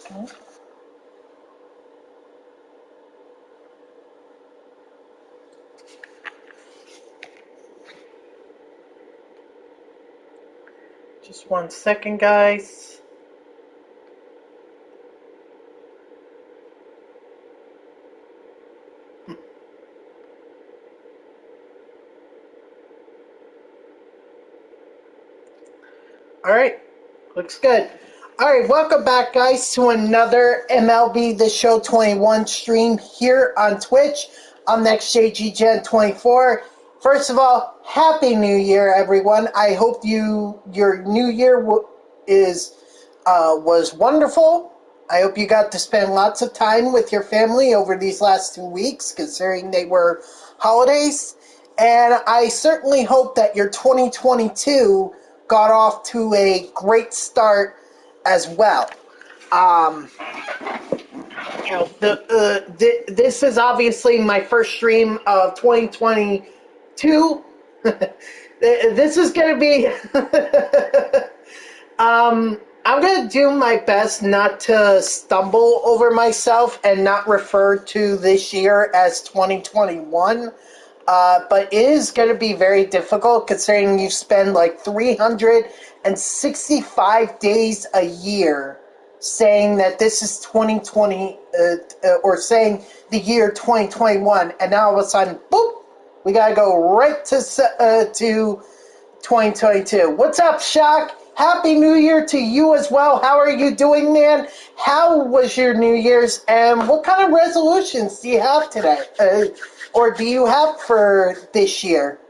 Just 1 second, guys. All right, looks good. All right, welcome back, guys, to another MLB The Show 21 stream here on Twitch. I'm NextJGGen24. First of all, Happy New Year, everyone. I hope your New Year was wonderful. I hope you got to spend lots of time with your family over these last 2 weeks, considering they were holidays. And I certainly hope that your 2022 got off to a great start as well. This is obviously my first stream of 2022. This is going to be... I'm going to do my best not to stumble over myself and not refer to this year as 2021. But it is going to be very difficult considering you spend like 365 days a year saying that this is 2020, or saying the year 2021, and now all of a sudden, boop, we got to go right to 2022. What's up, Shock? Happy New Year to you as well. How are you doing, man? How was your New Year's, and what kind of resolutions do you have today? Or do you have for this year?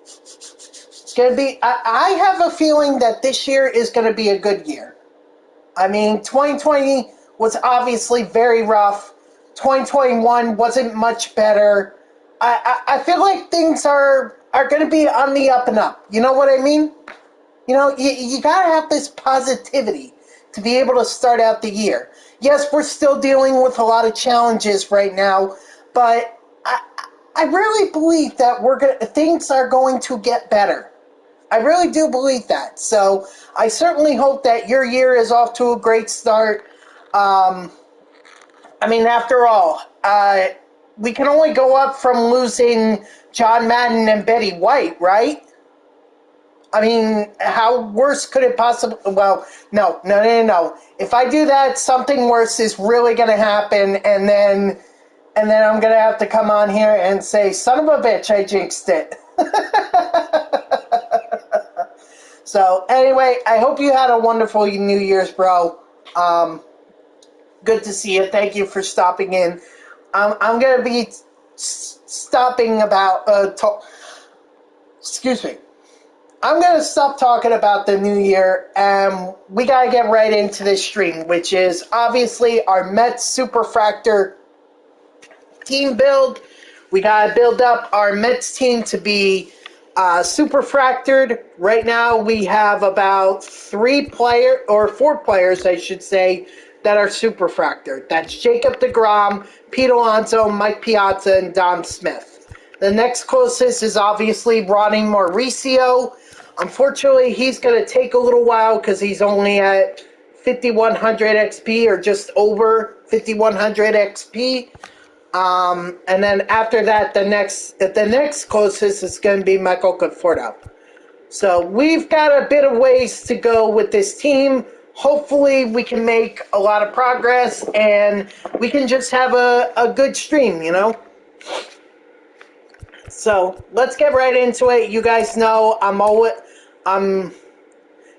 It's going to be, I have a feeling that this year is going to be a good year. I mean, 2020 was obviously very rough. 2021 wasn't much better. I feel like things are going to be on the up and up. You know what I mean? You know, you got to have this positivity to be able to start out the year. Yes, we're still dealing with a lot of challenges right now, but I really believe that things are going to get better. I really do believe that. So I certainly hope that your year is off to a great start. I mean, after all, we can only go up from losing John Madden and Betty White, right? I mean, how worse could it possibly... Well, no. If I do that, something worse is really going to happen, and then I'm going to have to come on here and say, son of a bitch, I jinxed it. So, anyway, I hope you had a wonderful New Year's, bro. Good to see you. Thank you for stopping in. I'm going to be stopping about... excuse me. I'm going to stop talking about the new year, and we got to get right into this stream, which is obviously our Mets Superfractor team build. We got to build up our Mets team to be Superfractored. Right now we have about 4 players, I should say, that are Superfractored. That's Jacob deGrom, Pete Alonso, Mike Piazza, and Dom Smith. The next closest is obviously Ronnie Mauricio. Unfortunately, he's going to take a little while because he's only at 5,100 XP, or just over 5,100 XP. And then after that, the next closest is going to be Michael Conforto. So we've got a bit of ways to go with this team. Hopefully, we can make a lot of progress, and we can just have a good stream, you know? So let's get right into it. You guys know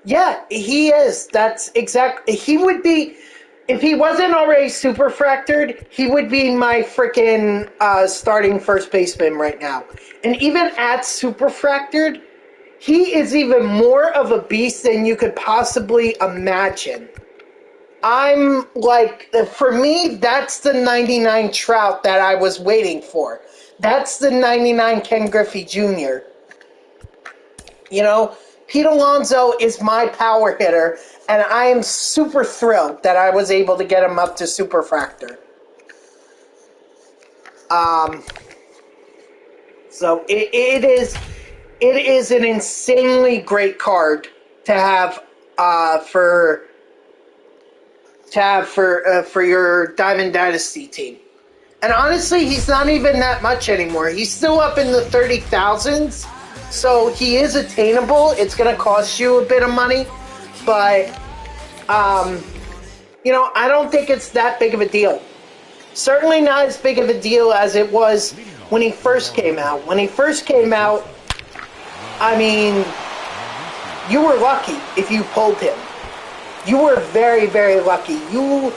yeah, he is. That's exactly. He would be, if he wasn't already Superfractored, he would be my freaking starting first baseman right now. And even at Superfractored, he is even more of a beast than you could possibly imagine. I'm like, for me, that's the 99 Trout that I was waiting for. That's the 99 Ken Griffey Jr. You know, Pete Alonso is my power hitter, and I am super thrilled that I was able to get him up to Superfractor. So it is an insanely great card to have for to have for your Diamond Dynasty team. And honestly, he's not even that much anymore. He's still up in the 30,000s, so he is attainable. It's going to cost you a bit of money, but you know, I don't think it's that big of a deal. Certainly not as big of a deal as it was when he first came out. When he first came out, I mean, you were lucky if you pulled him. You were very, very lucky. You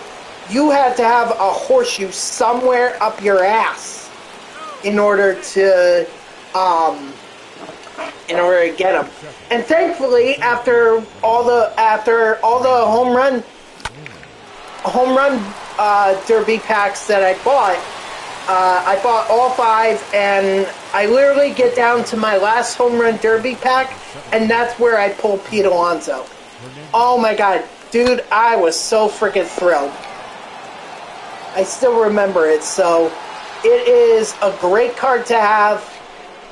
had to have a horseshoe somewhere up your ass in order to get him. And thankfully, after all the home run derby packs that I bought all 5, and I literally get down to my last home run derby pack, and that's where I pull Pete Alonso. Oh my god, dude, I was so freaking thrilled. I still remember it, so it is a great card to have,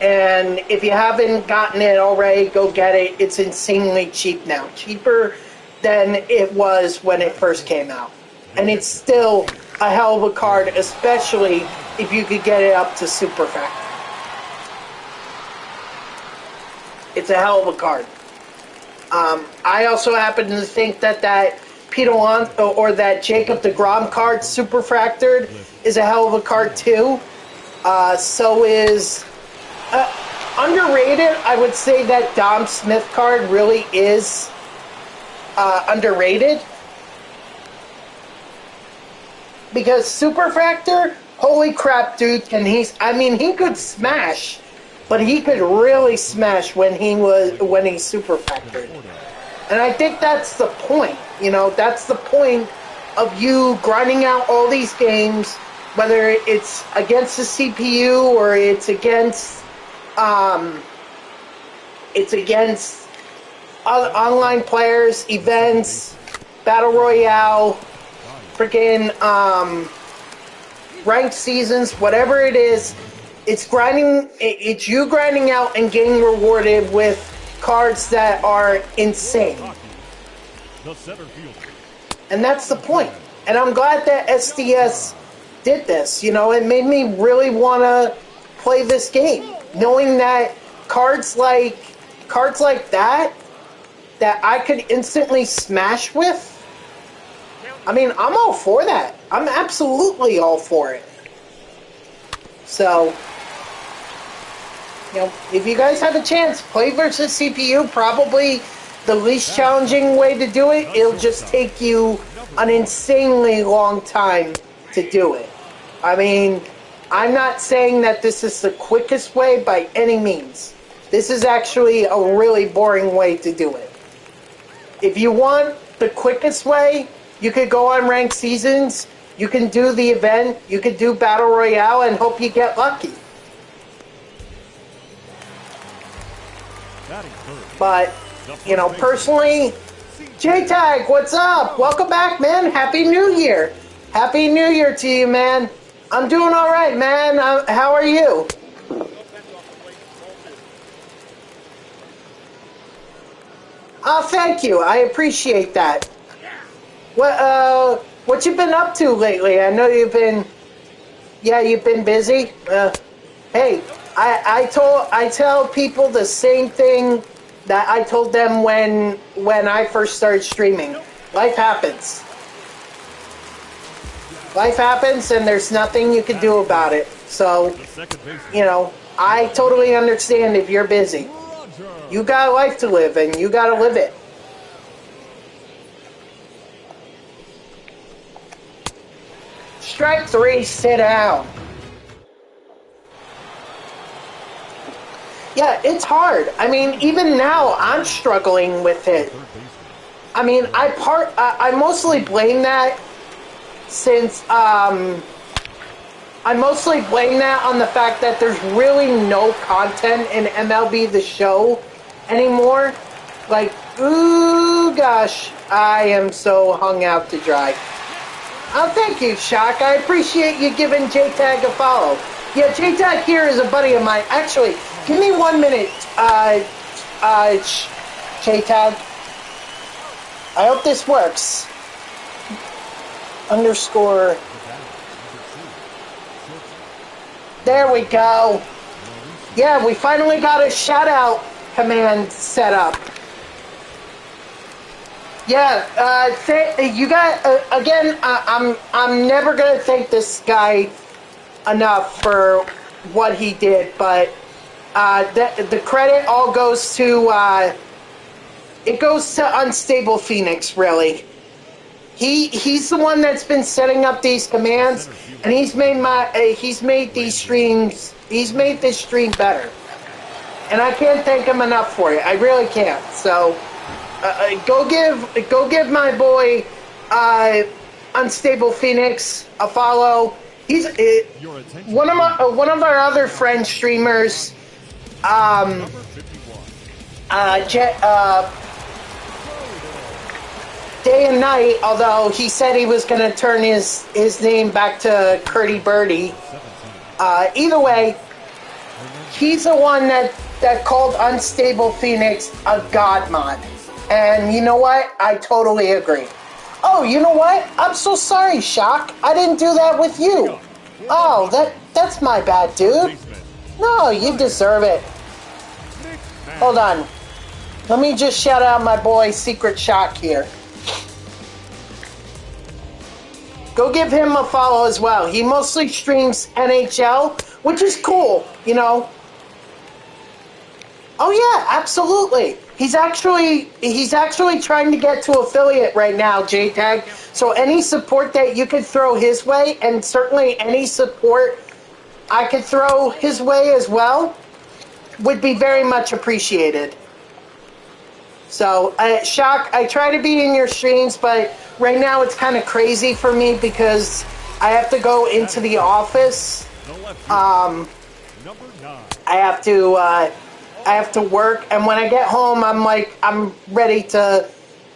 and if you haven't gotten it already, go get it. It's insanely cheap now. Cheaper than it was when it first came out. And it's still a hell of a card, especially if you could get it up to Super Factor. It's a hell of a card. I also happen to think that Pete Alonso or that Jacob deGrom card, Super Fractored, is a hell of a card too. So is underrated. I would say that Dom Smith card really is underrated. Because Super Fractor, holy crap, dude, he could smash, but he could really smash when he's Super Fractored. And I think that's the point, you know, that's the point of you grinding out all these games, whether it's against the CPU or it's against online players, events, Battle Royale, freaking ranked seasons, whatever it is, it's you grinding out and getting rewarded with cards that are insane. And that's the point. And I'm glad that SDS did this. You know, it made me really want to play this game, knowing that cards like that I could instantly smash with. I mean, I'm all for that. I'm absolutely all for it. So, you know, if you guys have a chance, play versus CPU. Probably the least challenging way to do it. It'll just take you an insanely long time to do it. I mean, I'm not saying that this is the quickest way by any means. This is actually a really boring way to do it. If you want the quickest way, you could go on ranked seasons, you can do the event, you could do Battle Royale and hope you get lucky. But, you know, personally, J-Tag, what's up? Welcome back, man. Happy New Year. Happy New Year to you, man. I'm doing all right, man. How are you? Oh, thank you. I appreciate that. What you been up to lately? I know you've been busy. Hey, I tell people the same thing that I told them when I first started streaming. Life happens. Life happens, and there's nothing you can do about it. So, you know, I totally understand if you're busy. You got a life to live, and you got to live it. Strike 3, sit down. Yeah, it's hard. I mean, even now, I'm struggling with it. I mean, I mostly blame that since, I mostly blame that on the fact that there's really no content in MLB The Show anymore. Like, ooh, gosh, I am so hung out to dry. Oh, thank you, Shock. I appreciate you giving J-Tag a follow. Yeah, J-Tag here is a buddy of mine. Actually, give me 1 minute, J-Tag. I hope this works. underscore. There we go. Yeah, we finally got a shout out command set up. Yeah, you got again. I'm never gonna thank this guy enough for what he did, but the credit all goes to it goes to Unstable Phoenix. Really, he's the one that's been setting up these commands, and he's made these streams. He's made this stream better, and I can't thank him enough for it. I really can't. So. Go give my boy Unstable Phoenix a follow. He's one of our other friend streamers. Day and night. Although he said he was going to turn his name back to Curdy Birdie. Either way, he's the one that called Unstable Phoenix a god mod. And you know what? I totally agree. Oh, you know what? I'm so sorry, Shock. I didn't do that with you. Oh, that's my bad, dude. No, you deserve it. Hold on. Let me just shout out my boy Secret Shock here. Go give him a follow as well. He mostly streams NHL, which is cool, you know. Oh yeah, absolutely. He's actually trying to get to affiliate right now, JTAG. So any support that you could throw his way, and certainly any support I could throw his way as well, would be very much appreciated. So, Shock, I try to be in your streams, but right now it's kind of crazy for me because I have to go into the office. I have to work, and when I get home, I'm ready to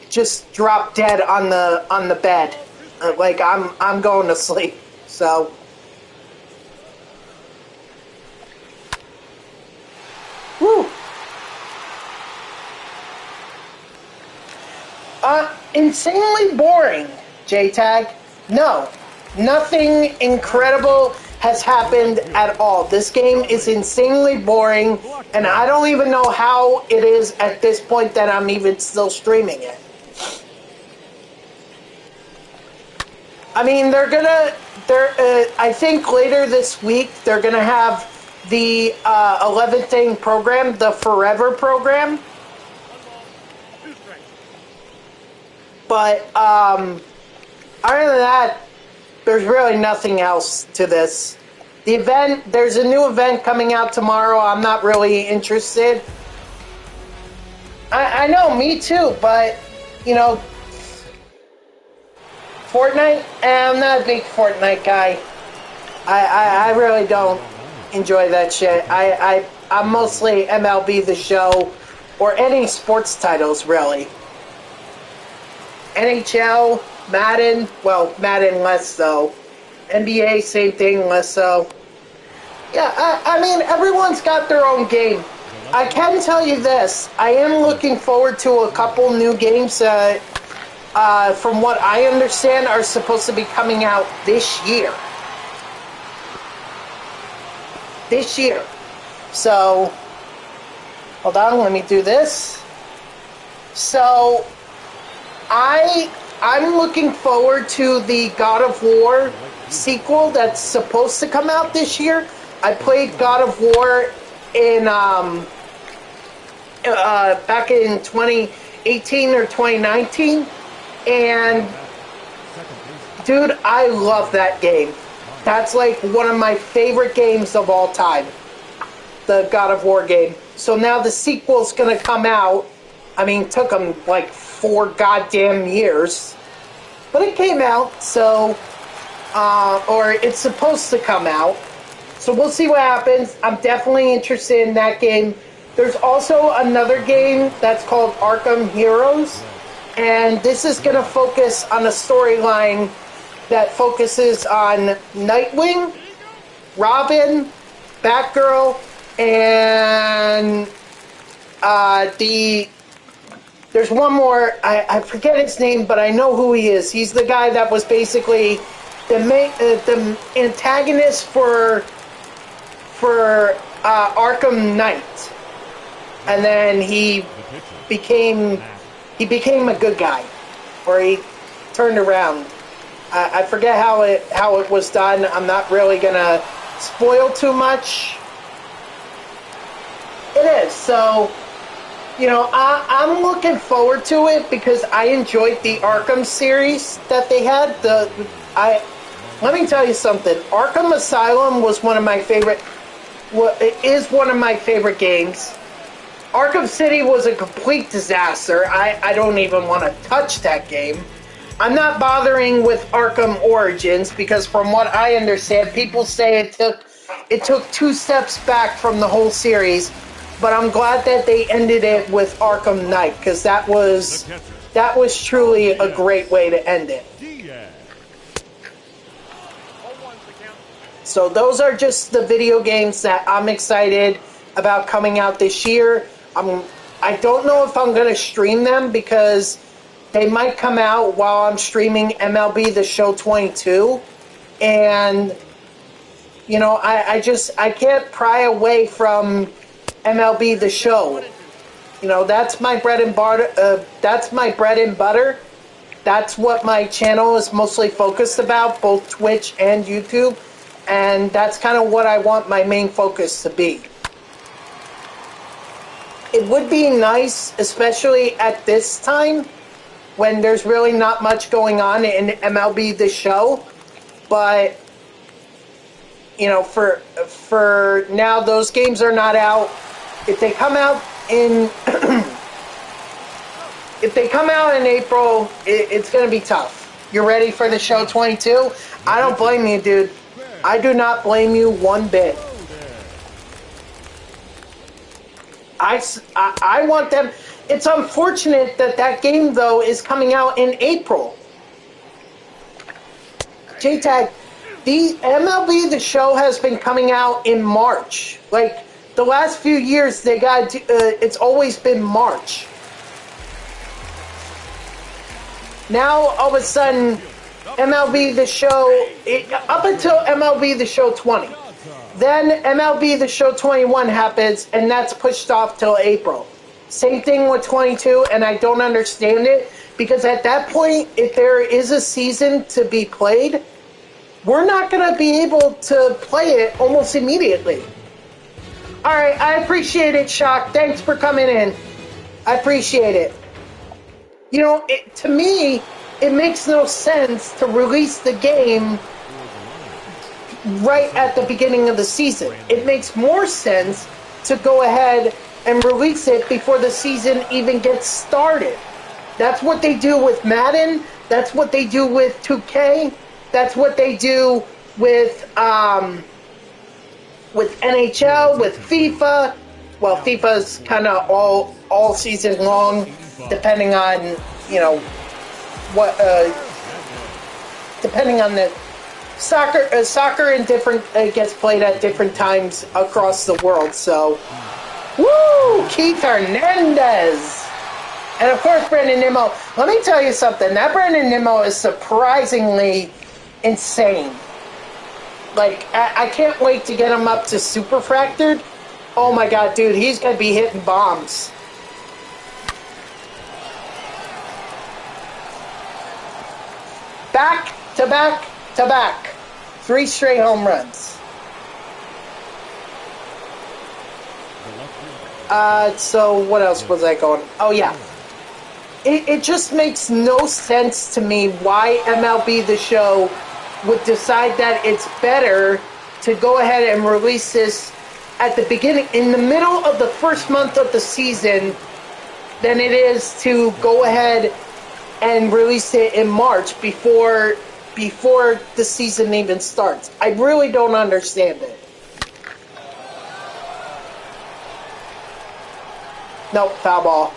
just drop dead on the bed, like I'm going to sleep. So, whew. Insanely boring, JTAG. No, nothing incredible has happened at all. This game is insanely boring, and I don't even know how it is at this point that I'm even still streaming it. I mean, I think later this week they're gonna have the 11th thing program, the Forever program. But other than that, there's really nothing else to this. The event, there's a new event coming out tomorrow. I'm not really interested. I know, me too, but, you know, Fortnite, I'm not a big Fortnite guy. I really don't enjoy that shit. I'm mostly MLB The Show, or any sports titles, really. NHL, Madden, well, Madden less so. NBA, same thing, less so. Yeah, I mean, everyone's got their own game. I can tell you this, I am looking forward to a couple new games that, from what I understand, are supposed to be coming out this year. This year. So, hold on, let me do this. So, I'm looking forward to the God of War sequel that's supposed to come out this year. I played God of War in back in 2018 or 2019, and dude, I love that game. That's like one of my favorite games of all time, the God of War game. So now the sequel's gonna come out. I mean, it took them like 4 goddamn years, but it came out, so, or it's supposed to come out, so we'll see what happens. I'm definitely interested in that game. There's also another game that's called Arkham Heroes, and this is going to focus on a storyline that focuses on Nightwing, Robin, Batgirl, and there's one more. I forget his name, but I know who he is. He's the guy that was basically the antagonist for Arkham Knight, and then he became a good guy, or he turned around. I forget how it was done. I'm not really gonna spoil too much. It is so. You know, I'm looking forward to it because I enjoyed the Arkham series that they had. Let me tell you something. Arkham Asylum was one of my favorite. It is one of my favorite games. Arkham City was a complete disaster. I don't even want to touch that game. I'm not bothering with Arkham Origins because, from what I understand, people say it took 2 steps back from the whole series. But I'm glad that they ended it with Arkham Knight, because that was truly a great way to end it. So those are just the video games that I'm excited about coming out this year. I don't know if I'm going to stream them because they might come out while I'm streaming MLB The Show 22. And, you know, I can't pry away from MLB The Show. You know, that's my bread and butter. That's what my channel is mostly focused about, both Twitch and YouTube. And that's kind of what I want my main focus to be. It would be nice, especially at this time, when there's really not much going on in MLB The Show. But, you know, for now, those games are not out. If they come out in April, it's going to be tough. You ready for the show 22? I don't blame you, dude. I do not blame you one bit. I want them. It's unfortunate that game, though, is coming out in April. JTAG, the MLB The Show has been coming out in March. Like, the last few years, it's always been March. Now, all of a sudden, MLB The Show, up until MLB The Show 20. Then MLB The Show 21 happens, and that's pushed off till April. Same thing with 22, and I don't understand it, because at that point, if there is a season to be played, we're not going to be able to play it almost immediately. Alright, I appreciate it, Shock. Thanks for coming in. I appreciate it. You know, to me, it makes no sense to release the game right at the beginning of the season. It makes more sense to go ahead and release it before the season even gets started. That's what they do with Madden. That's what they do with 2K. That's what they do with NHL, with FIFA. Well, FIFA's kind of all season long, depending on, you know, what, depending on the soccer in different, gets played at different times across the world. So, woo, Keith Hernandez. And of course, Brandon Nimmo. Let me tell you something. That Brandon Nimmo is surprisingly insane. Like, I can't wait to get him up to Super Fractured. Oh my god, dude, he's gonna be hitting bombs. Back to back to back. 3 straight home runs. So what else was I going? Oh yeah. It just makes no sense to me why MLB The Show would decide that it's better to go ahead and release this at the beginning, in the middle of the first month of the season, than it is to go ahead and release it in March before the season even starts. I really don't understand it. Nope, foul ball.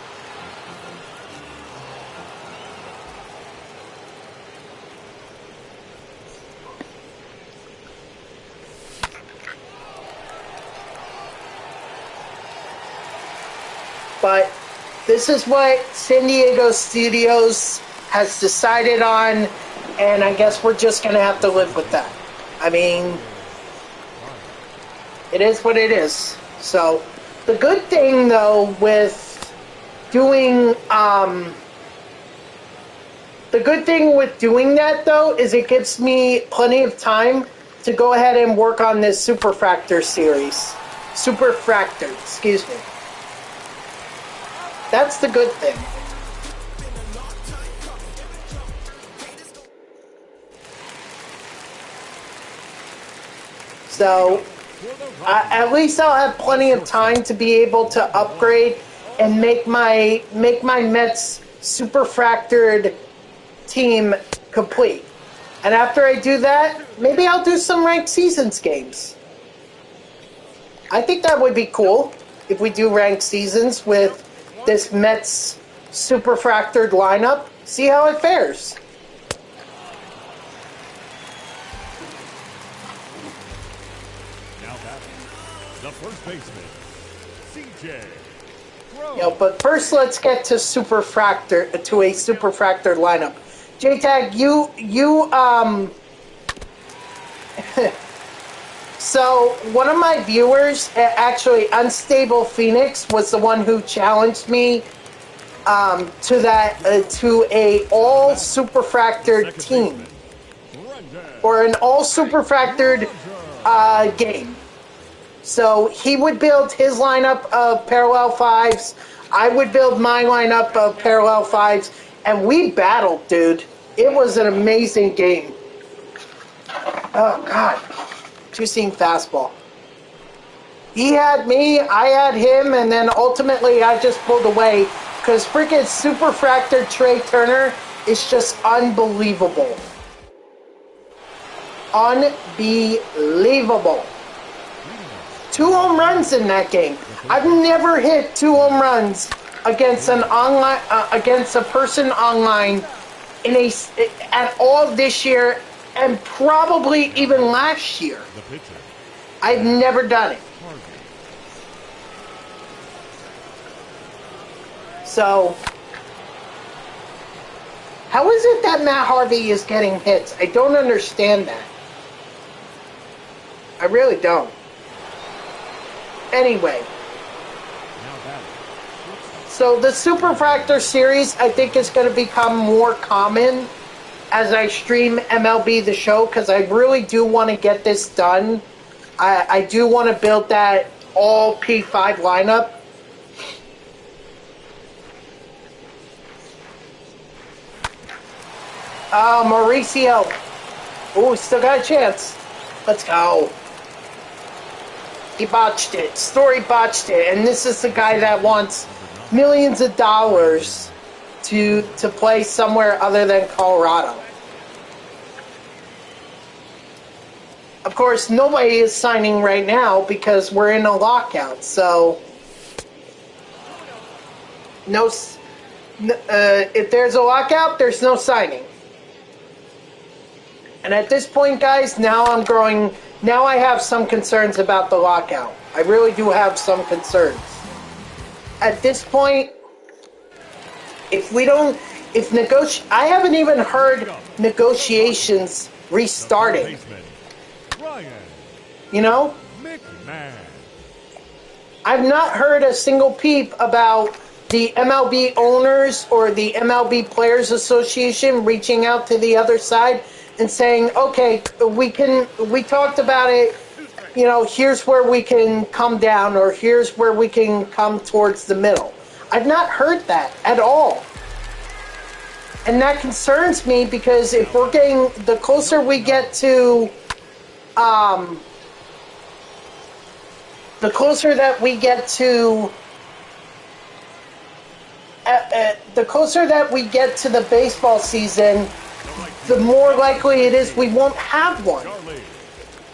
But This is what San Diego Studios has decided on, and I guess we're just going to have to live with that. I mean, it is what it is. So, the good thing, though, with doing, that, though, is it gives me plenty of time to go ahead and work on this Superfractor series. Superfractor, excuse me. That's the good thing. So, at least I'll have plenty of time to be able to upgrade and make my Mets Superfractored team complete. And after I do that, maybe I'll do some ranked seasons games. I think that would be cool if we do ranked seasons with this Mets Superfractored lineup. See how it fares. Now batting, the first baseman, CJ. But first let's get to a Superfractored lineup. JTAG, so one of my viewers, actually Unstable Phoenix, was the one who challenged me to a all Superfractored team, or an all Superfractored game. So he would build his lineup of Parallel 5s, I would build my lineup of Parallel 5s, and we battled, dude. It was an amazing game. Oh, God. Two-seam fastball. He had me, I had him, and then ultimately I just pulled away because freaking Superfractor Trey Turner is just unbelievable. Unbelievable. 2 home runs in that game. I've never hit 2 home runs against an online against a person online at all this year, and probably even last year. I've never done it. So, how is it that Matt Harvey is getting hits? I don't understand that. I really don't. Anyway. So the Superfractor series, I think, is going to become more common as I stream MLB The Show, because I really do want to get this done. I do want to build that all P5 lineup. Mauricio. Oh, still got a chance. Let's go. He botched it. Story botched it. And this is the guy that wants millions of dollars to play somewhere other than Colorado. Of course, nobody is signing right now because we're in a lockout. So, if there's a lockout, there's no signing. And at this point, guys, now I have some concerns about the lockout. I really do have some concerns. At this point, I haven't even heard negotiations restarting. You know? I've not heard a single peep about the MLB owners or the MLB Players Association reaching out to the other side and saying, okay, we talked about it, you know, here's where we can come down, or here's where we can come towards the middle. I've not heard that at all. And that concerns me, because if we're getting, the closer we get to, the closer that we get to the baseball season, the more likely it is we won't have one.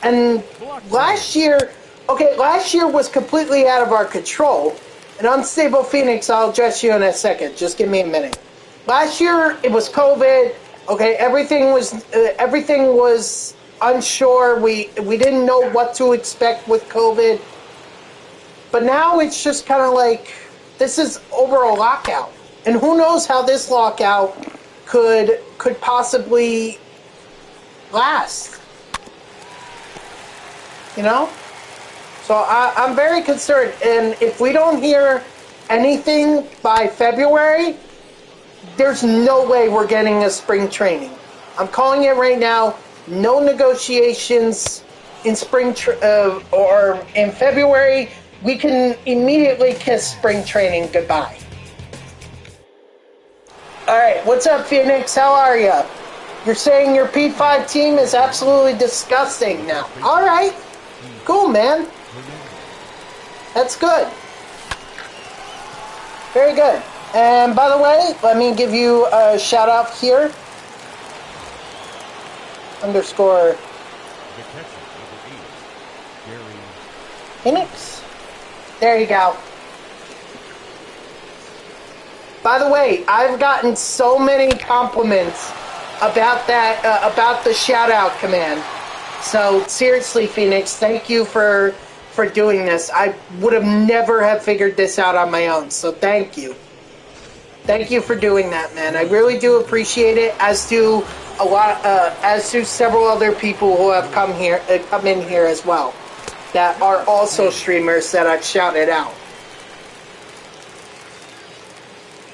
And last year was completely out of our control. And Unstable Phoenix, I'll address you in a second. Just give me a minute. Last year, it was COVID. Okay, everything was unsure. We didn't know what to expect with COVID. But now it's just kind of like, this is over a lockout, and who knows how this lockout could possibly last. You know? So I'm very concerned, and if we don't hear anything by February, there's no way we're getting a spring training. I'm calling it right now. No negotiations in or in February. We can immediately kiss spring training goodbye. All right, what's up, Phoenix? How are you? You're saying your P5 team is absolutely disgusting now. All right, cool, man. That's good. Very good. And by the way, let me give you a shout out here. Underscore Phoenix. There you go. By the way, I've gotten so many compliments about that, about the shout out command. So seriously, Phoenix, thank you for doing this. I would have never have figured this out on my own. So thank you. Thank you for doing that, man. I really do appreciate it. As do several other people who have come in here as well, that are also streamers that I've shouted out.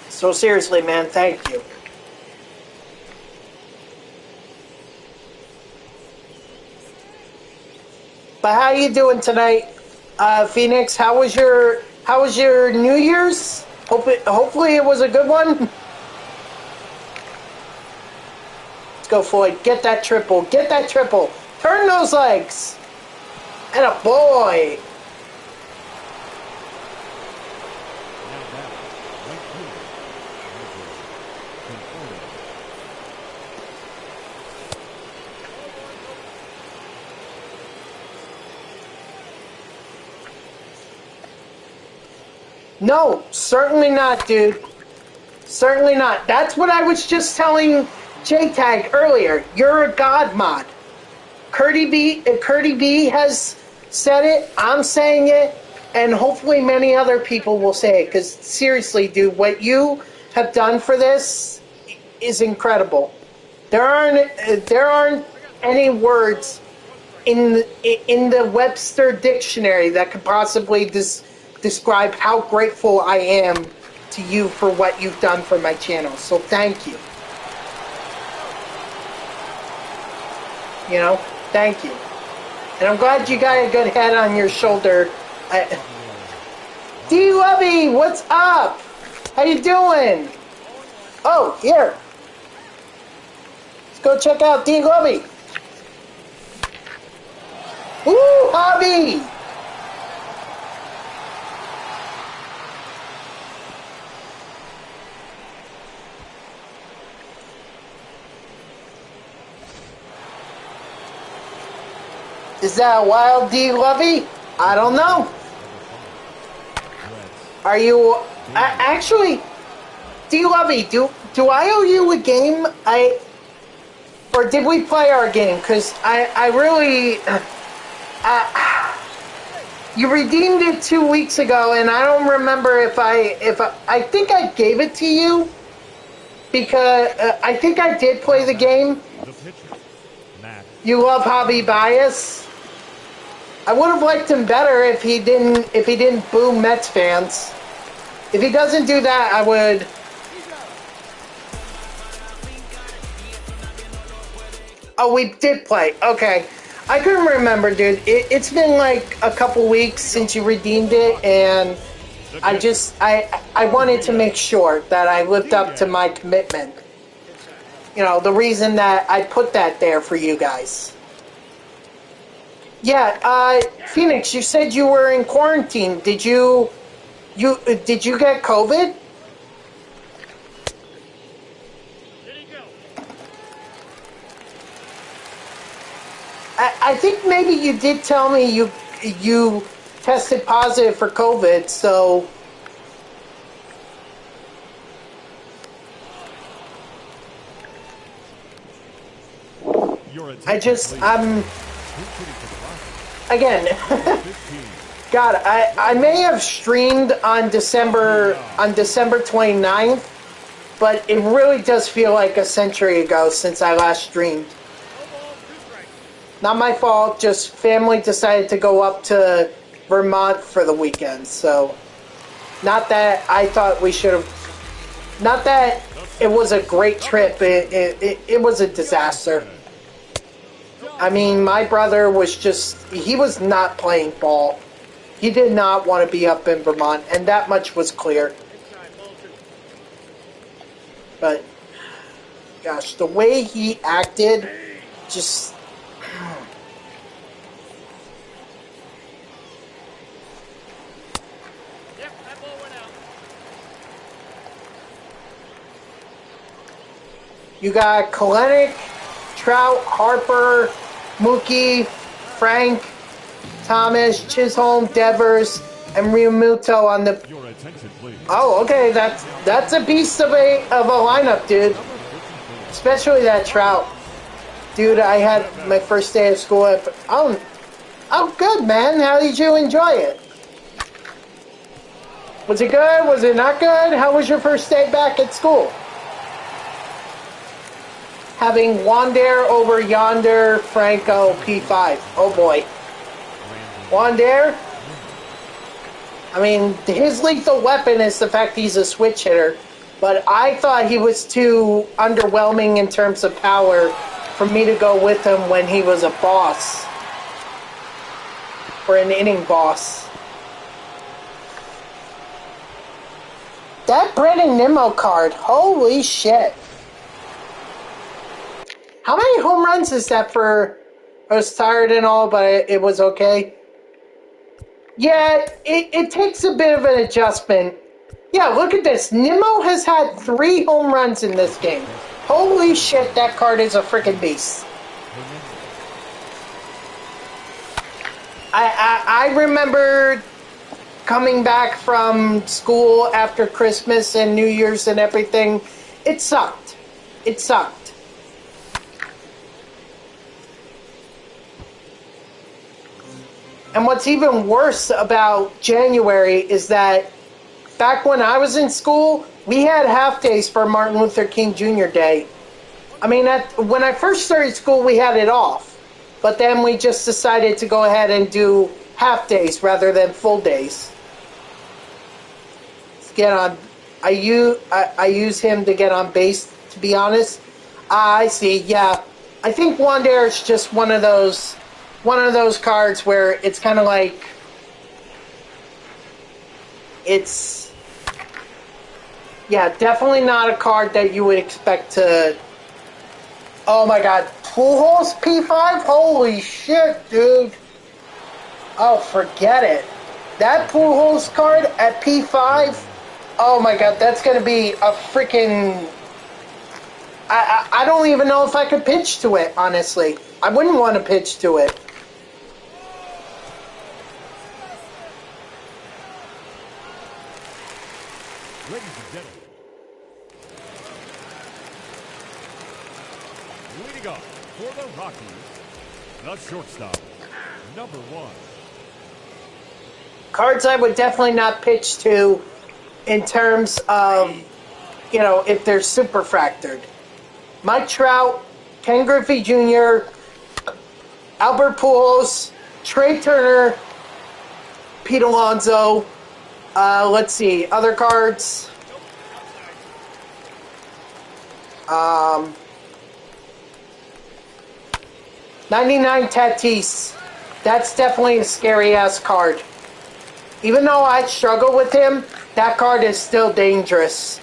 So seriously, man, thank you. But how you doing tonight, Phoenix? How was your New Year's? Hopefully it was a good one. Let's go, Floyd. Get that triple. Get that triple. Turn those legs. And a boy. No, certainly not, dude. Certainly not. That's what I was just telling JTAG earlier. You're a god mod. Curdy B has said it. I'm saying it. And hopefully many other people will say it. Because seriously, dude, what you have done for this is incredible. There aren't any words in the Webster dictionary that could possibly describe how grateful I am to you for what you've done for my channel. So thank you. You know, thank you. And I'm glad you got a good head on your shoulder. D Lovey, what's up? How you doing? Oh, here. Let's go check out D Lovey. Woo, Hobby! Is that a wild D Lovey? I don't know. Are you actually D Lovey? Do I owe you a game? Or did we play our game? Because I really you redeemed it 2 weeks ago, and I don't remember if I think I gave it to you because I think I did play the game. You love Hobby Bias. I would have liked him better if he didn't boo Mets fans. If he doesn't do that, I would. Oh, we did play. Okay. I couldn't remember, dude. It's been like a couple weeks since you redeemed it, and I wanted to make sure that I lived up to my commitment. You know, the reason that I put that there for you guys. Yeah, Phoenix, you said you were in quarantine. Did you get COVID? I think maybe you did tell me you tested positive for COVID, so I'm again God, I may have streamed on December 29th, but it really does feel like a century ago since I last streamed. Not my fault, just family decided to go up to Vermont for the weekend, so not that I thought we should have, not that it was a great trip, it was a disaster. I mean, my brother was just, he was not playing ball. He did not want to be up in Vermont, and that much was clear. But, gosh, the way he acted, just... You got Kalenic, Trout, Harper, Mookie, Frank, Thomas, Chisholm, Devers, and Realmuto on the... Your attention, please. Oh, okay, that's a beast of a lineup, dude. Especially that Trout. Dude, I had my first day of school at... Oh, good, man. How did you enjoy it? Was it good? Was it not good? How was your first day back at school? Having Wander over Yonder, Franco, P5. Oh, boy. Wander? I mean, his lethal weapon is the fact he's a switch hitter, but I thought he was too underwhelming in terms of power for me to go with him when he was a boss. Or an inning boss. That Brennan Nimmo card, holy shit. How many home runs is that for... I was tired and all, but it was okay. Yeah, it takes a bit of an adjustment. Yeah, look at this. Nimmo has had 3 home runs in this game. Holy shit, that card is a freaking beast. I remember coming back from school after Christmas and New Year's and everything. It sucked. It sucked. And what's even worse about January is that back when I was in school, we had half days for Martin Luther King Jr. Day. I mean, when I first started school, we had it off. But then we just decided to go ahead and do half days rather than full days. Let's get on. I use him to get on base, to be honest. I see, yeah. I think Wander is just one of those cards where it's kind of like it's, yeah, definitely not a card that you would expect to. Oh my god, Pujols P5? Holy shit, dude. Oh, forget it. That Pujols card at P5, oh my god, that's gonna be a freaking... I don't even know if I could pitch to it, honestly. I wouldn't want to pitch to it. Ladies and gentlemen, leading off for the Rockies, the shortstop, number 1. Cards I would definitely not pitch to in terms of, you know, if they're super fractured. Mike Trout, Ken Griffey Jr., Albert Pujols, Trey Turner, Pete Alonso. Let's see, other cards. 99 Tatis. That's definitely a scary-ass card. Even though I struggle with him, that card is still dangerous.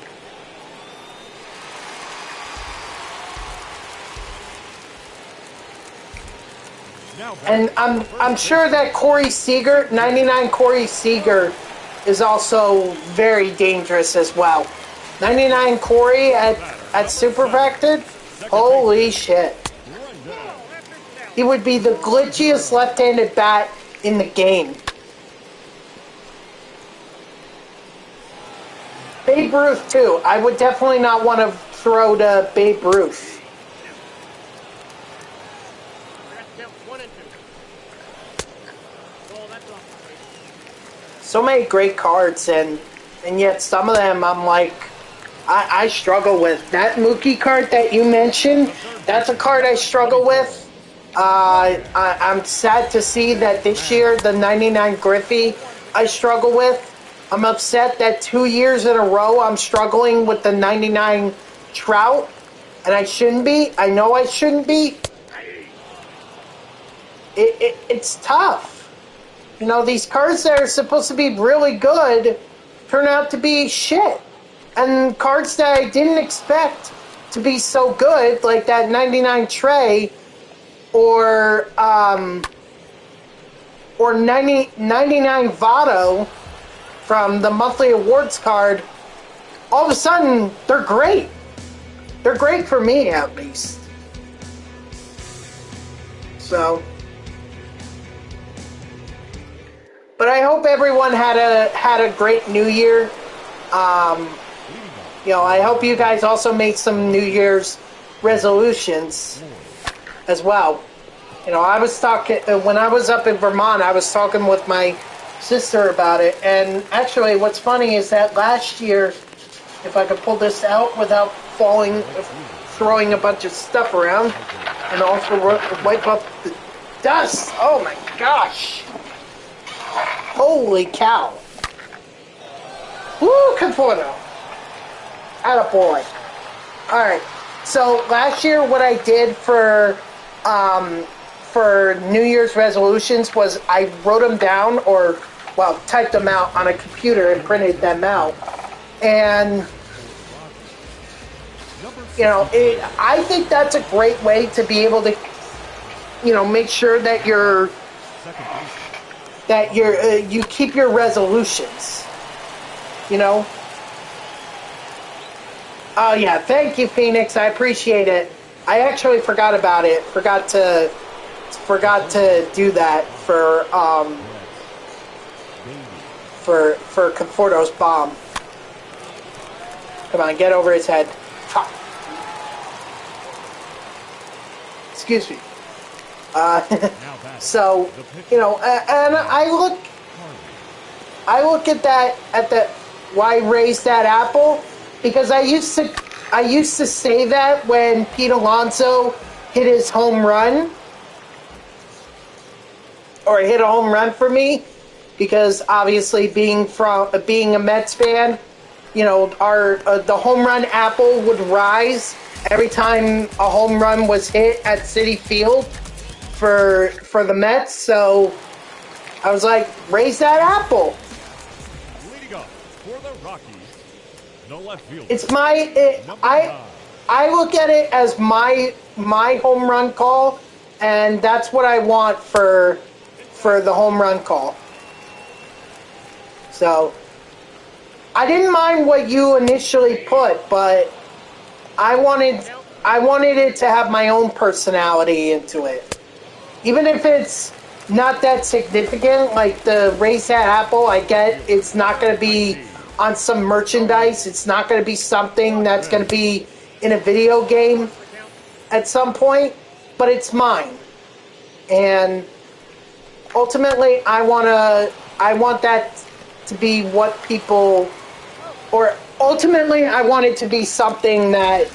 And I'm sure that Corey Seager, 99 Corey Seager, is also very dangerous as well. 99 Corey at Super Fractured? Holy shit. He would be the glitchiest left-handed bat in the game. Babe Ruth, too. I would definitely not want to throw to Babe Ruth. so many great cards, and yet some of them I'm like, I struggle with. That Mookie card that you mentioned, that's a card I struggle with. I'm sad to see that this year the 99 Griffey I struggle with. I'm upset that 2 years in a row I'm struggling with the 99 Trout, and I shouldn't be. I know I shouldn't be. It's tough. You know, these cards that are supposed to be really good turn out to be shit. And cards that I didn't expect to be so good, like that 99 Trey or 99 Votto from the monthly awards card, all of a sudden they're great. They're great for me, at least. So, but I hope everyone had a great New Year. You know, I hope you guys also made some New Year's resolutions as well. You know, I was talking when I was up in Vermont. I was talking with my sister about it, and actually, what's funny is that last year, if I could pull this out without throwing a bunch of stuff around, and also wipe up the dust. Oh my gosh! Holy cow! Woo, Conforto! Attaboy. Alright, so last year what I did for New Year's resolutions was I wrote them down, or, well, typed them out on a computer and printed them out. And, you know, I think that's a great way to be able to, you know, make sure that you keep your resolutions, you know. Oh yeah, thank you, Phoenix. I appreciate it. I actually forgot about it. Forgot to do that for Conforto's bomb. Come on, get over his head. Ha. Excuse me. So, you know, and I look at why raise that apple, because I used to say that when Pete Alonso hit his home run, or hit a home run for me, because obviously being a Mets fan, you know, the home run apple would rise every time a home run was hit at Citi Field for the Mets. So I was like, raise that apple. Leading up for the Rockies, the left field. It's I look at it as my home run call, and that's what I want for the home run call. So I didn't mind what you initially put, but I wanted it to have my own personality into it. Even if it's not that significant, like the raise that apple, I get it's not going to be on some merchandise. It's not going to be something that's going to be in a video game at some point, but it's mine. And ultimately, I want that to be what people, or ultimately, I want it to be something that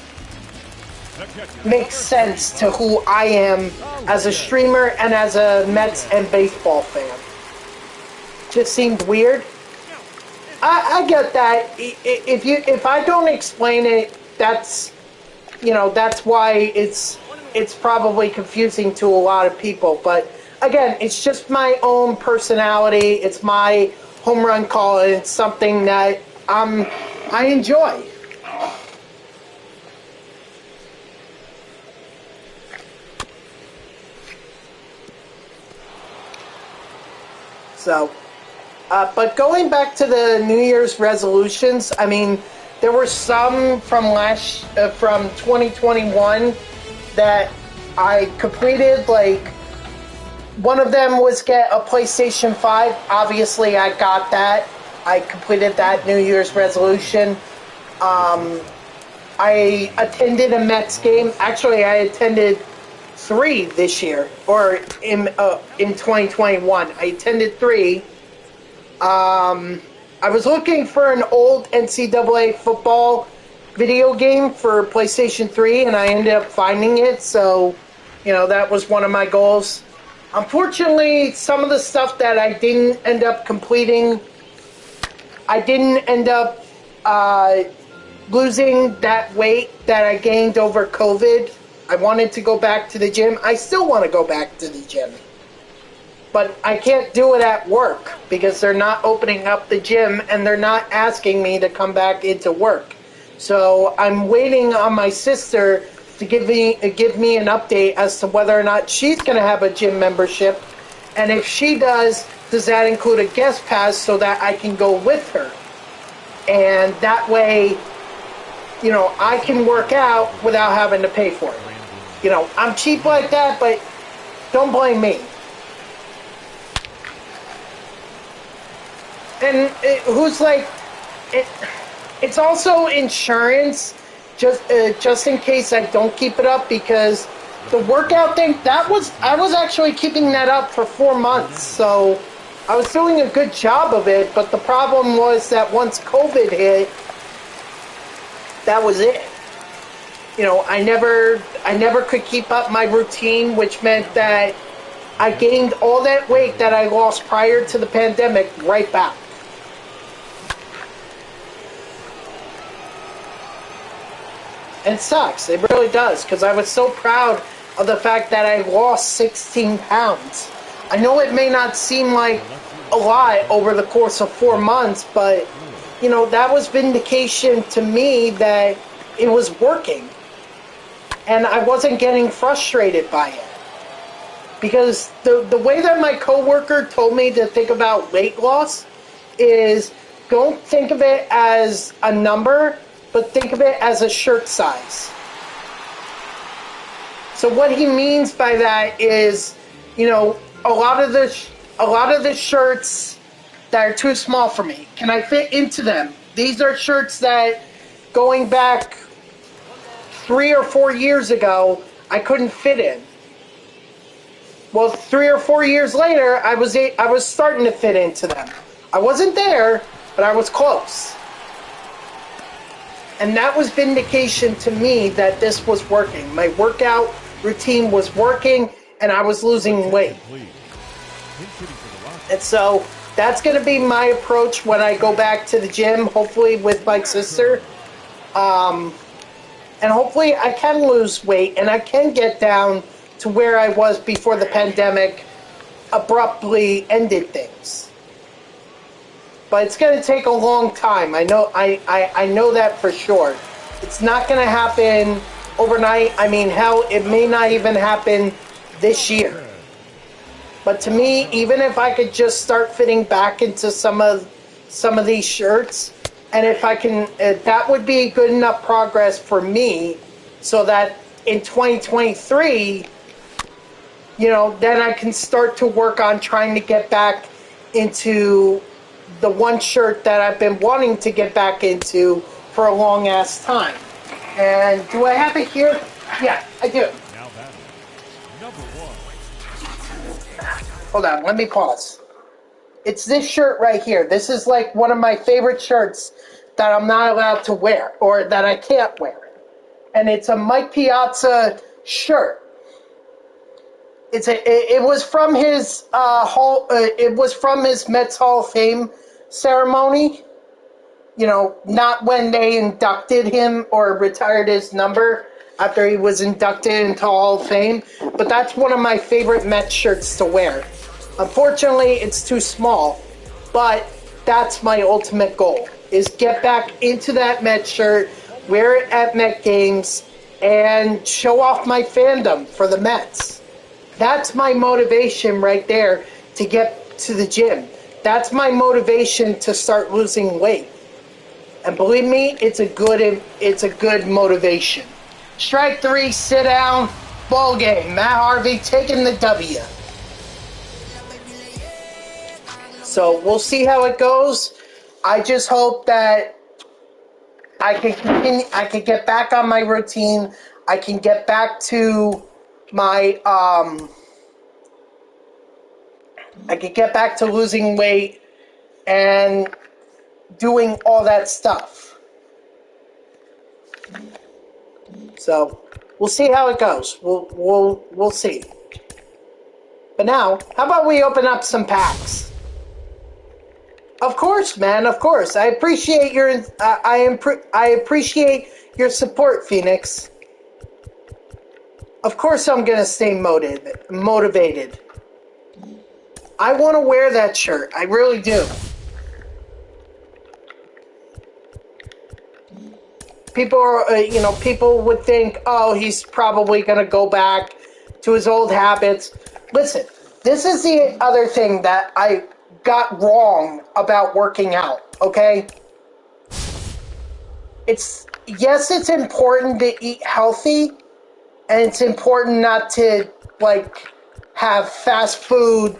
makes sense to who I am as a streamer and as a Mets and baseball fan. Just seemed weird. I get that. If I don't explain it, that's why it's probably confusing to a lot of people. But again, it's just my own personality. It's my home run call, and it's something that I enjoy. So, but going back to the New Year's resolutions, I mean, there were some from 2021 that I completed. Like, one of them was get a PlayStation 5. Obviously, I got that. I completed that New Year's resolution. I attended a Mets game. Actually, I attended 3 this year, or in 2021. I attended 3. I was looking for an old NCAA football video game for PlayStation 3, and I ended up finding it, so, that was one of my goals. Unfortunately, some of the stuff that I didn't end up completing, I didn't end up losing that weight that I gained over COVID. I wanted to go back to the gym. I still want to go back to the gym. But I can't do it at work because they're not opening up the gym and they're not asking me to come back into work. So I'm waiting on my sister to give me an update as to whether or not she's going to have a gym membership. And if she does that include a guest pass so that I can go with her? And that way, I can work out without having to pay for it. I'm cheap like that, but don't blame me. And it's also insurance, just in case I don't keep it up, because the workout thing, I was actually keeping that up for 4 months, so I was doing a good job of it, but the problem was that once COVID hit, that was it. I never could keep up my routine, which meant that I gained all that weight that I lost prior to the pandemic right back. And it sucks. It really does, because I was so proud of the fact that I lost 16 pounds. I know it may not seem like a lot over the course of 4 months, but, that was vindication to me that it was working. And I wasn't getting frustrated by it. Because the way that my coworker told me to think about weight loss is, don't think of it as a number, but think of it as a shirt size. So what he means by that is, a lot of the shirts that are too small for me, can I fit into them? These are shirts that, going back 3 or 4 years ago, I couldn't fit in. Well, 3 or 4 years later, I was starting to fit into them. I wasn't there, but I was close. And that was vindication to me that this was working. My workout routine was working, and I was losing weight. And so that's going to be my approach when I go back to the gym, hopefully with my sister. And hopefully I can lose weight, and I can get down to where I was before the pandemic abruptly ended things. But it's going to take a long time. I know that for sure. It's not going to happen overnight. I mean, hell, it may not even happen this year. But to me, even if I could just start fitting back into some of these shirts, and if I can, that would be good enough progress for me, so that in 2023, then I can start to work on trying to get back into the one shirt that I've been wanting to get back into for a long ass time. And do I have it here? Yeah, I do. Now battle. Number 1. Hold on, let me pause. It's this shirt right here. This is like one of my favorite shirts that I'm not allowed to wear, or that I can't wear. And it's a Mike Piazza shirt. It was from his it was from his Mets Hall of Fame ceremony. Not when they inducted him or retired his number after he was inducted into Hall of Fame. But that's one of my favorite Mets shirts to wear. Unfortunately, it's too small, but that's my ultimate goal, is get back into that Mets shirt, wear it at Met games, and show off my fandom for the Mets. That's my motivation right there to get to the gym. That's my motivation to start losing weight. And believe me, it's a good motivation. Strike 3, sit down, ball game. Matt Harvey taking the W. So we'll see how it goes. I just hope that I can continue. I can get back on my routine. I can get back to my I can get back to losing weight and doing all that stuff. So we'll see how it goes. We'll see. But now, how about we open up some packs? Of course, man. Of course, I appreciate your I appreciate your support, Phoenix. Of course, I'm gonna stay motivated. I want to wear that shirt. I really do. People are, people would think, oh, he's probably gonna go back to his old habits. Listen, this is the other thing that I got wrong about working out, okay? It's important to eat healthy, and it's important not to, like, have fast food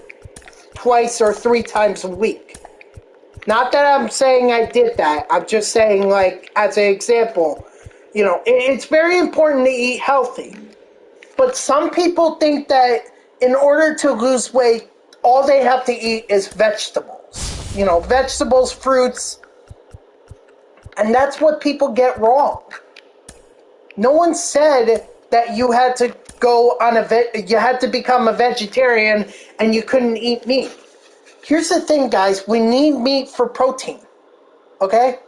twice or 3 times a week. Not that I'm saying I did that. I'm just saying, like, as an example, it's very important to eat healthy. But some people think that in order to lose weight, all they have to eat is vegetables. Vegetables, fruits. And that's what people get wrong. No one said that you had to you had to become a vegetarian and you couldn't eat meat. Here's the thing, guys. We need meat for protein. Okay?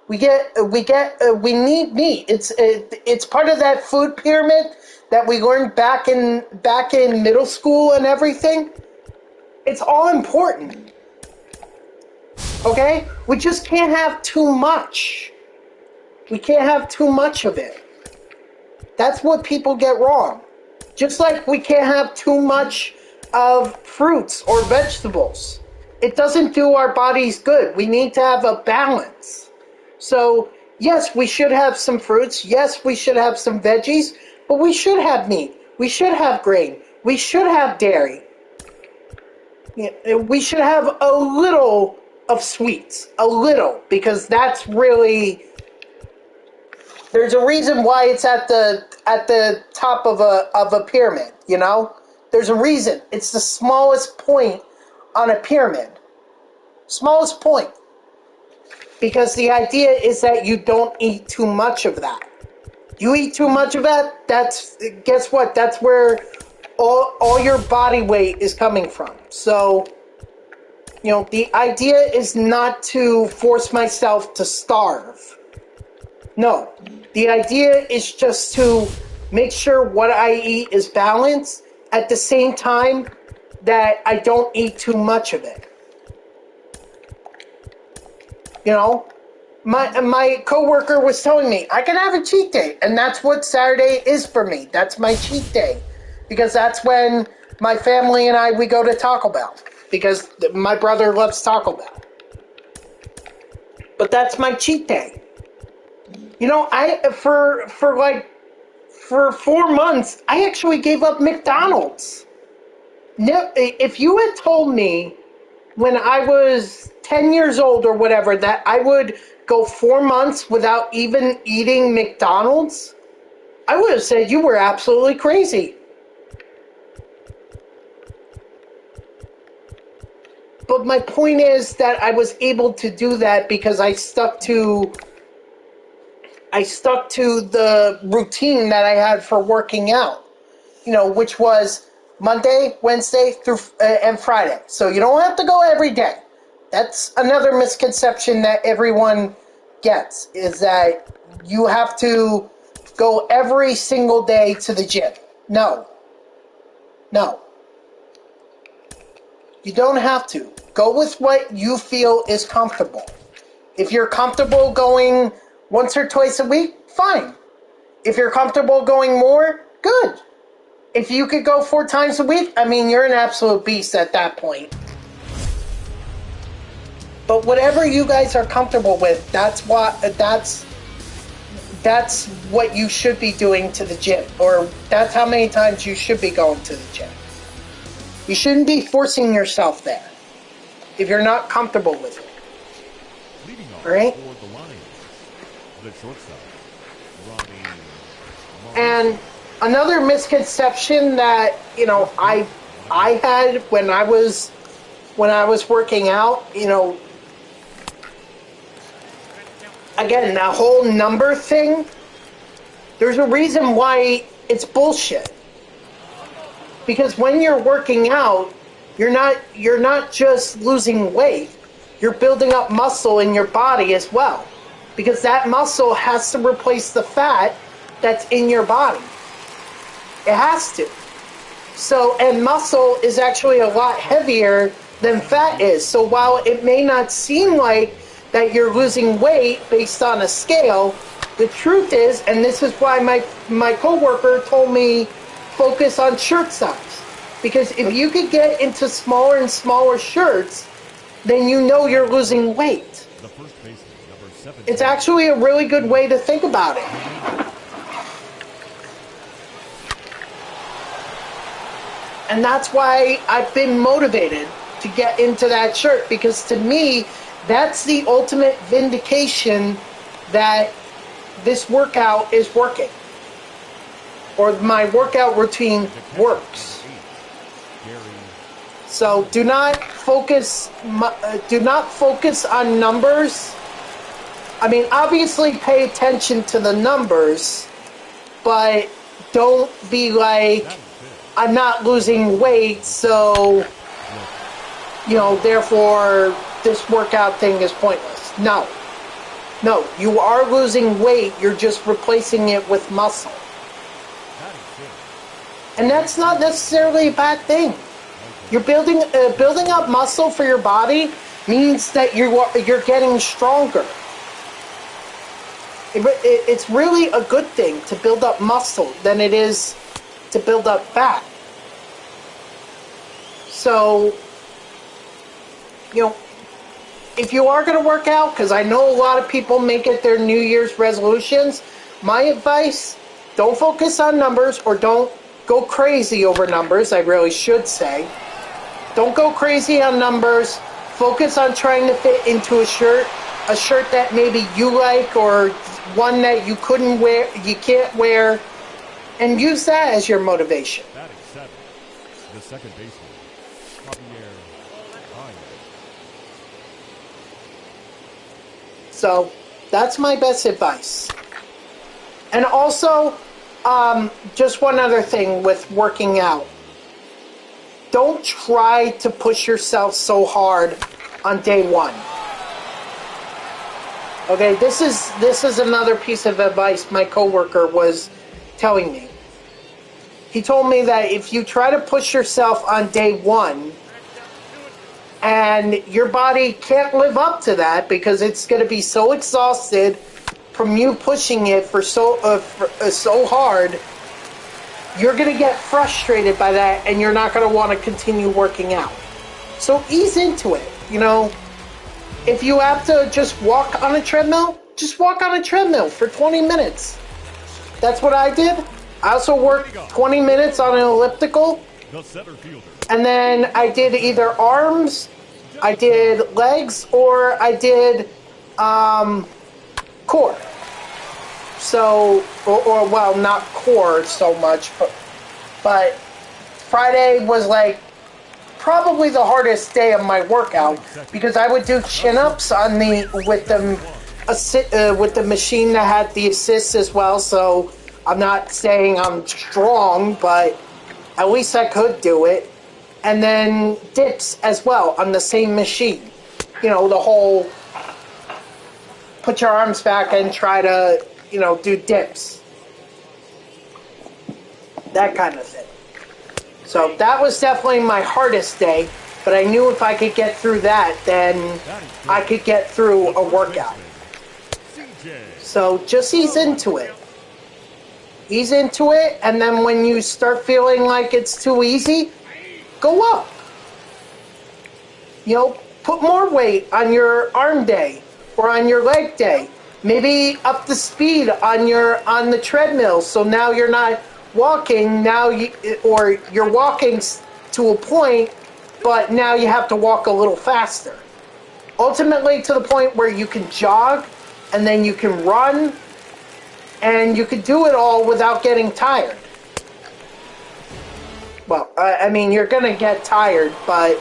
We need meat. It's part of that food pyramid that we learned back in middle school and everything. It's all important. Okay? We just can't have too much. We can't have too much of it. That's what people get wrong. Just like we can't have too much of fruits or vegetables. It doesn't do our bodies good. We need to have a balance. So, yes, we should have some fruits. Yes, we should have some veggies. But we should have meat. We should have grain. We should have dairy. We should have a little of sweets. A little. Because that's really... There's a reason why it's at the top of a pyramid, There's a reason. It's the smallest point on a pyramid. Smallest point. Because the idea is that you don't eat too much of that. You eat too much of that, guess what? That's where all your body weight is coming from. So, the idea is not to force myself to starve. No. The idea is just to make sure what I eat is balanced at the same time that I don't eat too much of it. My coworker was telling me I can have a cheat day, and that's what Saturday is for me. That's my cheat day, because that's when my family and we go to Taco Bell, because my brother loves Taco Bell. But that's my cheat day. For 4 months, I actually gave up McDonald's. If you had told me when I was 10 years old or whatever that I would go 4 months without even eating McDonald's, I would have said you were absolutely crazy. But my point is that I was able to do that because I stuck to the routine that I had for working out, which was Monday, Wednesday, through and Friday. So you don't have to go every day. That's another misconception that everyone gets, is that you have to go every single day to the gym. No. You don't have to. Go with what you feel is comfortable. If you're comfortable going once or twice a week, fine. If you're comfortable going more, good. If you could go 4 times a week, you're an absolute beast at that point. But whatever you guys are comfortable with, that's what you should be doing to the gym. Or that's how many times you should be going to the gym. You shouldn't be forcing yourself there if you're not comfortable with it. Leading off right? for the Lions, the shortstop, Ronnie. And another misconception that I had when I was working out, again, that whole number thing, there's a reason why it's bullshit. Because when you're working out, you're not just losing weight, you're building up muscle in your body as well. Because that muscle has to replace the fat that's in your body. It has to. So, and muscle is actually a lot heavier than fat is. So while it may not seem like that you're losing weight based on a scale, the truth is, and this is why my coworker told me focus on shirt size. Because if you could get into smaller and smaller shirts, then you know you're losing weight. The first baseman, number 7. It's actually a really good way to think about it. And that's why I've been motivated to get into that shirt, because to me, that's the ultimate vindication that this workout is working, or my workout routine works. So do not focus on numbers. I mean, obviously pay attention to the numbers, but don't be like, I'm not losing weight, so, therefore this workout thing is pointless. No, you are losing weight, you're just replacing it with muscle. And that's not necessarily a bad thing. You're building up muscle for your body means that you're getting stronger. It's really a good thing to build up muscle than it is to build up fat. So, if you are going to work out, because I know a lot of people make it their New Year's resolutions, my advice, don't focus on numbers, or don't go crazy over numbers, I really should say. Don't go crazy on numbers. Focus on trying to fit into a shirt that maybe you like, or one that you can't wear, and use that as your motivation. Batting 7. The second baseman, Javier Baez. So that's my best advice. And also, just one other thing with working out. Don't try to push yourself so hard on day one. Okay, this is another piece of advice my coworker was telling me. He told me that if you try to push yourself on day one, and your body can't live up to that because it's going to be so exhausted from you pushing it for so hard, you're going to get frustrated by that, and you're not going to want to continue working out. So ease into it. If you have to just walk on a treadmill, just walk on a treadmill for 20 minutes. That's what I did. I also worked 20 minutes on an elliptical. The center fielder. And then I did either arms, I did legs, or I did core. So, or well, not core so much, but Friday was like probably the hardest day of my workout, because I would do chin-ups with the machine that had the assist as well. So I'm not saying I'm strong, but at least I could do it. And then dips as well on the same machine. The whole put your arms back and try to, do dips. That kind of thing. So that was definitely my hardest day, but I knew if I could get through that, then I could get through a workout. So just ease into it. Ease into it, and then when you start feeling like it's too easy, go up. Put more weight on your arm day or on your leg day. Maybe up the speed on the treadmill. So now you're not walking or you're walking to a point, but now you have to walk a little faster. Ultimately, to the point where you can jog, and then you can run, and you can do it all without getting tired. Well, I mean, you're going to get tired, but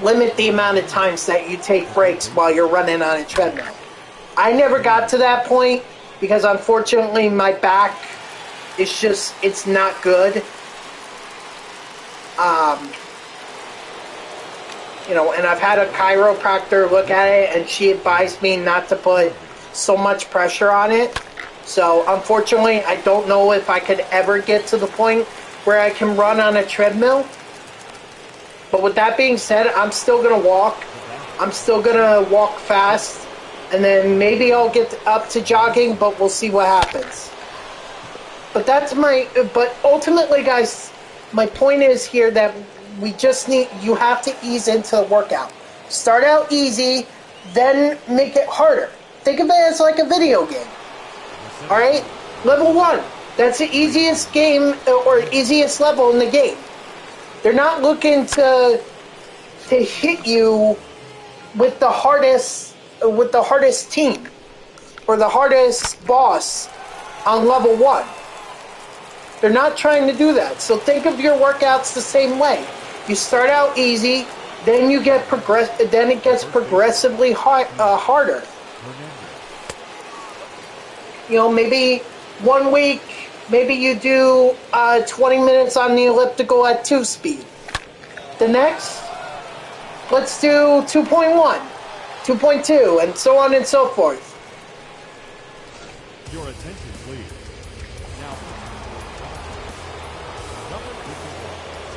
limit the amount of times that you take breaks while you're running on a treadmill. I never got to that point because unfortunately my back is just, it's not good. You know, and I've had a chiropractor look at it and she advised me not to put so much pressure on it. So unfortunately, I don't know if I could ever get to the point where I can run on a treadmill. But with that being said, I'm still going to walk. I'm still going to walk fast. And then maybe I'll get up to jogging, but we'll see what happens. But that's but ultimately, guys, my point is here that we just you have to ease into the workout. Start out easy, then make it harder. Think of it as like a video game. Alright? Level 1. That's the easiest game or easiest level in the game. They're not looking to hit you with the hardest team or the hardest boss on level 1. They're not trying to do that. So think of your workouts the same way. You start out easy, then you get then it gets progressively harder. You know, maybe 1 week, maybe you do 20 minutes on the elliptical at 2 speed. The next, let's do 2.1, 2.2, and so on and so forth. Your attention, please. Now,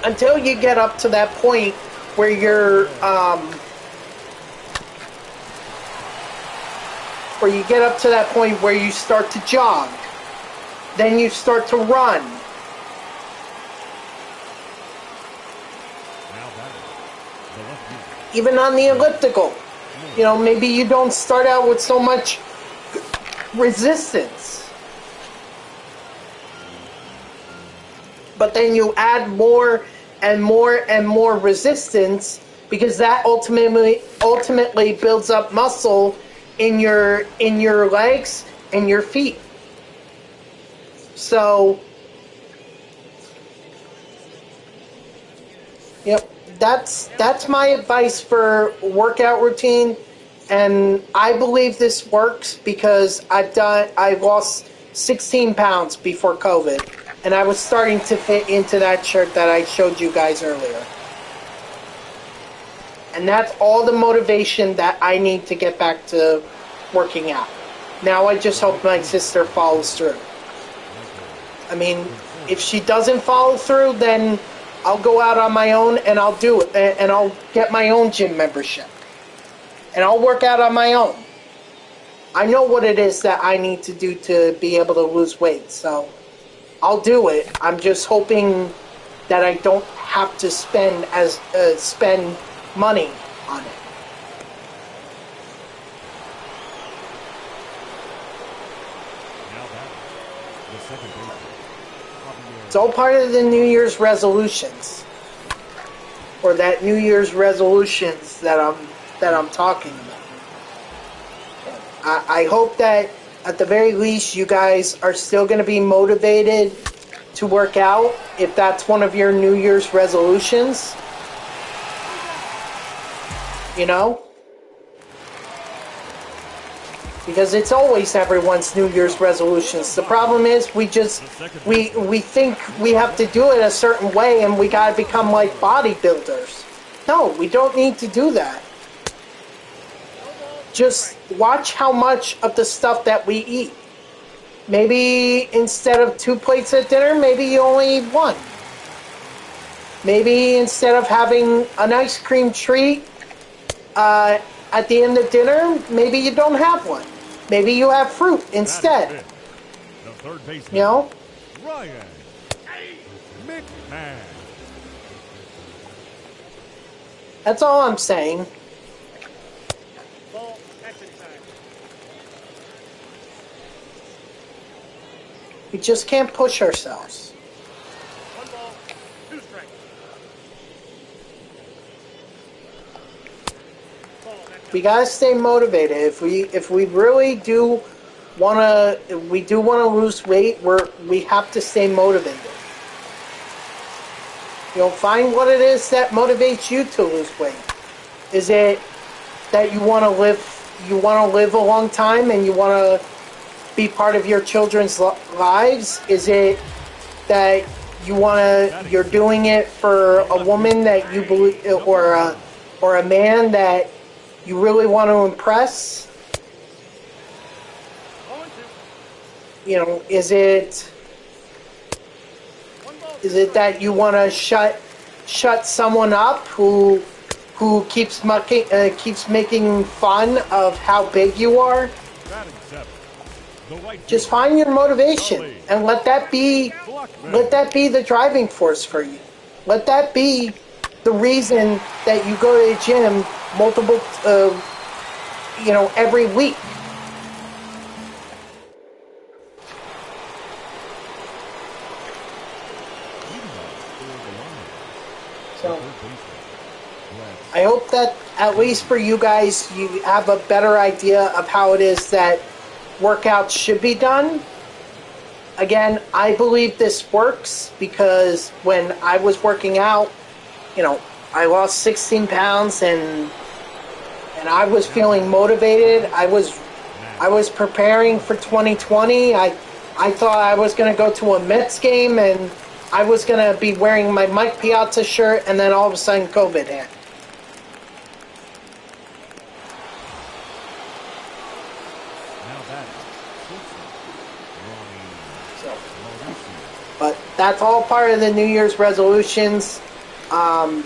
until you get up to that point where you're, where you start to jog, then you start to run. Even on the elliptical, you know, maybe you don't start out with so much resistance, but then you add more and more and more resistance, because that ultimately builds up muscle in your legs and your feet. So, yep, that's my advice for workout routine, and I believe this works because I lost 16 pounds before COVID, and I was starting to fit into that shirt that I showed you guys earlier. And that's all the motivation that I need to get back to working out. Now I just hope my sister follows through. I mean, if she doesn't follow through, then I'll go out on my own and I'll do it. And I'll get my own gym membership. And I'll work out on my own. I know what it is that I need to do to be able to lose weight. So I'll do it. I'm just hoping that I don't have to spend money on it. It's all part of the New Year's resolutions, or that New Year's resolutions that I'm talking about. I hope that at the very least you guys are still going to be motivated to work out if that's one of your New Year's resolutions. You know? Because it's always everyone's New Year's resolutions. The problem is we think we have to do it a certain way and we gotta become like bodybuilders. No, we don't need to do that. Just watch how much of the stuff that we eat. Maybe instead of 2 plates at dinner, maybe you only eat 1. Maybe instead of having an ice cream treat at the end of dinner, maybe you don't have one. Maybe you have fruit instead. The third baseman, you know? Ryan McMahon. That's all I'm saying. Ball, action time. We just can't push ourselves. 1 ball, 2 strikes. We gotta stay motivated. If we really do wanna lose weight, we have to stay motivated. You know, find what it is that motivates you to lose weight. Is it that you want to live a long time and you want to be part of your children's lives? Is it that you're doing it for a woman that you believe, or a man that you really want to impress? You know, is it that you want to shut someone up who keeps making fun of how big you are? Batting seven. The right Just fielder, find your motivation and let that be the driving force for you. Let that be the reason that you go to the gym multiple every week. So I hope that at least for you guys, you have a better idea of how it is that workouts should be done. Again, I believe this works because when I was working out, I lost 16 pounds and I was feeling motivated. I was preparing for 2020. I thought I was going to go to a Mets game and I was going to be wearing my Mike Piazza shirt, and then all of a sudden COVID hit. But that's all part of the New Year's resolutions. And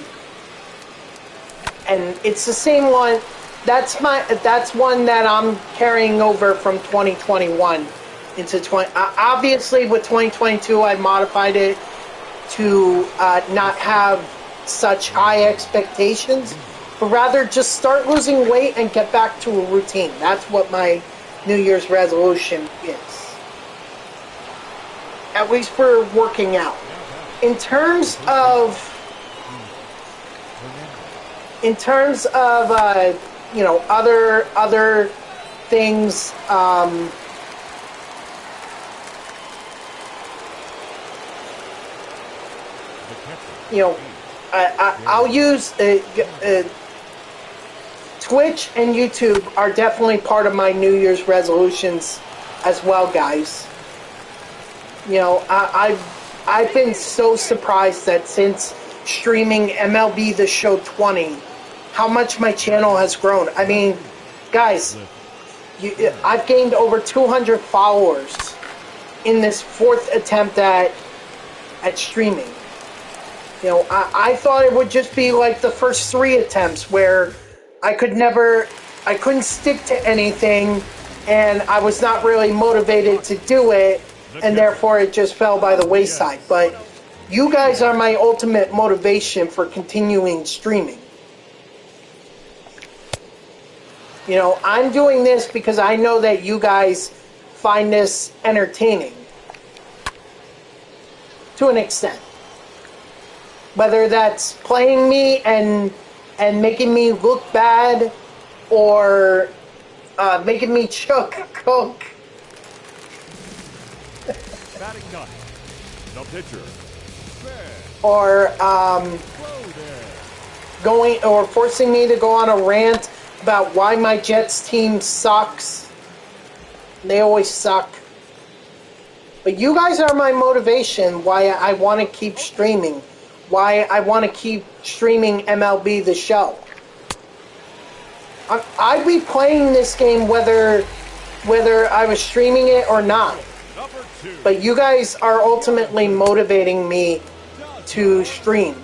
it's the same one. That's one that I'm carrying over from 2021 into 20. Obviously, with 2022, I modified it to not have such high expectations, but rather just start losing weight and get back to a routine. That's what my New Year's resolution is. At least for working out. In terms of other things, I'll use Twitch and YouTube are definitely part of my New Year's resolutions as well, guys. I've been so surprised that since streaming MLB The Show 20, how much my channel has grown. I mean, guys, I've gained over 200 followers in this fourth attempt at streaming. I thought it would just be like the first 3 attempts where I couldn't stick to anything and I was not really motivated to do it, and therefore it just fell by the wayside. But you guys are my ultimate motivation for continuing streaming. I'm doing this because I know that you guys find this entertaining to an extent. Whether that's playing me and making me look bad, or making me choke coke. Batting ninth. The pitcher. Or forcing me to go on a rant about why my Jets team sucks. They always suck. But you guys are my motivation why I want to keep streaming. Why I want to keep streaming MLB The Show. I'd be playing this game whether I was streaming it or not. But you guys are ultimately motivating me to stream.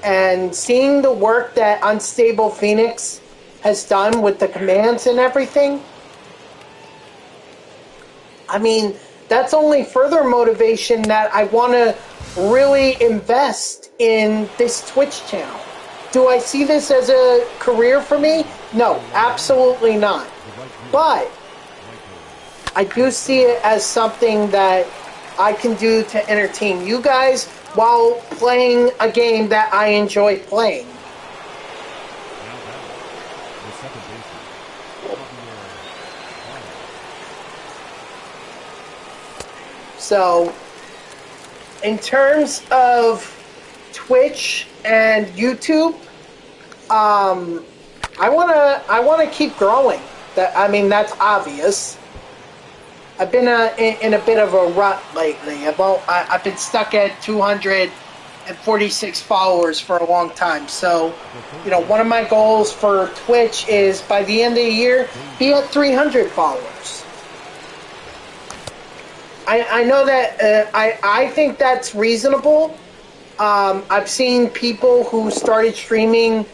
And seeing the work that Unstable Phoenix has done with the commands and everything, I mean, that's only further motivation that I want to really invest in this Twitch channel. Do I see this as a career for me? No, absolutely not. But I do see it as something that I can do to entertain you guys while playing a game that I enjoy playing. So, in terms of Twitch and YouTube, I wanna keep growing. That's obvious. I've been in a bit of a rut lately. I've been stuck at 246 followers for a long time. So, one of my goals for Twitch is by the end of the year, be at 300 followers. I know that I think that's reasonable. I've seen people who started streaming,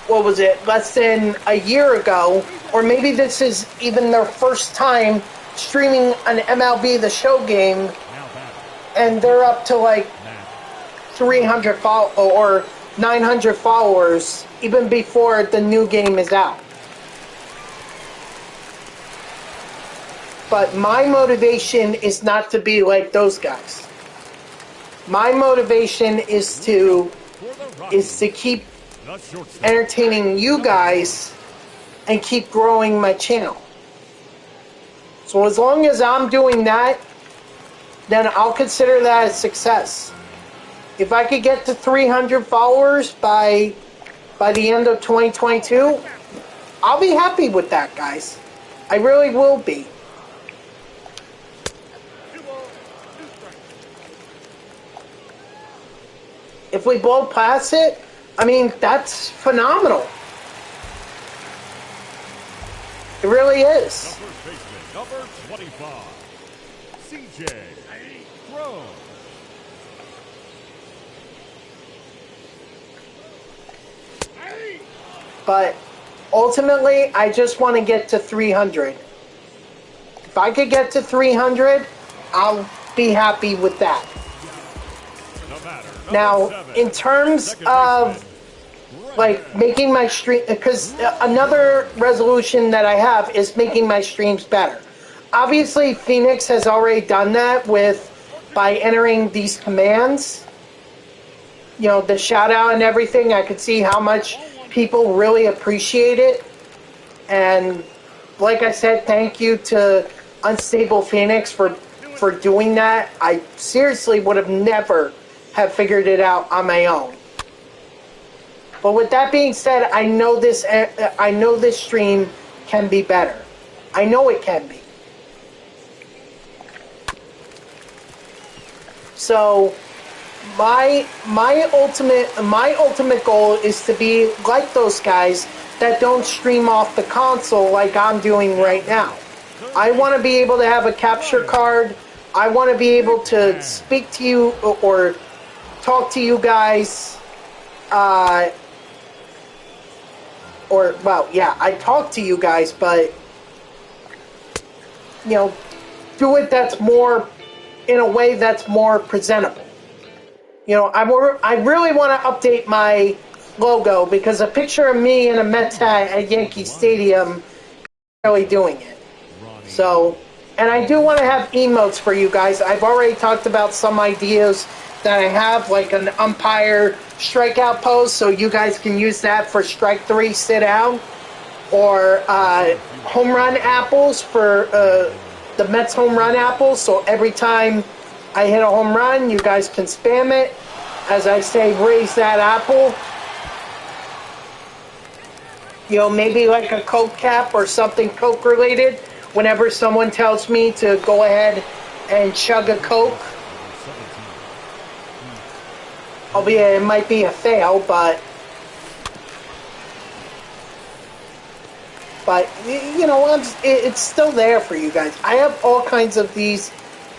what was it, less than a year ago, or maybe this is even their first time streaming an MLB The Show game, and they're up to like 300 or 900 followers even before the new game is out. But my motivation is not to be like those guys. My motivation is to keep entertaining you guys and keep growing my channel. So as long as I'm doing that, then I'll consider that a success. If I could get to 300 followers by the end of 2022, I'll be happy with that, guys. I really will be. 2 balls, 2 strikes. If we blow past it, that's phenomenal. It really is. The first baseman, number 25, CJ Cron. But ultimately, I just want to get to 300. If I could get to 300, I'll be happy with that. Now, in terms of like making my stream, because another resolution that I have is making my streams better. Obviously, Phoenix has already done that by entering these commands. The shout out and everything. I could see how much people really appreciate it. And like I said, thank you to Unstable Phoenix for doing that. I seriously would have never have figured it out on my own. But with that being said, I know this stream can be better. I know it can be. So my ultimate goal is to be like those guys that don't stream off the console like I'm doing right now. I want to be able to have a capture card. I want to be able to speak to you or talk to you guys. I talk to you guys, but do it that's more in a way that's more presentable. I really want to update my logo because a picture of me in a Mets hat at Yankee Stadium is really doing it. So, and I do want to have emotes for you guys. I've already talked about some ideas that I have, like an umpire strikeout pose, so you guys can use that for strike 3, sit down, or home run apples for the Mets home run apples. So every time I hit a home run, you guys can spam it. As I say, raise that apple. Maybe like a Coke cap or something Coke related. Whenever someone tells me to go ahead and chug a Coke. Albeit it might be a fail, but it's still there for you guys. I have all kinds of these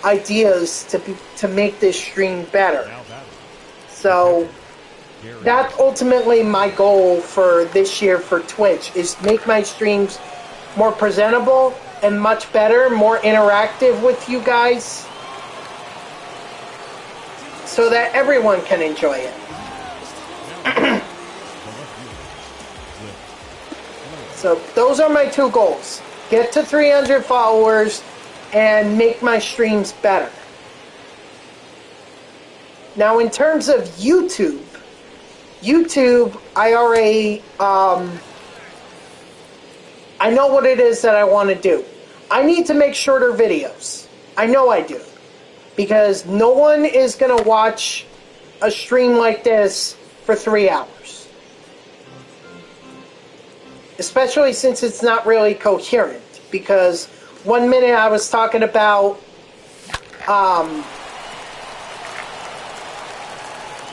ideas to make this stream better. So that's ultimately my goal for this year for Twitch, is make my streams more presentable and much better, more interactive with you guys, so that everyone can enjoy it. So those are my 2 goals. Get to 300 followers and make my streams better. Now in terms of YouTube, I already, I know what it is that I want to do. I need to make shorter videos. I know I do. Because no one is going to watch a stream like this for 3 hours. especially since it's not really coherent. Because 1 minute I was talking about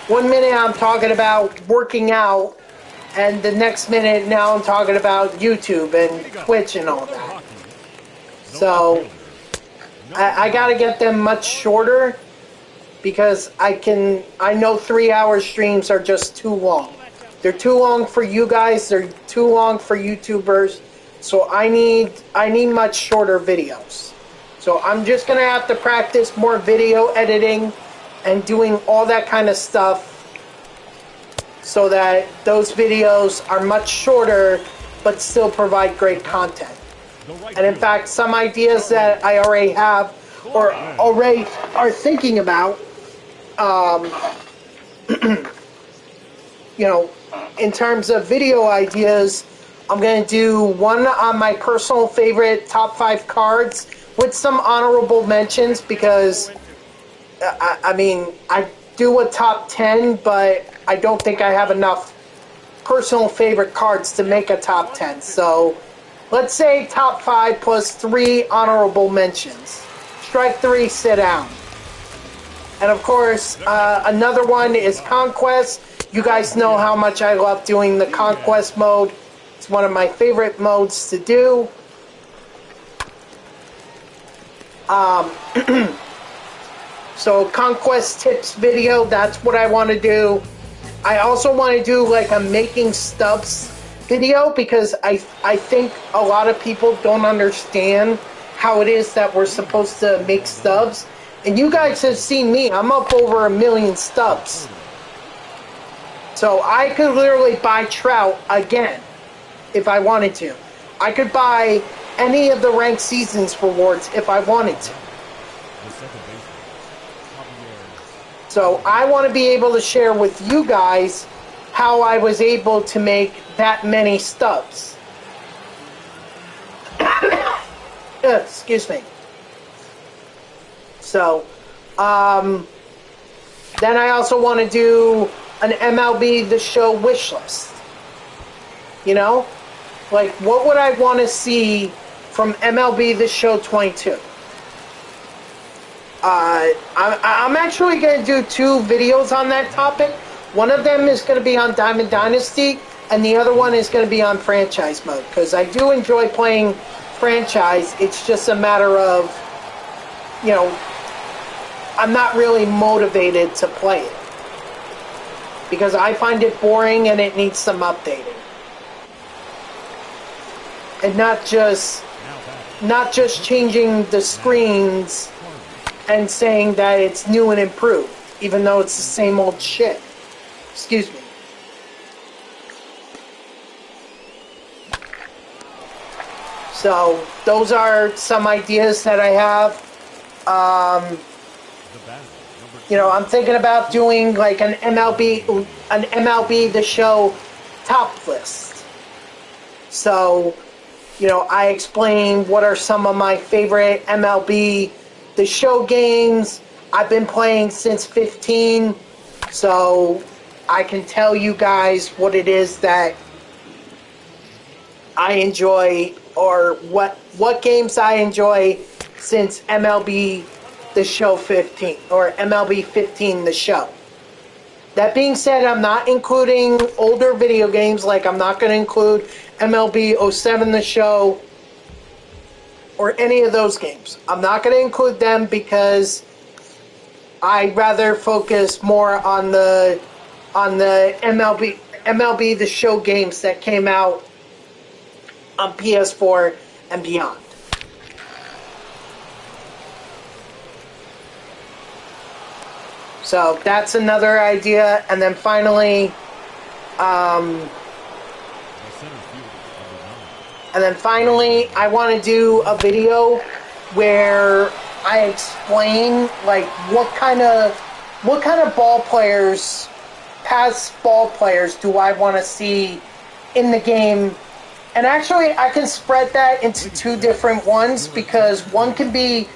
1 minute I'm talking about working out, and the next minute now I'm talking about YouTube and Twitch and all that. So I gotta get them much shorter, because I know 3-hour streams are just too long. They're too long for you guys, they're too long for YouTubers, so I need much shorter videos. So I'm just gonna have to practice more video editing and doing all that kind of stuff, so that those videos are much shorter but still provide great content. And in fact, some ideas that I already have or already are thinking about, you know, in terms of video ideas, I'm going to do one on my personal favorite top 5 cards with some honorable mentions, because I mean, I do a top 10, but I don't think I have enough personal favorite cards to make a top 10. So let's say top 5 plus 3 honorable mentions. Strike 3, sit down. And of course, another one is Conquest. You guys know how much I love doing the Conquest mode. It's one of my favorite modes to do. So Conquest tips video, that's what I want to do. I also want to do like a making stubs video, because I think a lot of people don't understand how it is that we're supposed to make stubs. And you guys have seen me, I'm up over 1 million stubs. So I could literally buy Trout again if I wanted to. I could buy any of the ranked seasons rewards if I wanted to. So I want to be able to share with you guys how I was able to make that many stubs. Excuse me. So, then I also want to do an MLB The Show wish list. You know? Like, what would I want to see from MLB The Show 22? I'm actually going to do 2 videos on that topic. One of them is going to be on Diamond Dynasty, and the other one is going to be on franchise mode, because I do enjoy playing franchise. It's just a matter of, you know, I'm not really motivated to play it, because I find it boring and it needs some updating. And not just changing the screens and saying that it's new and improved, even though it's the same old shit. Excuse me. So, those are some ideas that I have. You know, I'm thinking about doing like an MLB The Show top list. So, you know, I explain what are some of my favorite MLB The Show games. I've been playing since 15, so I can tell you guys what it is that I enjoy, or what games I enjoy since MLB The Show 15, or MLB 15 The Show. That being said, I'm not including older video games, like I'm not going to include MLB 07 The Show, or any of those games. I'm not going to include them because I'd rather focus more on the MLB The Show games that came out on PS4 and beyond. So that's another idea. And then finally, I want to do a video where I explain like what kind of ball players, past ball players, do I want to see in the game. And actually, I can spread that into 2 different ones, because one can be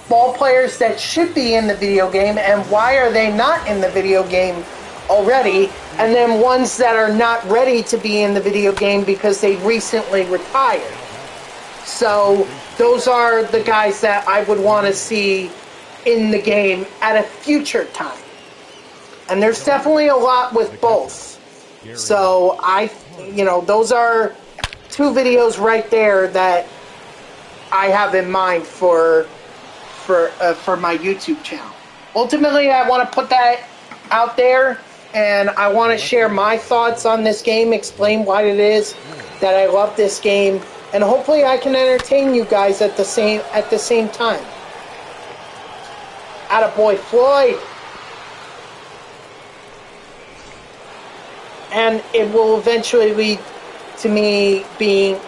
ball players that should be in the video game, and why are they not in the video game already, and then ones that are not ready to be in the video game because they recently retired. So those are the guys that I would want to see in the game at a future time. And there's definitely a lot with both. So those are two videos right there that I have in mind for my YouTube channel. Ultimately, I want to put that out there, and I want to share my thoughts on this game, explain why it is that I love this game, and hopefully I can entertain you guys at the same time. Attaboy Floyd. And it will eventually lead to me being,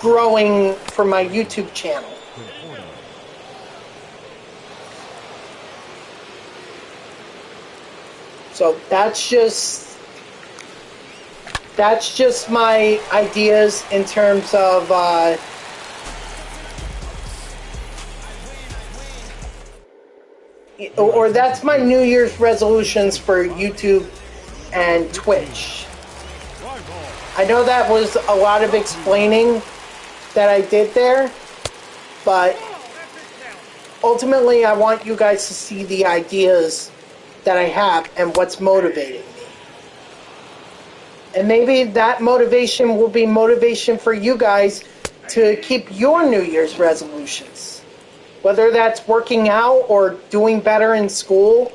growing for my YouTube channel. So that's just my ideas in terms of or that's my New Year's resolutions for YouTube and Twitch. I know that was a lot of explaining that I did there, but ultimately I want you guys to see the ideas that I have and what's motivating me. And maybe that motivation will be motivation for you guys to keep your New Year's resolutions. Whether that's working out or doing better in school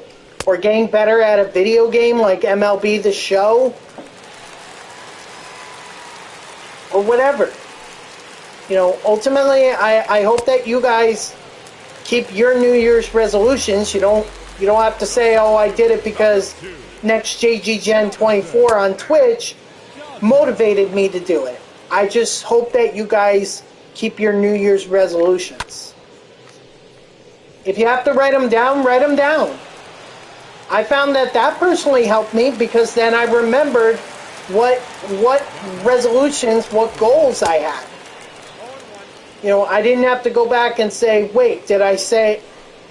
or getting better at a video game like MLB The Show or whatever. Ultimately, I hope that you guys keep your New Year's resolutions. You don't have to say, oh, I did it because Next JG Gen 24 on Twitch motivated me to do it. I just hope that you guys keep your New Year's resolutions. If you have to write them down, write them down. I found that personally helped me because then I remembered what resolutions, what goals I had. I didn't have to go back and say, wait, did I say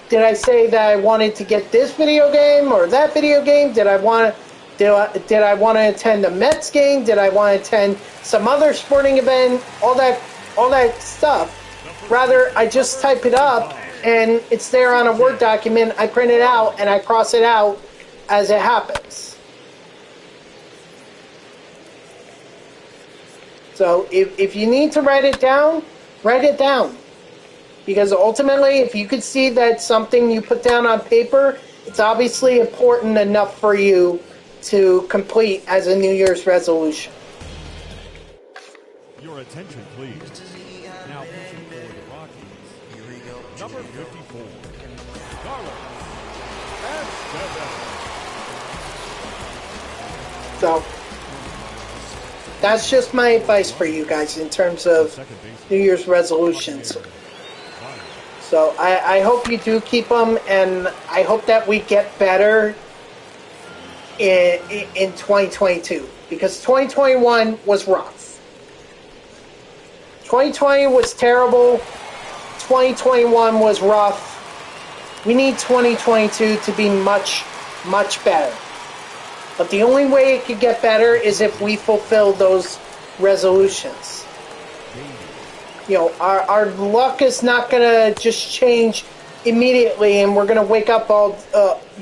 that I wanted to get this video game or that video game? Did I want to attend a Mets game? Did I want to attend some other sporting event? All that stuff. Rather, I just type it up and it's there on a Word document. I print it out and I cross it out as it happens. So if you need to write it down, write it down. Because ultimately, if you could see that something you put down on paper, it's obviously important enough for you to complete as a New Year's resolution. Your attention, please. Now pitching for the Rockies. Number 54, Carlos Estevez. So that's just my advice for you guys in terms of New Year's resolutions. So I hope you do keep them, and I hope that we get better in 2022, because 2021 was rough. 2020 was terrible. 2021 was rough. We need 2022 to be much, much better. But the only way it could get better is if we fulfill those resolutions. Our luck is not going to just change immediately, and we're going to wake up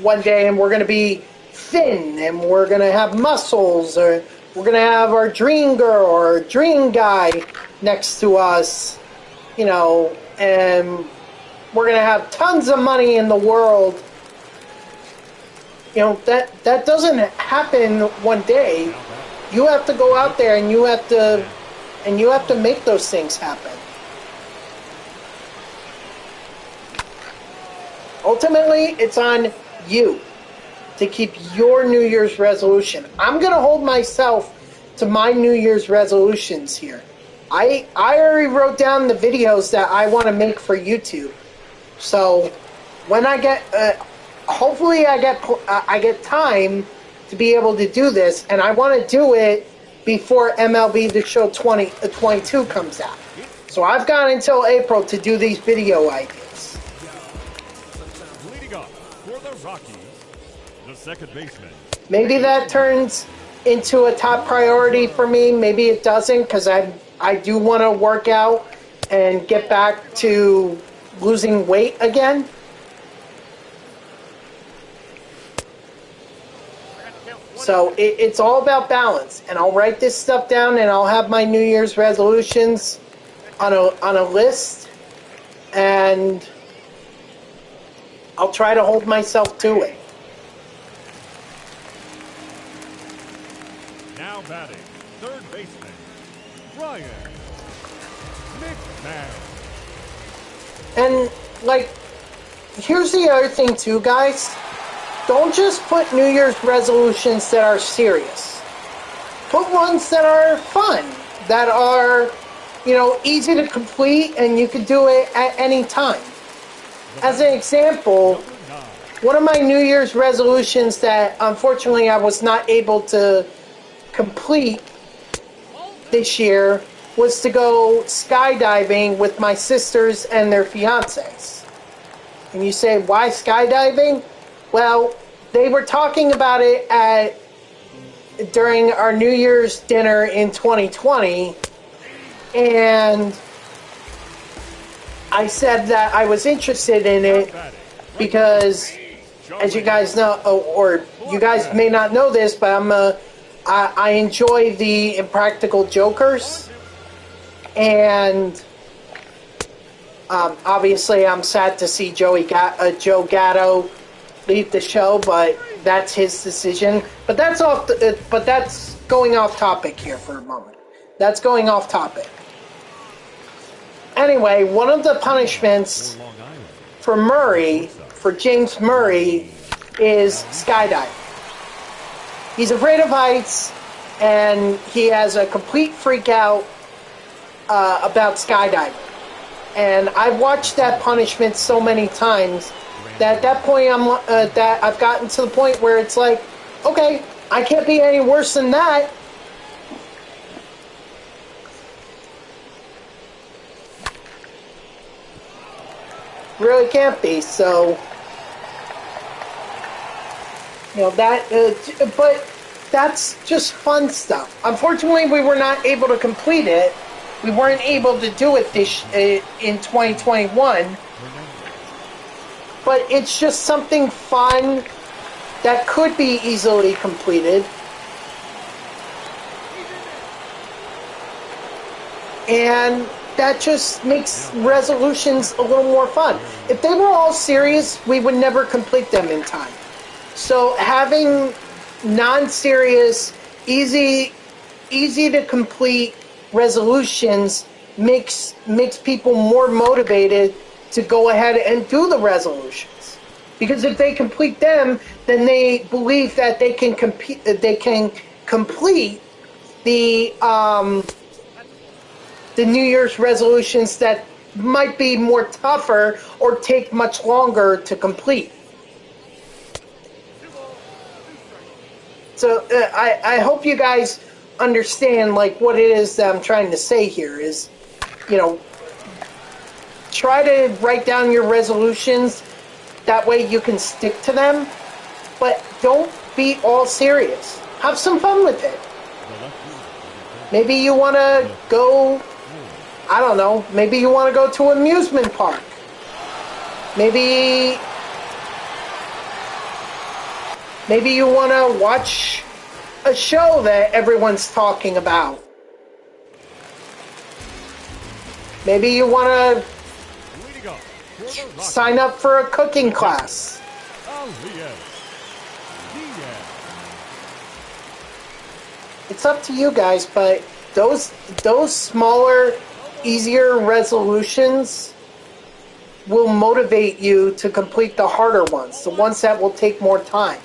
one day and we're going to be thin, and we're going to have muscles, or we're going to have our dream girl or dream guy next to us, and we're going to have tons of money in the world. That doesn't happen one day. You have to go out there and you have to make those things happen. Ultimately, it's on you to keep your New Year's resolution. I'm going to hold myself to my New Year's resolutions here. I already wrote down the videos that I want to make for YouTube. So when I get, hopefully I get time to be able to do this, and I want to do it before MLB The Show 22 comes out. So I've got until April to do these video ideas. Leading up for the Rockies, The second baseman. Maybe that turns into a top priority for me. Maybe it doesn't, because I do want to work out and get back to losing weight again. So it's all about balance, and I'll write this stuff down, and I'll have my New Year's resolutions on a list, and I'll try to hold myself to it. Now batting, third baseman, Ryan McMahon. And, like, here's the other thing too, guys. Don't just put New Year's resolutions that are serious. Put ones that are fun, that are, easy to complete, and you can do it at any time. As an example, one of my New Year's resolutions that unfortunately I was not able to complete this year was to go skydiving with my sisters and their fiancés. And you say, why skydiving? Well, they were talking about it during our New Year's dinner in 2020, and I said that I was interested in it because, as you guys know, or you guys may not know this, but I enjoy the Impractical Jokers, and obviously I'm sad to see Joe Gatto leave the show, but that's his decision. But that's going off topic here for a moment. That's going off topic. Anyway, one of the punishments for James Murray, is skydiving. He's afraid of heights, and he has a complete freak out about skydiving. And I've watched that punishment so many times that at that point that I've gotten to the point where it's like, okay, I can't be any worse than that. Really can't be. So, but that's just fun stuff. Unfortunately, we were not able to complete it. We weren't able to do it in 2021. But it's just something fun that could be easily completed. And that just makes resolutions a little more fun. If they were all serious, we would never complete them in time. So having non-serious, easy to complete resolutions makes people more motivated to go ahead and do the resolutions, because if they complete them, then they believe that they can complete the New Year's resolutions that might be more tougher or take much longer to complete. So I hope you guys understand what it is that I'm trying to say here is, try to write down your resolutions. That way you can stick to them. But don't be all serious. Have some fun with it. Maybe you want to go, I don't know, maybe you want to go to an amusement park. Maybe you want to watch a show that everyone's talking about. Maybe you want to sign up for a cooking class. It's up to you guys, but those smaller, easier resolutions will motivate you to complete the harder ones, the ones that will take more time.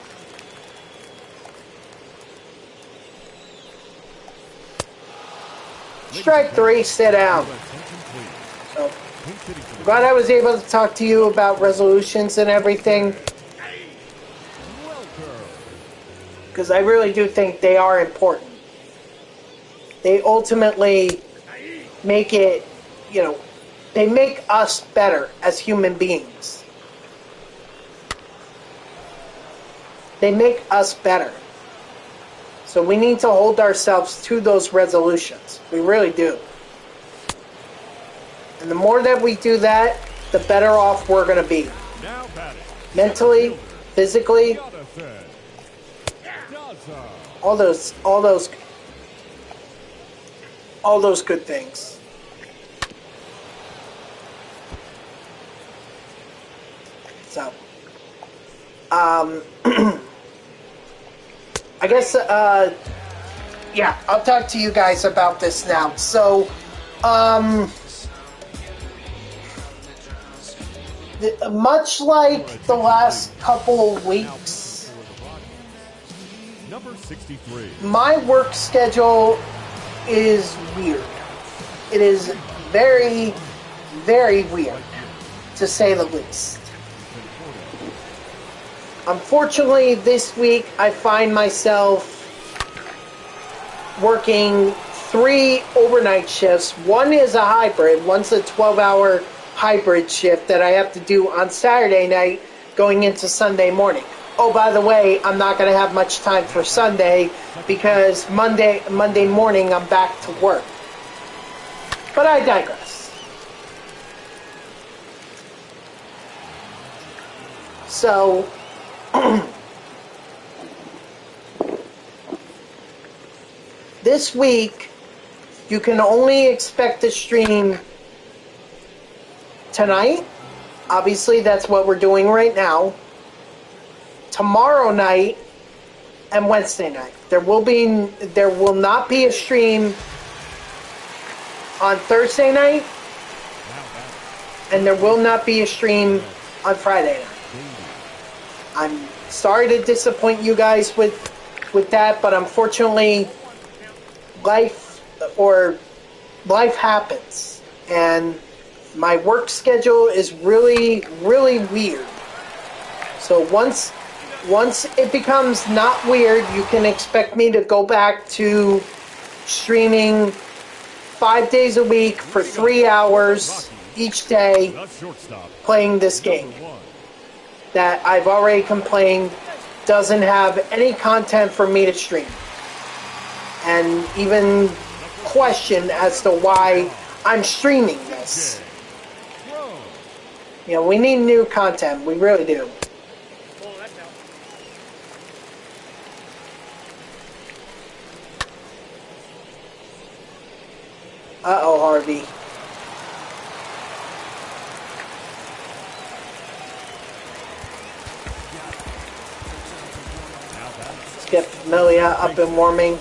Strike 3, sit down. So, I'm glad I was able to talk to you about resolutions and everything, because I really do think they are important. They ultimately make it, they make us better as human beings. they make us better. So we need to hold ourselves to those resolutions. We really do. And the more that we do that, the better off we're going to be. Now batting. Mentally, physically, Jonathan Daza. all those good things. So, I guess, yeah, I'll talk to you guys about this now. So, much like the last couple of weeks, Number 63. my work schedule is weird. It is very, very weird, to say the least. Unfortunately, this week I find myself working 3 overnight shifts. One is a hybrid. One's a 12-hour hybrid shift that I have to do on Saturday night going into Sunday morning. Oh, by the way, I'm not going to have much time for Sunday because Monday morning I'm back to work. But I digress. So, this week, you can only expect to stream tonight. Obviously, that's what we're doing right now. Tomorrow night and Wednesday night. There will not be a stream on Thursday night, and there will not be a stream on Friday night. I'm sorry to disappoint you guys with that, but unfortunately, life happens, and my work schedule is really, really weird. So once it becomes not weird, you can expect me to go back to streaming 5 days a week for 3 hours each day, The shortstop. playing this game Number 1. that I've already complained doesn't have any content for me to stream, and even question as to why I'm streaming this. Throw. You know, we need new content. We really do. Oh, that's out. Uh-oh, Harvey. Let's get Familia up and warming.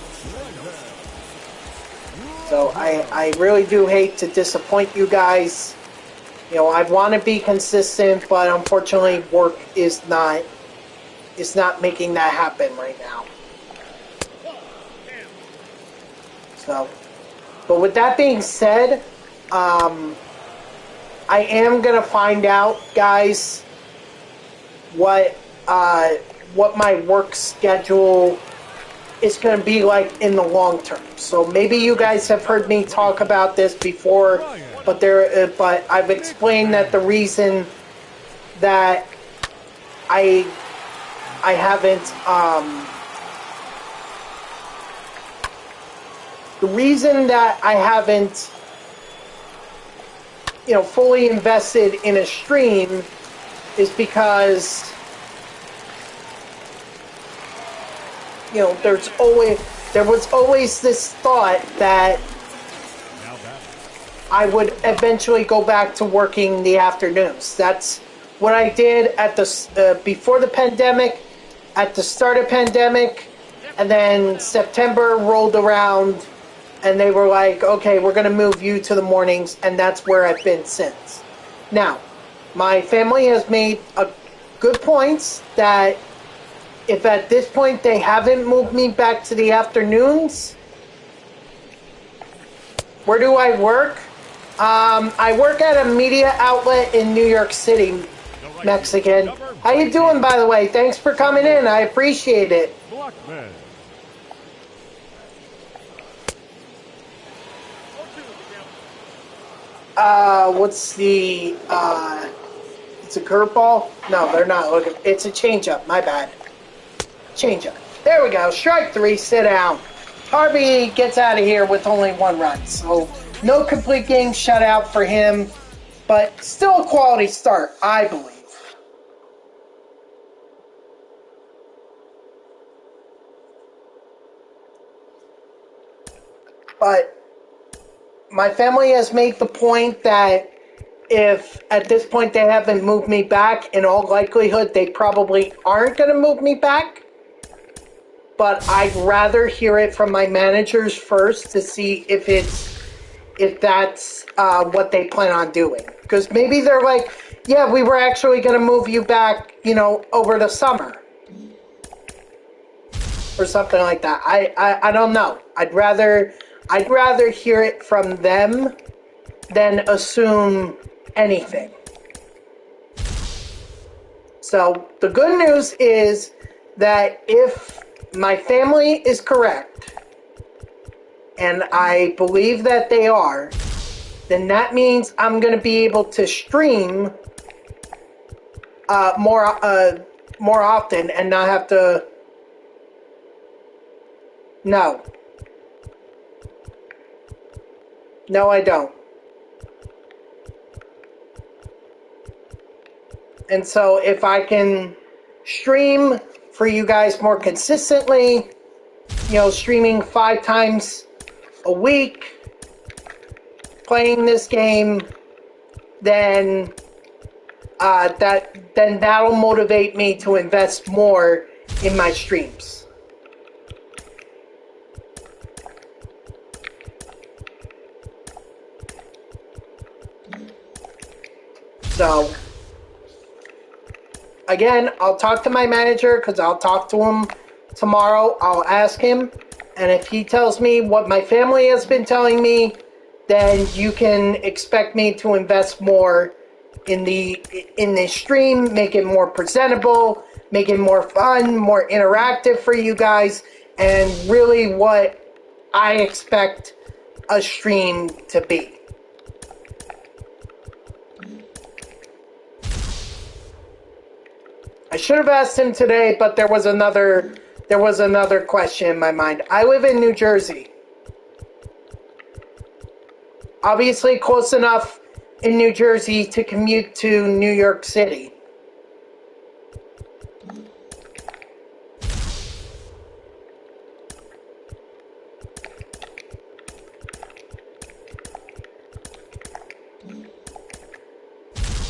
So I really do hate to disappoint you guys. You know, I want to be consistent, but unfortunately work is not making that happen right now. So, but with that being said, I am gonna find out, guys, what my work schedule is going to be like in the long term. So maybe you guys have heard me talk about this before, but I've explained that the reason that I haven't fully invested in a stream is because there was always this thought that Now batting. I would eventually go back to working the afternoons. That's what I did at before the pandemic, at the start of pandemic, and then September rolled around, and they were like, "Okay, we're going to move you to the mornings," and that's where I've been since. Now, my family has made good points that if at this point they haven't moved me back to the afternoons, where do I work? I work at a media outlet in New York City, Mexican. How you doing, by the way? Thanks for coming in. I appreciate it. Blackman. What's the, it's a curveball? No, they're not looking. It's a changeup. My bad. Changeup. There we go. Strike three. Sit down. Harvey gets out of here with only 1 run. So no complete game shutout for him. But still a quality start, I believe. But my family has made the point that if at this point they haven't moved me back, in all likelihood they probably aren't going to move me back. But I'd rather hear it from my managers first to see if that's what they plan on doing. Because maybe they're like, yeah, we were actually going to move you back, over the summer. Or something like that. I don't know. I'd rather hear it from them than assume anything. So the good news is that if my family is correct, and I believe that they are, then that means I'm going to be able to stream more often and not have to. No, I don't. And so if I can stream for you guys more consistently, streaming 5 times a week, playing this game, then that'll motivate me to invest more in my streams. So again, I'll talk to my manager because I'll talk to him tomorrow. I'll ask him, and if he tells me what my family has been telling me, then you can expect me to invest more in the stream, make it more presentable, make it more fun, more interactive for you guys, and really what I expect a stream to be. I should have asked him today, but there was another question in my mind. I live in New Jersey. Obviously close enough in New Jersey to commute to New York City.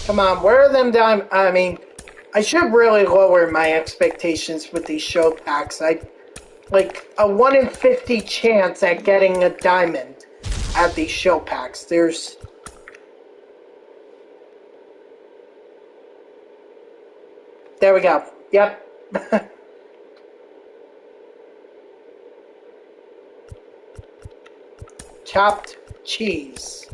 Come on, where are them down? I mean, I should really lower my expectations with these show packs. Like a 1 in 50 chance at getting a diamond at these show packs. There we go. Yep. Chopped cheese.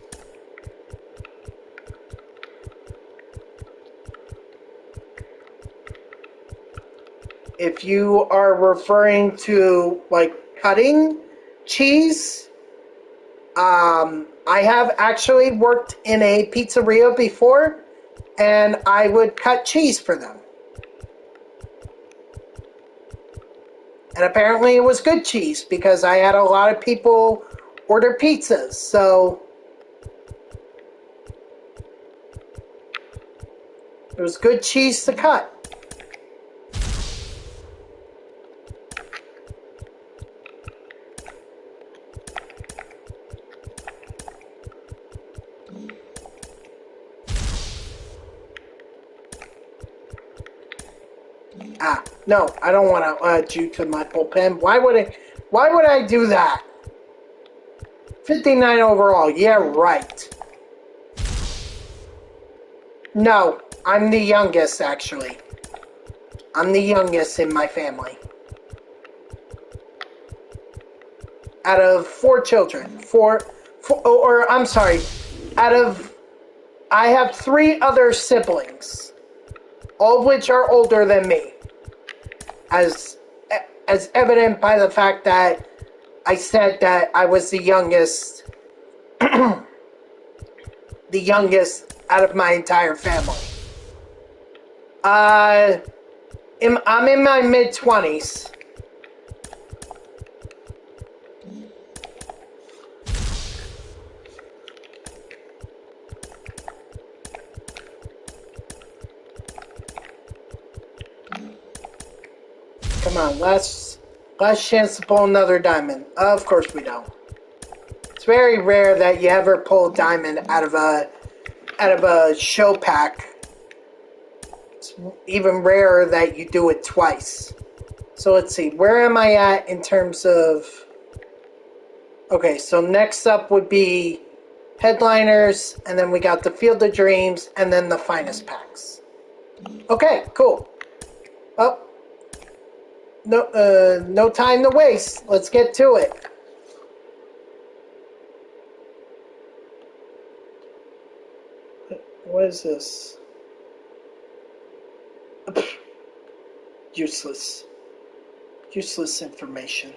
If you are referring to like cutting cheese, I have actually worked in a pizzeria before, and I would cut cheese for them. And apparently it was good cheese because I had a lot of people order pizzas, so it was good cheese to cut. No, I don't want to add you to my bullpen. Why would I do that? 59 overall. Yeah, right. No, I'm the youngest, actually. I'm the youngest in my family. Out of 4 children. I have 3 other siblings, all of which are older than me. As evident by the fact that I said that I was the youngest, the youngest out of my entire family. I'm in my mid-20s. Come on, last chance to pull another diamond. Of course we don't. It's very rare that you ever pull a diamond out of a show pack. It's even rarer that you do it twice. So let's see, where am I at in terms of... Okay, so next up would be Headliners, and then we got the Field of Dreams, and then the Finest Packs. Okay, cool. Oh, no time to waste. Let's get to it. What is this? Useless. Useless information.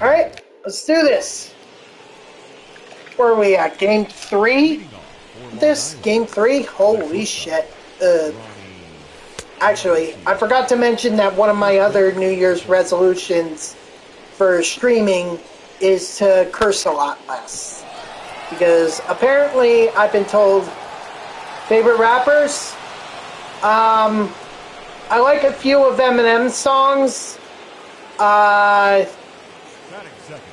Alright, let's do this. Where are we at? Game 3? This? Game 3? Holy shit. Actually, I forgot to mention that one of my other New Year's resolutions for streaming is to curse a lot less. Because apparently, I've been told, favorite rappers? I like a few of Eminem's songs. Batting second,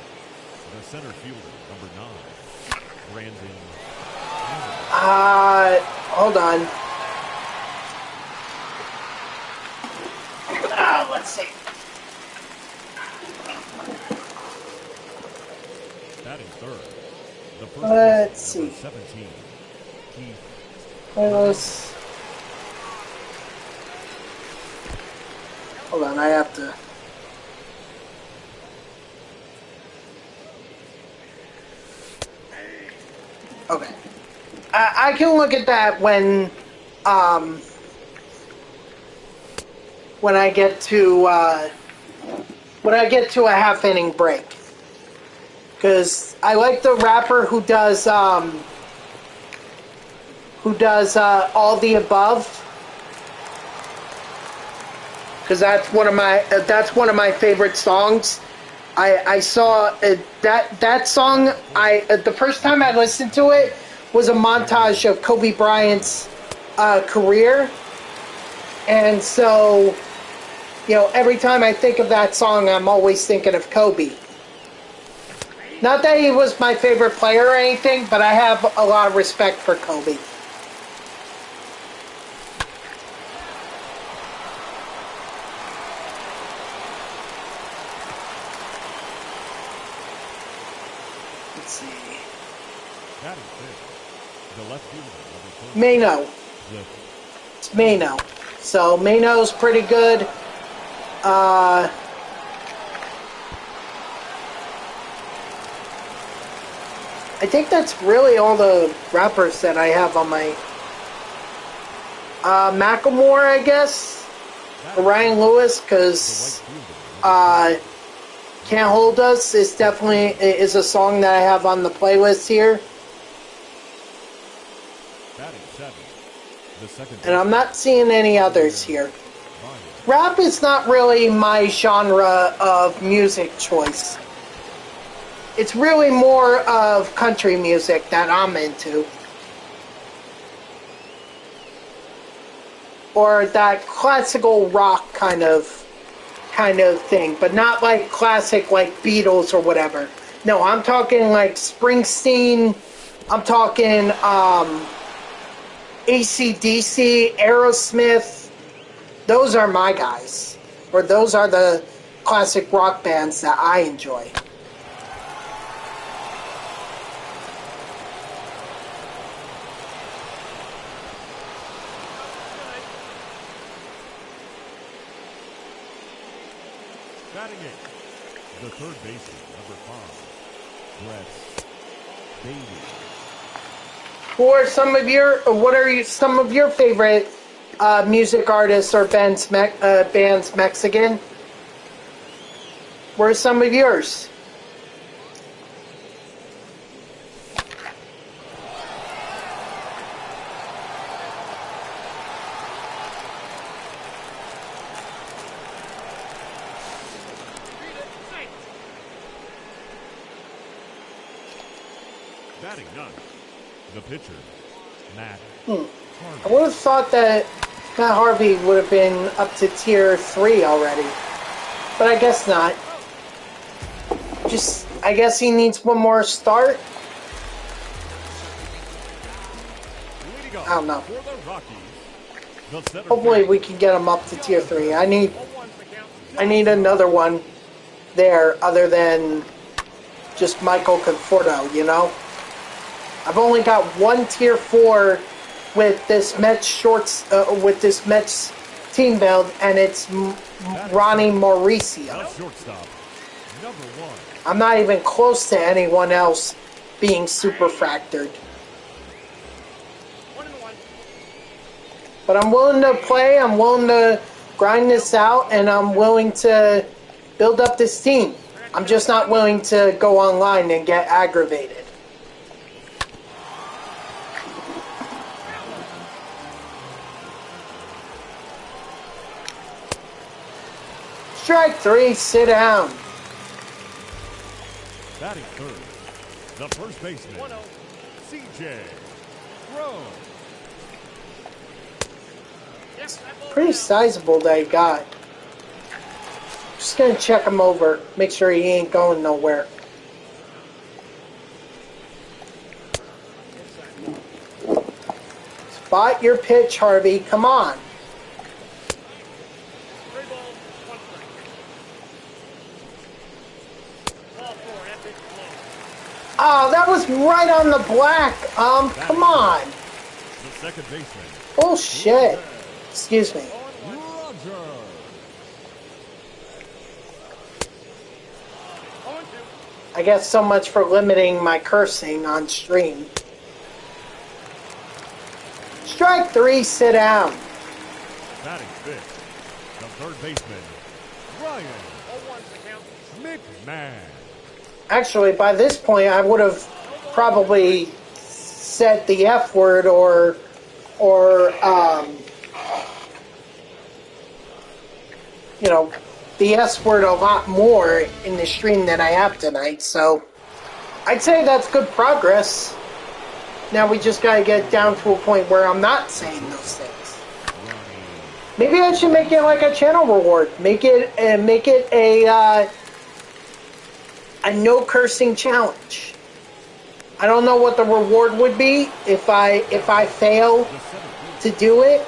the center fielder, number 9, Brandon. Hold on. Let's see. Batting third, the first Let's baseman, see. number 17, Keith. Hold on, I have to... Okay. I can look at that when I get to a half inning break, because I like the rapper who does all the above, because that's one of my favorite songs. I saw that song. The first time I listened to it was a montage of Kobe Bryant's career, and so, you know, every time I think of that song, I'm always thinking of Kobe. Not that he was my favorite player or anything, but I have a lot of respect for Kobe. Let's see. Batting fifth, the left fielder, number 4, Mano. Cliff. It's Mano. So Mano's pretty good. I think that's really all the rappers that I have on my... Macklemore, I guess? Or Ryan Lewis, The because right fielder, number Can't Hold Us is definitely is a song that I have on the playlist here. 2. Batting seventh, the second And I'm baseman, not seeing any others here. Ryan. Rap is not really my genre of music choice. It's really more of country music that I'm into. Or that classical rock kind of thing, but not like classic like Beatles or whatever. No, I'm talking like Springsteen, I'm talking AC/DC, Aerosmith. Those are my guys. Or those are the classic rock bands that I enjoy. Batting eighth, the third baseman, number 5, Brett Baty. What are some of your favorite music artists or bands Mexican? What are some of yours? Batting ninth, the pitcher, Matt I Harvey. would have thought that Matt Harvey would have been up to tier 3 already. But I guess not. I guess he needs one more start. Leading off I don't know. for the Rockies, the center Hopefully field, we can get him up to tier 3. I need 1-1's the count. another one there other than just Michael Conforto, you know? I've only got one tier 4 with this Mets team build, and it's Ronnie Mauricio. the shortstop, number 1. I'm not even close to anyone else being super fractured. 1-1. But I'm willing to play, I'm willing to grind this out, and I'm willing to build up this team. I'm just not willing to go online and get aggravated. Strike 3, sit down. Batting third, the first baseman, 1-0. CJ Cron. Yes, that ball Pretty down. sizable that he got. Just gonna check him over, make sure he ain't going nowhere. Spot your pitch, Harvey. Come on. 3 balls, 1 strike. Ball 4, that pitch is low. Oh, that was right on the black. Come on. The second baseman, Bullshit. Excuse me. Roger. 0-2. I guess so much for limiting my cursing on stream. Strike 3, sit down. Batting fifth, the third baseman, Ryan 0-1's the count. McMahon. Actually, by this point, I would have probably said the F word or the S word a lot more in the stream than I have tonight. So I'd say that's good progress. Now we just gotta get down to a point where I'm not saying those things. Maybe I should make it like a channel reward. Make it a no cursing challenge. I don't know what the reward would be if I fail to do it.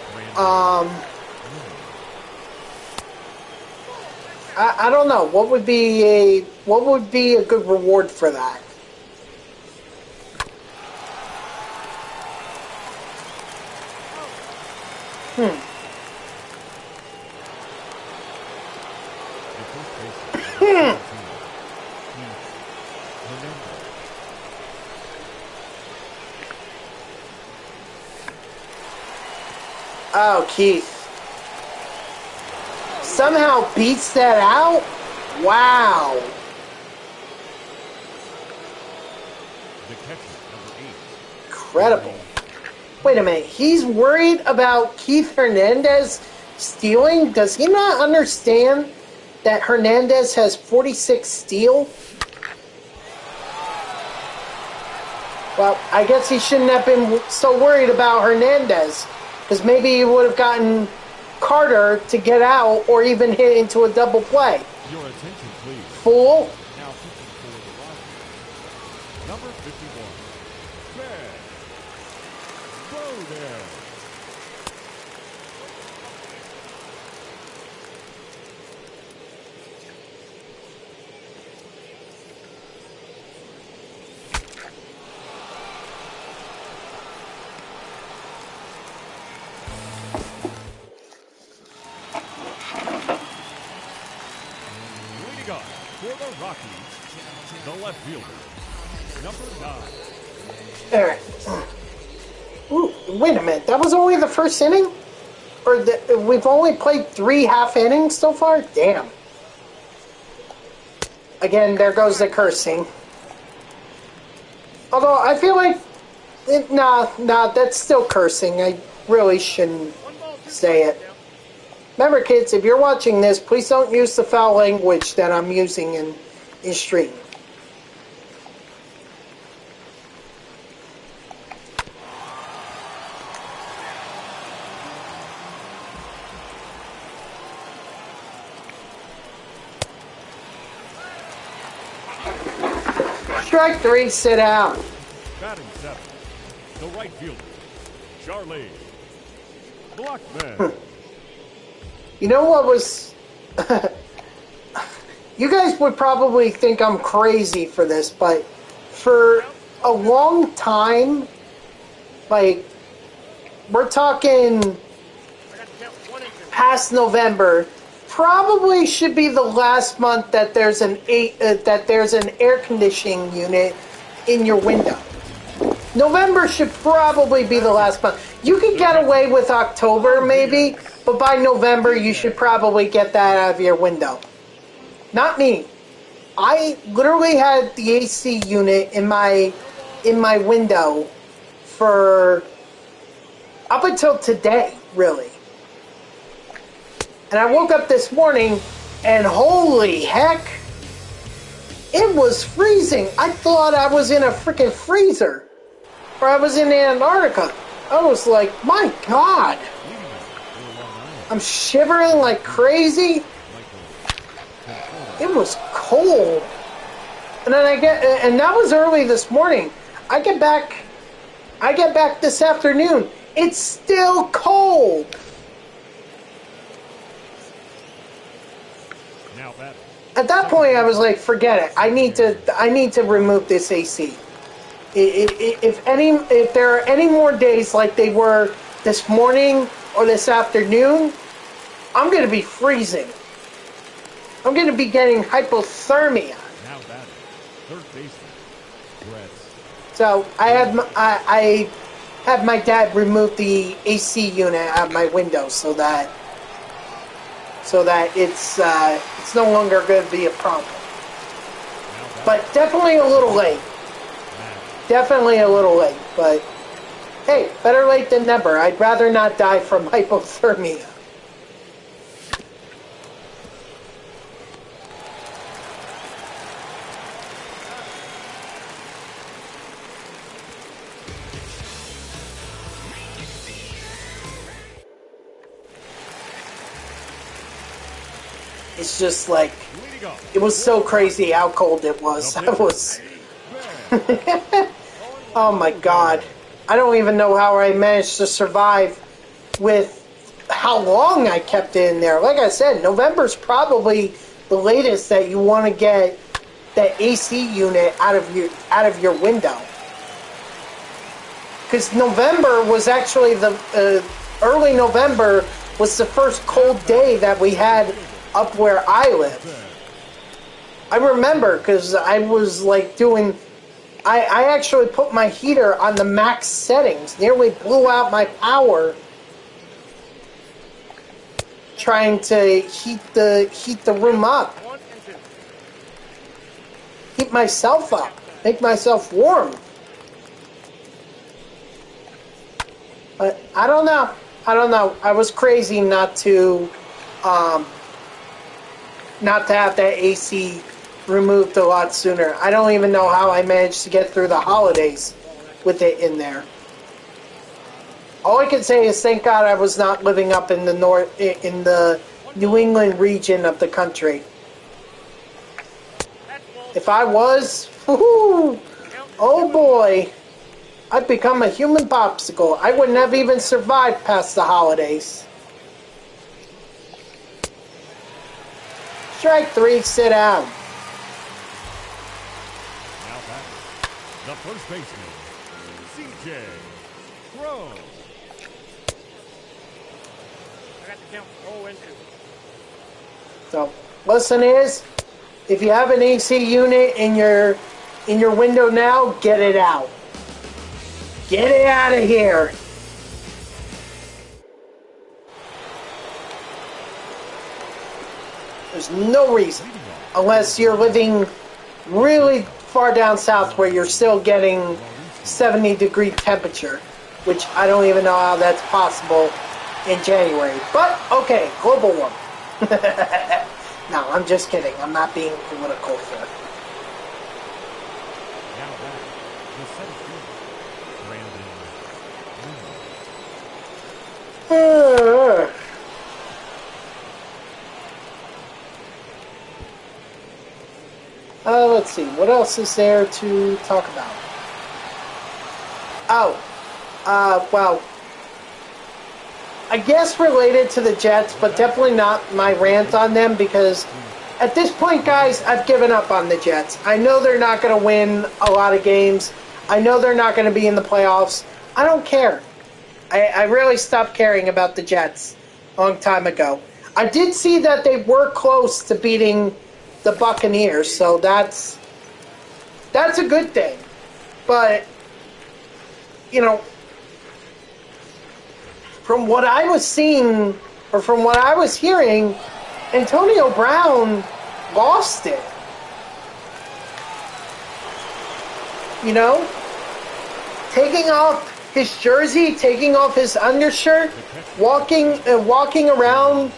I don't know what would be a good reward for that. Oh, Keith. Somehow beats that out? Wow. The catcher, number 8. Incredible. Wait a minute. He's worried about Keith Hernandez stealing? Does he not understand that Hernandez has 46 steal? Well, I guess he shouldn't have been so worried about Hernandez, because maybe he would have gotten Carter to get out or even hit into a double play. Your attention, please. Fool. Now pitching for the Rockies, number 51, Ben Bowden. Leading off for the Rockies, the left fielder, number 9, All right. Wait a minute, that was only the first inning? We've only played 3 half innings so far? Damn. Again, there goes the cursing. Although, I feel like... Nah, that's still cursing. I really shouldn't say it. Remember, kids, if you're watching this, please don't use the foul language that I'm using in stream. Strike 3, sit down. Batting 7. The right fielder, Charlie Blackman. You know what was... You guys would probably think I'm crazy for this, but for a long time, like, we're talking I got to count 1 inch. past November, probably should be the last month that there's an air conditioning unit in your window. November should probably be the last month. You could get away with October maybe, but by November you should probably get that out of your window. Not me. I literally had the AC unit in my window for up until today, really. And I woke up this morning and holy heck, it was freezing. I thought I was in a freaking freezer. Or I was in Antarctica. I was like, my God. I'm shivering like crazy. It was cold. And then and that was early this morning. I get back this afternoon. It's still cold. At that point, I was like, forget it. I need to remove this AC. If there are any more days like they were this morning or this afternoon, I'm going to be freezing. I'm going to be getting hypothermia. Now batting, third baseman, Reds. So I had my dad remove the AC unit out of my window so that it's no longer going to be a problem. But definitely a little late. Definitely a little late, but hey, better late than never. I'd rather not die from hypothermia. It's just like, it was so crazy how cold it was. I was... Oh my God. I don't even know how I managed to survive with how long I kept it in there. Like I said, November's probably the latest that you want to get that AC unit out of your window. Because November was actually early November was the first cold day that we had up where I live. I remember because I was like doing... I actually put my heater on the max settings, nearly blew out my power trying to heat the room up. Heat myself up, make myself warm. But I don't know. I was crazy not to have that AC removed a lot sooner. I don't even know how I managed to get through the holidays with it in there. All I can say is thank God I was not living up in the New England region of the country. If I was, woohoo, oh boy, I'd become a human popsicle. I wouldn't have even survived past the holidays. Strike 3, sit down. The first baseman, C.J. Cron. I got to count 0 and 2. So, lesson is, if you have an AC unit in your window now, get it out. Get it out of here. There's no reason. Unless you're living really far down south where you're still getting 70-degree temperature, which I don't even know how that's possible in January. But, okay, global warming. No, I'm just kidding. I'm not being political here. Now back to center field, Brandon Newman. Let's see. What else is there to talk about? Oh, well, I guess related to the Jets, but definitely not my rant on them, because at this point, guys, I've given up on the Jets. I know they're not going to win a lot of games. I know they're not going to be in the playoffs. I don't care. I really stopped caring about the Jets a long time ago. I did see that they were close to beating the Buccaneers, so that's a good thing. But, you know, from what I was seeing, or from what I was hearing, Antonio Brown lost it. You know? Taking off his jersey, taking off his undershirt, walking around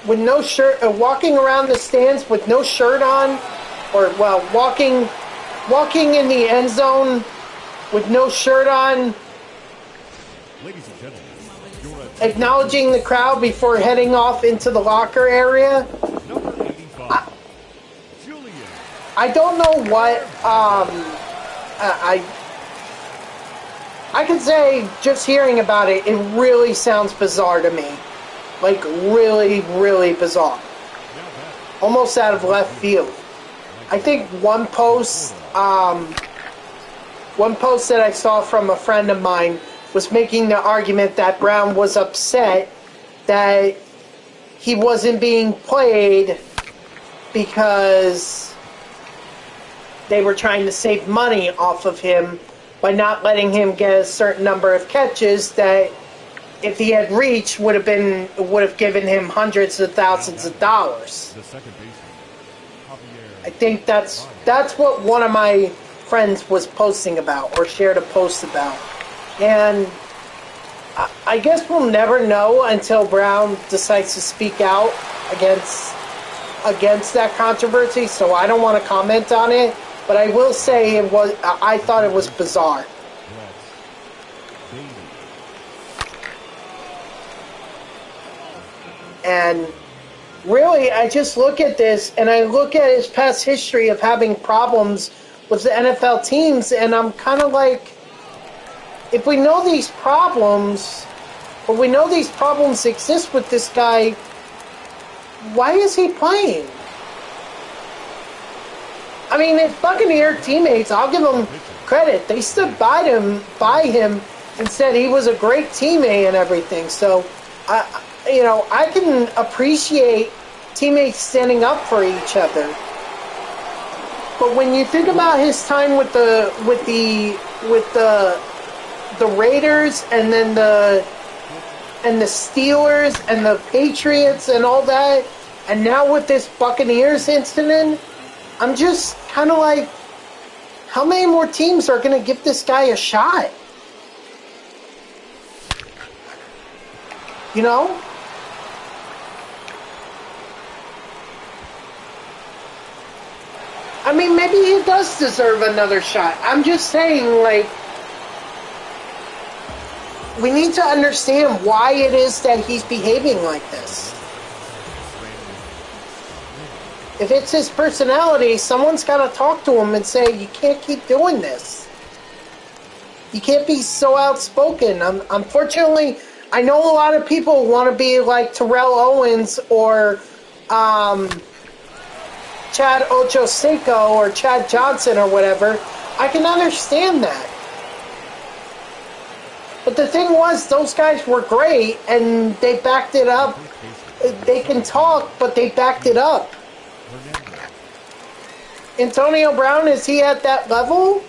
with no shirt, walking around the stands with no shirt on, or, well, walking in the end zone with no shirt on, Ladies and gentlemen, acknowledging the crowd before heading off into the locker area. number 85, Julian. I don't know what, I can say, just hearing about it, it really sounds bizarre to me. Like, really, really bizarre. Almost out of left field. I think one post that I saw from a friend of mine was making the argument that Brown was upset that he wasn't being played because they were trying to save money off of him by not letting him get a certain number of catches that, if he had reached, would have given him hundreds of thousands of dollars. The second baseman, I think that's what one of my friends was posting about, or shared a post about. And I guess we'll never know until Brown decides to speak out against that controversy, so I don't want to comment on it, but I will say I thought it was bizarre. And really, I just look at this, and I look at his past history of having problems with the NFL teams, and I'm kind of like, if we know these problems, or we know these problems exist with this guy, why is he playing? I mean, his Buccaneer teammates, I'll give them credit. They stood by him and said he was a great teammate and everything. So, I can appreciate teammates standing up for each other. But when you think about his time with the Raiders, and then the Steelers and the Patriots and all that, and now with this Buccaneers incident, I'm just kind of like, how many more teams are going to give this guy a shot? You know? I mean, maybe he does deserve another shot. I'm just saying, like, we need to understand why it is that he's behaving like this. If it's his personality, someone's got to talk to him and say, you can't keep doing this. You can't be so outspoken. Unfortunately, I know a lot of people want to be like Terrell Owens or Chad Ochocinco or Chad Johnson or whatever. I can understand that. But the thing was, those guys were great, and they backed it up. They can talk, but they backed it up. Antonio Brown, is he at that level?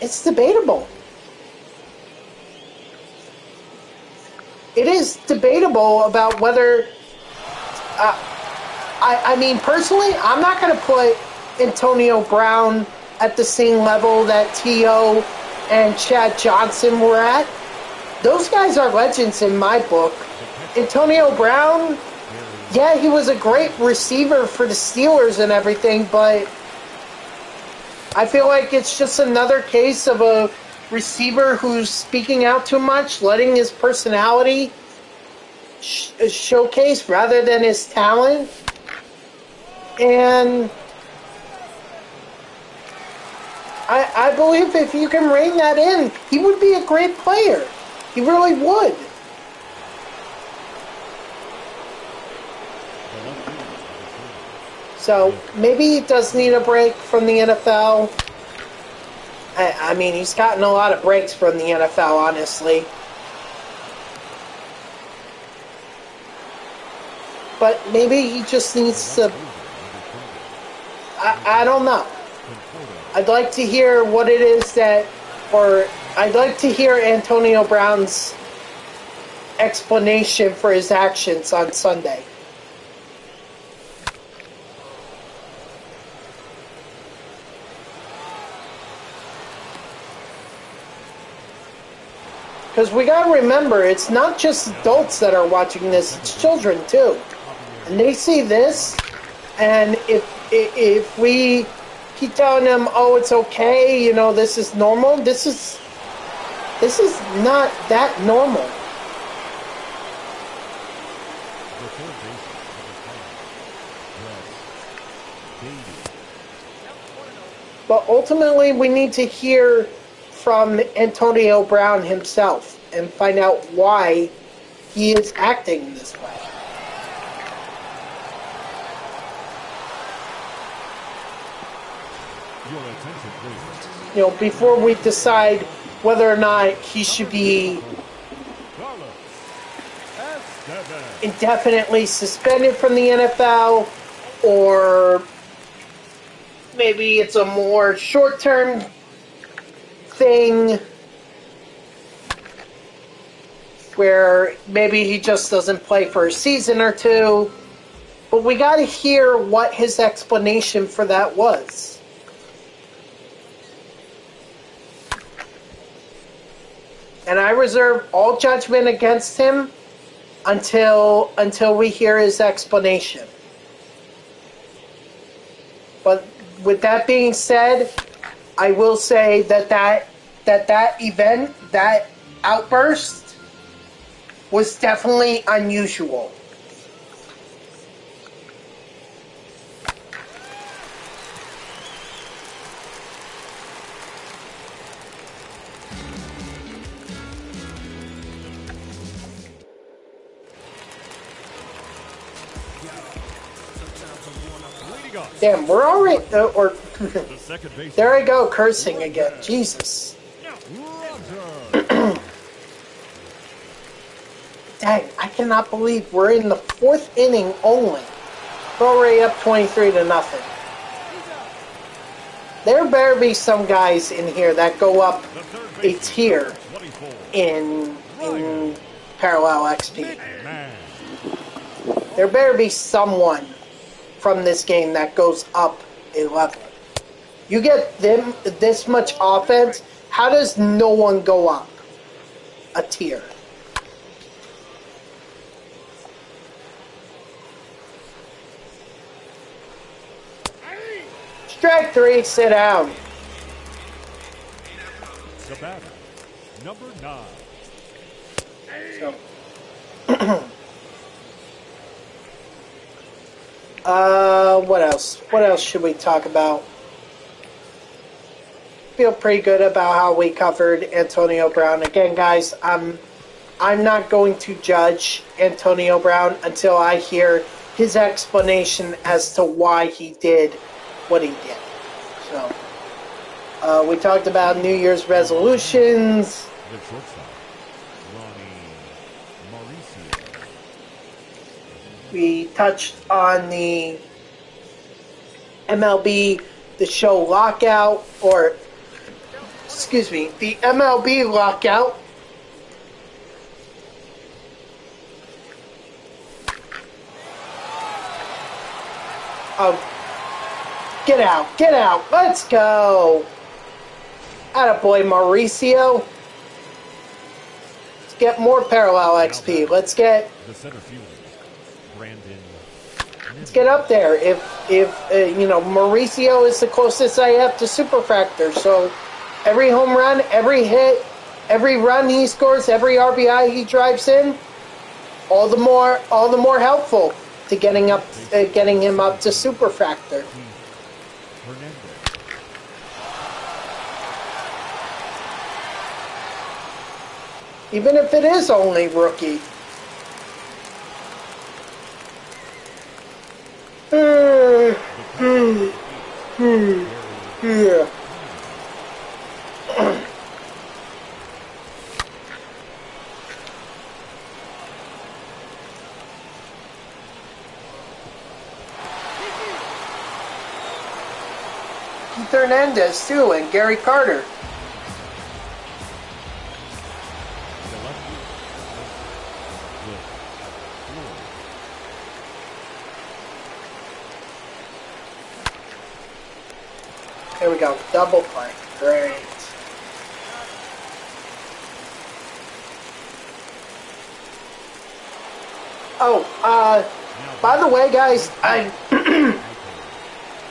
It's debatable. It is debatable about whether I mean, personally, I'm not going to put Antonio Brown at the same level that T.O. and Chad Johnson were at. Those guys are legends in my book. Antonio Brown, yeah, he was a great receiver for the Steelers and everything, but I feel like it's just another case of a receiver who's speaking out too much, letting his personality showcase rather than his talent. And I believe if you can rein that in, he would be a great player. He really would. So maybe he does need a break from the NFL. I mean, he's gotten a lot of breaks from the NFL, honestly. But maybe he just needs to... I don't know. I'd like to hear what it is that... Or I'd like to hear Antonio Brown's explanation for his actions on Sunday. Because we gotta remember, it's not just adults that are watching this, it's children too. And they see this, and if we keep telling them, oh, it's okay, you know, this is normal, this is not that normal. But ultimately, we need to hear from Antonio Brown himself and find out why he is acting this way. Your attention, please. You know, before we decide whether or not he should be Carlos Estevez. indefinitely suspended from the NFL, or maybe it's a more short-term thing where maybe he just doesn't play for a season or two. But we got to hear what his explanation for that was. And I reserve all judgment against him until we hear his explanation. But with that being said, I will say that event, that outburst, was definitely unusual. Leading off, Damn, we're already... the second base. there I go, cursing again. Jesus. Roger. Dang, I cannot believe we're in the fourth inning only. We're already up 23-0. There better be some guys in here that go up The third a base. tier 24. in Parallel XP. Man. There better be someone from this game that goes up a level. You get them this much offense, how does no one go up a tier? Strike three, sit down. The batter, number 9. So, what else? What else should we talk about? Feel pretty good about how we covered Antonio Brown. Again, guys, I'm not going to judge Antonio Brown until I hear his explanation as to why he did what he did. So, we talked about New Year's resolutions. The shortstop, Ronnie Mauricio. We touched on the MLB The Show lockout, or excuse me, the MLB lockout. Oh, get out, get out. Let's go. Attaboy, Mauricio. Let's get more parallel XP. Let's get... The center fielder, Brandon. Let's get up there. If you know, Mauricio is the closest I have to Superfractor. So every home run, every hit, every run he scores, every RBI he drives in, all the more helpful to getting him up to Superfractor. Hernandez. Even if it is only rookie. Yeah. Keith Hernandez too, and Gary Carter. There we go. Double play. Great. Oh, by the way, guys, I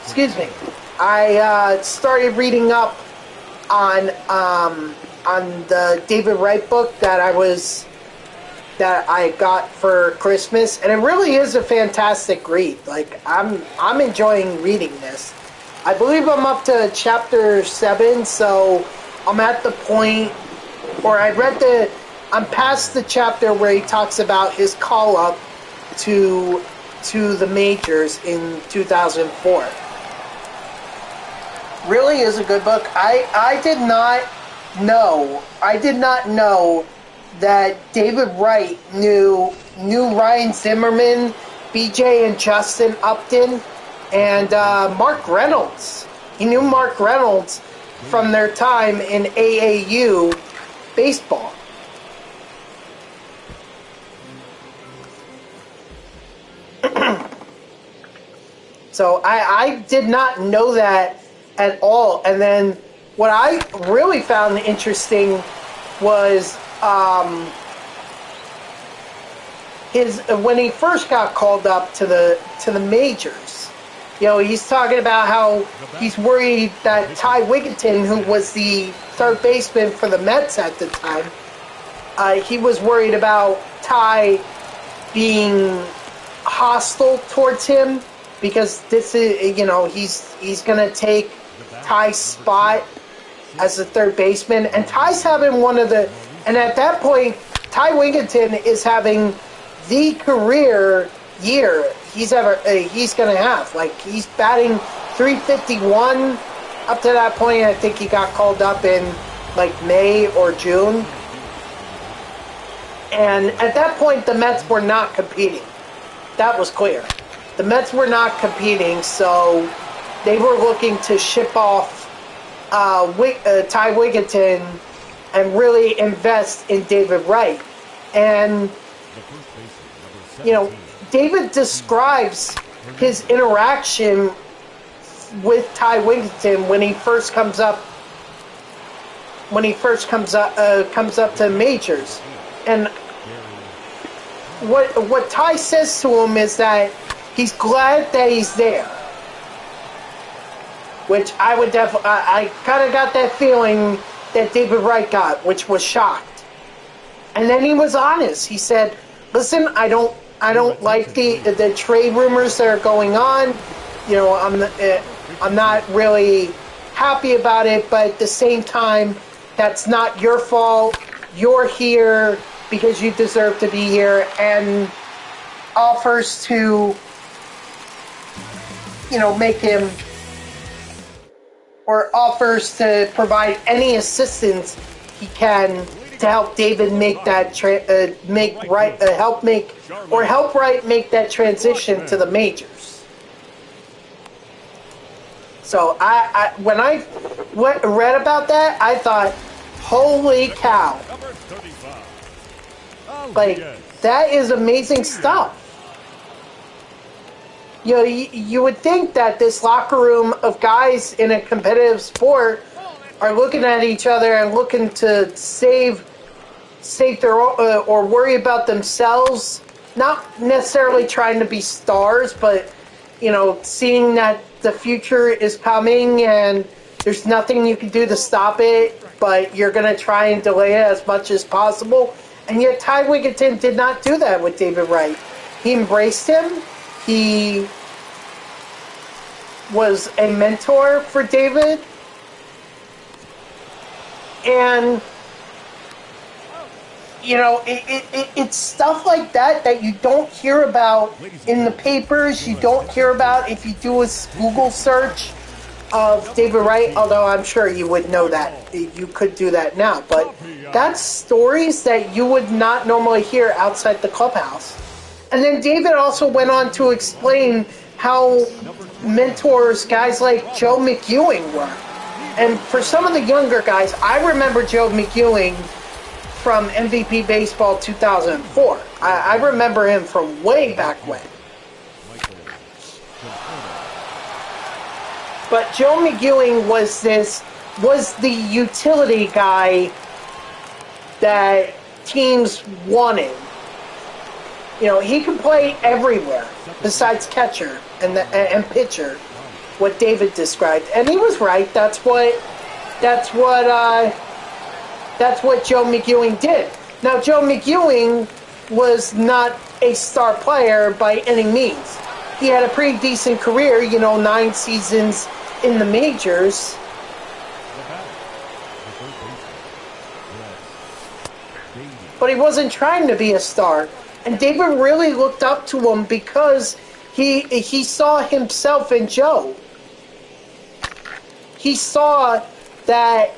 excuse me. I started reading up on the David Wright book that I got for Christmas, and it really is a fantastic read. Like I'm enjoying reading this. I believe I'm up to chapter 7, so I'm at the point where I'm past the chapter where he talks about his call up to the majors in 2004. Really is a good book. I did not know that David Wright knew Ryan Zimmerman, BJ and Justin Upton, and Mark Reynolds. He knew Mark Reynolds from their time in AAU baseball. So I did not know that at all. And then what I really found interesting was when he first got called up to the majors. You know, he's talking about how he's worried that Ty Wigginton, who was the third baseman for the Mets at the time, he was worried about Ty being hostile towards him because this is, you know, he's going to take Ty's spot as the third baseman. And Ty's having and at that point, Ty Wigginton is having the career year he's going to have. Like, he's batting .351 up to that point. I think he got called up in like May or June, and at that point the Mets were not competing. That was clear. The Mets were not competing, so they were looking to ship off Ty Wigginton and really invest in David Wright. And you know, David describes his interaction with Ty Wigginton when he first comes up to the majors. And what Ty says to him is that he's glad that he's there, which I would definitely, I kind of got that feeling that David Wright got, which was shocked. And then he was honest. He said, "Listen, I don't like the trade rumors that are going on. You know, I'm not really happy about it, but at the same time, that's not your fault. You're here because you deserve to be here," and offers to, you know, offers to provide any assistance he can to help David make that help Wright make that transition to the majors. So when I read about that, I thought, holy cow! Like, that is amazing stuff. You know, you would think that this locker room of guys in a competitive sport are looking at each other and looking to save their or worry about themselves, not necessarily trying to be stars, but you know, seeing that the future is coming and there's nothing you can do to stop it, but you're going to try and delay it as much as possible. And yet Ty Wigginton did not do that with David Wright. He embraced him. He was a mentor for David. And you know, it's stuff like that you don't hear about in the papers. You don't hear about if you do a Google search of David Wright, although I'm sure you would know that. You could do that now. But that's stories that you would not normally hear outside the clubhouse. And then David also went on to explain how mentors guys like Joe McEwing were. And for some of the younger guys, I remember Joe McEwing from MVP Baseball 2004. I remember him from way back when. But Joe McEwing was the utility guy that teams wanted. You know, he could play everywhere besides catcher and pitcher, what David described. And he was right. That's what Joe McEwing did. Now, Joe McEwing was not a star player by any means. He had a pretty decent career, you know, 9 seasons in the majors. But he wasn't trying to be a star. And David really looked up to him because he saw himself in Joe. He saw that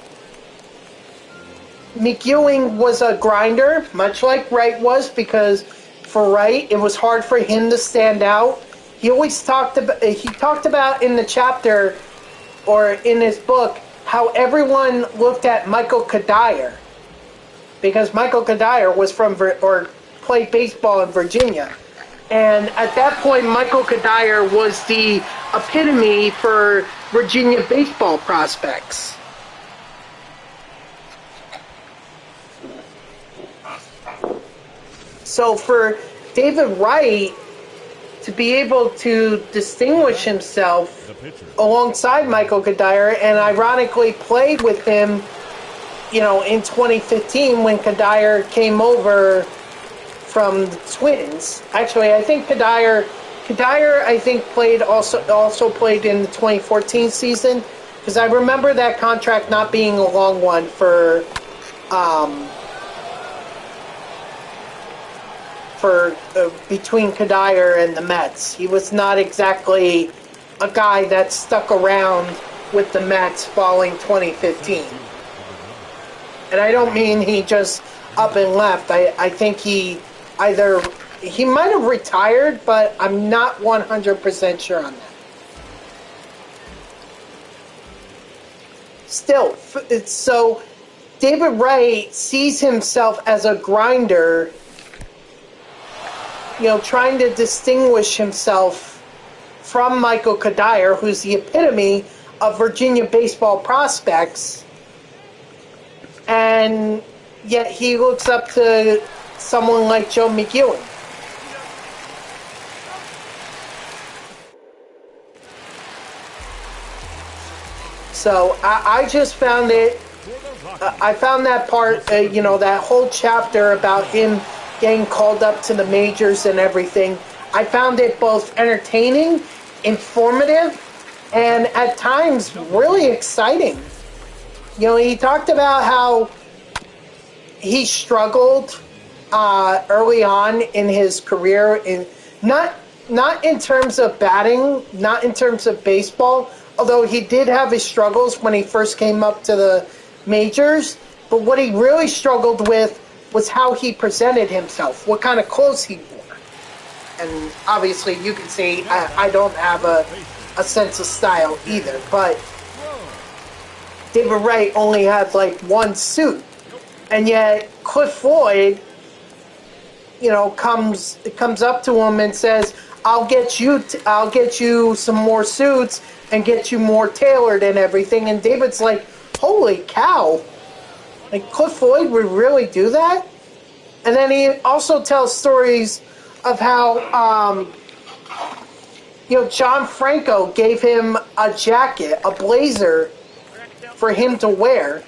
McEwing was a grinder, much like Wright was, because for Wright, it was hard for him to stand out. He always talked about in the chapter or in his book how everyone looked at Michael Kadire, because Michael Kadire was played baseball in Virginia. And at that point, Michael Kadire was the epitome for Virginia baseball prospects. So for David Wright to be able to distinguish himself alongside Michael Kadire, and ironically played with him, you know, in 2015 when Kadire came over from the Twins. Actually, I think Kadire I think also played in the 2014 season, because I remember that contract not being a long one for between Kadire and the Mets. He was not exactly a guy that stuck around with the Mets following 2015. And I don't mean he just up and left. I think he might have retired, but I'm not 100% sure on that. Still, so David Wright sees himself as a grinder, you know, trying to distinguish himself from Michael Kadire, who's the epitome of Virginia baseball prospects, and yet he looks up to someone like Joe McEwing. So I just found it. I found that part, you know, that whole chapter about him getting called up to the majors and everything. I found it both entertaining, informative, and at times really exciting. You know, he talked about how he struggled early on in his career, not in terms of batting, not in terms of baseball, although he did have his struggles when he first came up to the majors. But what he really struggled with was how he presented himself, what kind of clothes he wore. And obviously you can see I don't have a sense of style either, but David Wright only had like one suit. And yet Cliff Floyd, you know, comes up to him and says, I'll get you some more suits and get you more tailored and everything. And David's like, holy cow! Like Cliff Floyd would really do that? And then he also tells stories of how John Franco gave him a jacket, a blazer for him to wear.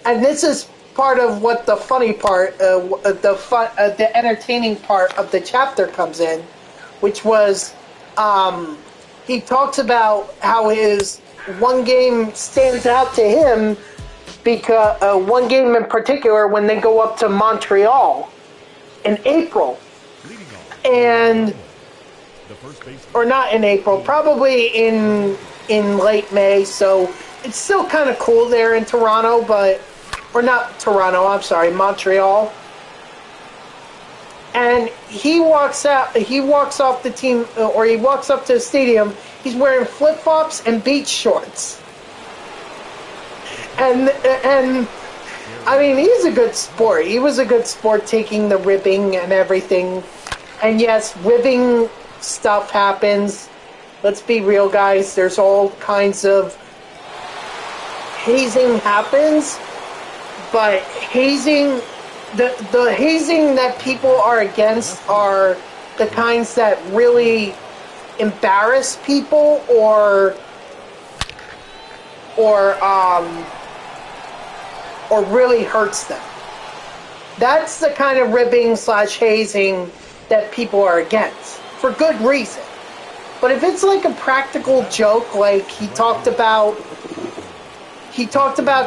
And this is part of what the funny part, the entertaining part of the chapter comes in, which was he talks about how his one game stands out to him because one game in particular when they go up to Montreal in April, and or not in April, probably in late May. So it's still kind of cool there in Toronto, but or not Toronto. I'm sorry, Montreal. And he walks out. He walks off the team, or he walks up to the stadium. He's wearing flip flops and beach shorts. And I mean, he's a good sport. He was a good sport, taking the ribbing and everything. And yes, ribbing stuff happens. Let's be real, guys. There's all kinds of hazing happens, but hazing, the hazing that people are against are the kinds that really embarrass people or really hurts them. That's the kind of ribbing / hazing that people are against, for good reason. But if it's like a practical joke, like he talked about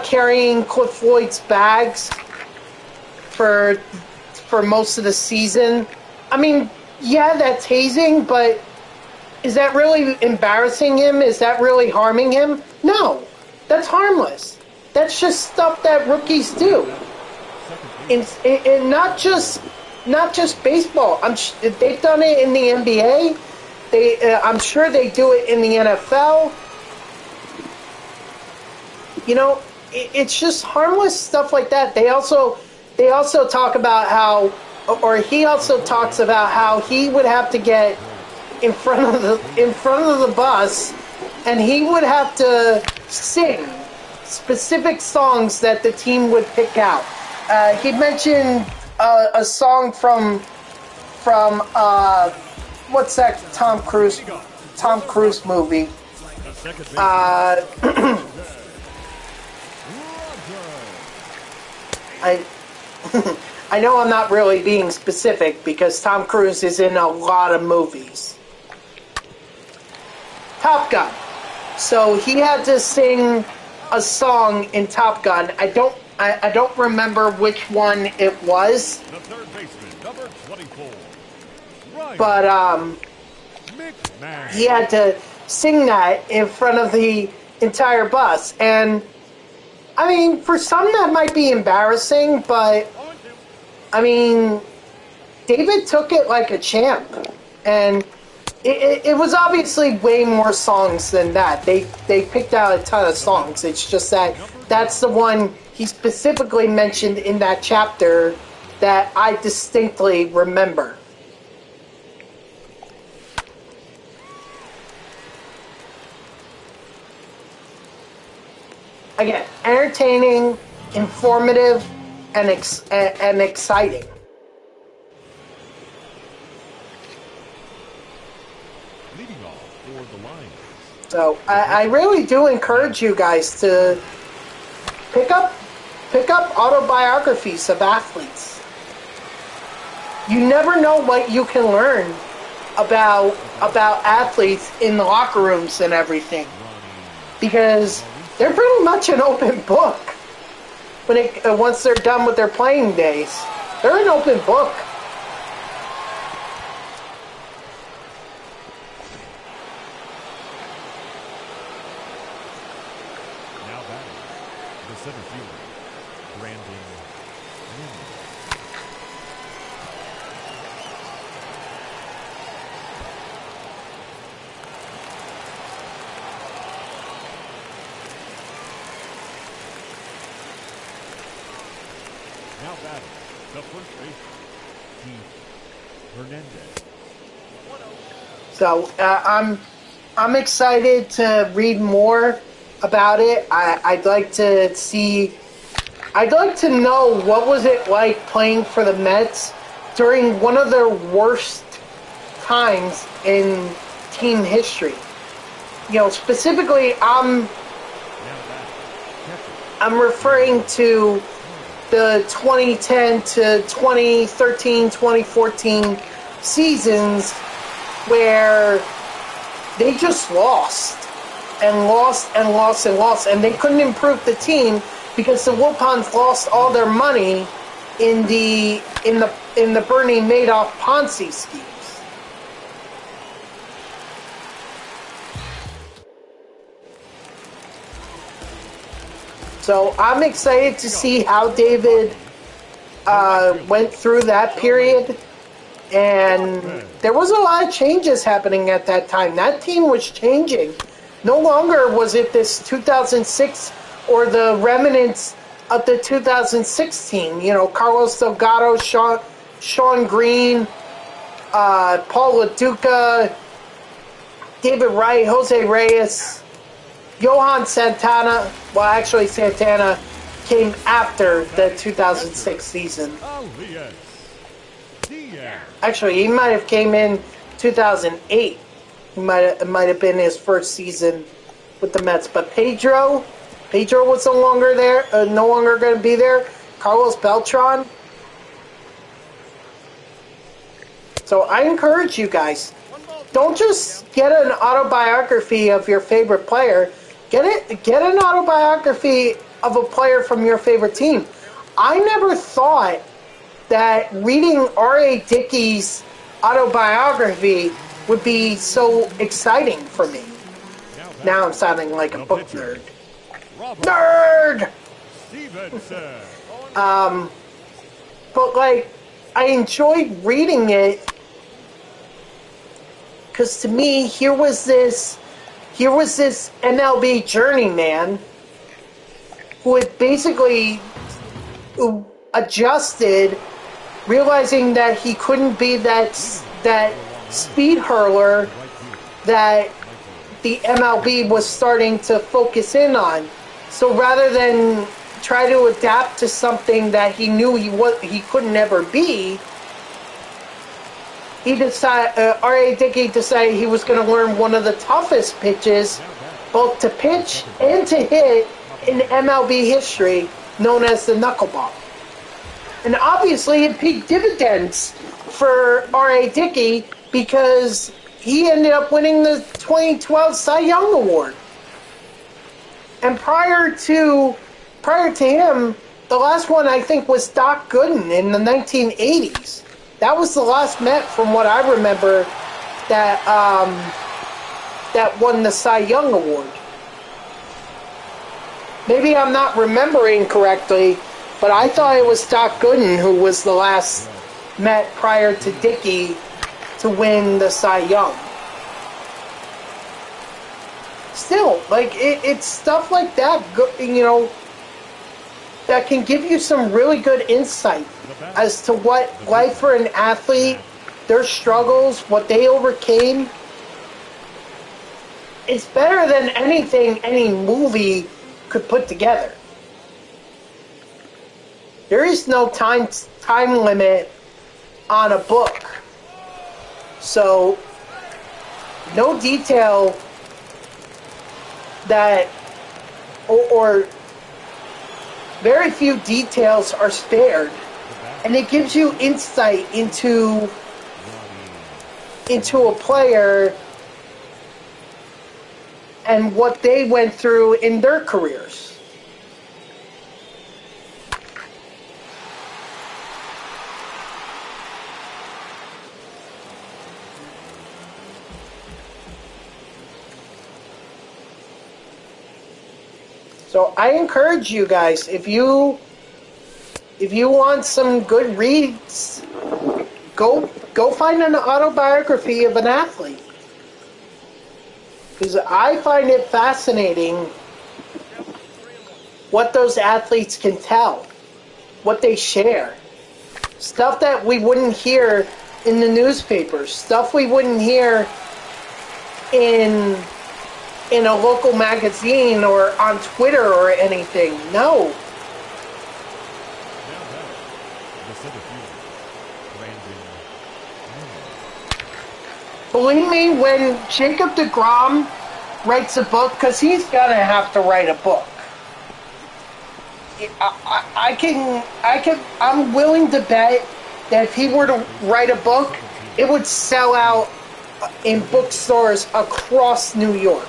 carrying Cliff Floyd's bags for most of the season. I mean, yeah, that's hazing, but is that really embarrassing him? Is that really harming him? No, that's harmless. That's just stuff that rookies do. And not just baseball. They've done it in the NBA. I'm sure they do it in the NFL. You know, it's just harmless stuff like that. They also talk about how, or he also talks about how he would have to get in front of the bus, and he would have to sing specific songs that the team would pick out. He mentioned a song from what's that Tom Cruise movie? I know I'm not really being specific because Tom Cruise is in a lot of movies. Top Gun. So he had to sing a song in Top Gun. I don't remember which one it was. The third baseman, number 24. Ryan But McMahon. he had to sing that in front of the entire bus. And I mean, for some that might be embarrassing, but I mean, David took it like a champ. And it was obviously way more songs than that. They picked out a ton of songs. It's just that's the one he specifically mentioned in that chapter that I distinctly remember. Again, entertaining, informative, and exciting. Leading off for the Lions. So I really do encourage you guys to pick up autobiographies of athletes. You never know what you can learn about athletes in the locker rooms and everything, because they're pretty much an open book once they're done with their playing days. They're an open book. Now batting, the center fielder, Brandon Newman. Now batting, the first baseman, Keith Hernandez. So I'm excited to read more about it. I'd like to see. I'd like to know what was it like playing for the Mets during one of their worst times in team history. You know, specifically, I'm referring to the 2010 to 2013, 2014 seasons where they just lost and lost and lost and lost, and they couldn't improve the team because the Wilpons lost all their money in the Bernie Madoff Ponzi schemes. So I'm excited to see how David went through that period. And there was a lot of changes happening at that time. That team was changing. No longer was it this 2006 or the remnants of the 2016. You know, Carlos Delgado, Sean Green, Paul LaDuca, David Wright, Jose Reyes, Johan Santana. Well, actually, Santana came after the 2006 season. Actually, he might have came in 2008. It might have been his first season with the Mets. But Pedro was no longer there. No longer going to be there. Carlos Beltran. So I encourage you guys, don't just get an autobiography of your favorite player. Get an autobiography of a player from your favorite team. I never thought that reading R.A. Dickey's autobiography would be so exciting for me. Now I'm sounding like a book nerd. Nerd! But like, I enjoyed reading it because to me, here was this MLB journeyman who had basically adjusted, realizing that he couldn't be that speed hurler that the MLB was starting to focus in on. So rather than try to adapt to something that he knew he could never be, R.A. Dickey decided he was going to learn one of the toughest pitches, both to pitch and to hit in MLB history, known as the knuckleball. And obviously it paid dividends for R.A. Dickey because he ended up winning the 2012 Cy Young Award. And prior to him, the last one I think was Doc Gooden in the 1980s. That was the last Met, from what I remember, that won the Cy Young Award. Maybe I'm not remembering correctly, but I thought it was Doc Gooden who was the last Met prior to Dickey to win the Cy Young. Still, like, it's stuff like that, you know, that can give you some really good insight as to what life for an athlete, their struggles, what they overcame. It's better than anything any movie could put together. There is no time limit on a book. So, no detail that, or very few details are spared, and it gives you insight into a player and what they went through in their careers. So I encourage you guys, if you want some good reads, go find an autobiography of an athlete. Because I find it fascinating what those athletes can tell, what they share. Stuff that we wouldn't hear in the newspapers, stuff we wouldn't hear in a local magazine or on Twitter or anything. No. Now that the center fielder, Brandon Newman. Believe me, when Jacob deGrom writes a book, because he's gonna have to write a book. I'm willing to bet that if he were to write a book, it would sell out in bookstores across New York.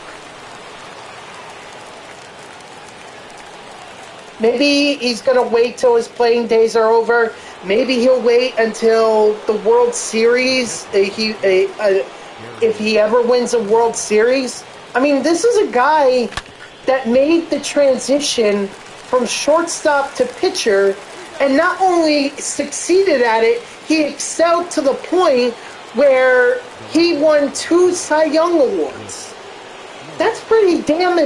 Maybe he's going to wait till his playing days are over. Maybe he'll wait until the World Series, if he ever wins a World Series. I mean, this is a guy that made the transition from shortstop to pitcher, and not only succeeded at it, he excelled to the point where he won 2 Cy Young Awards. That's pretty darn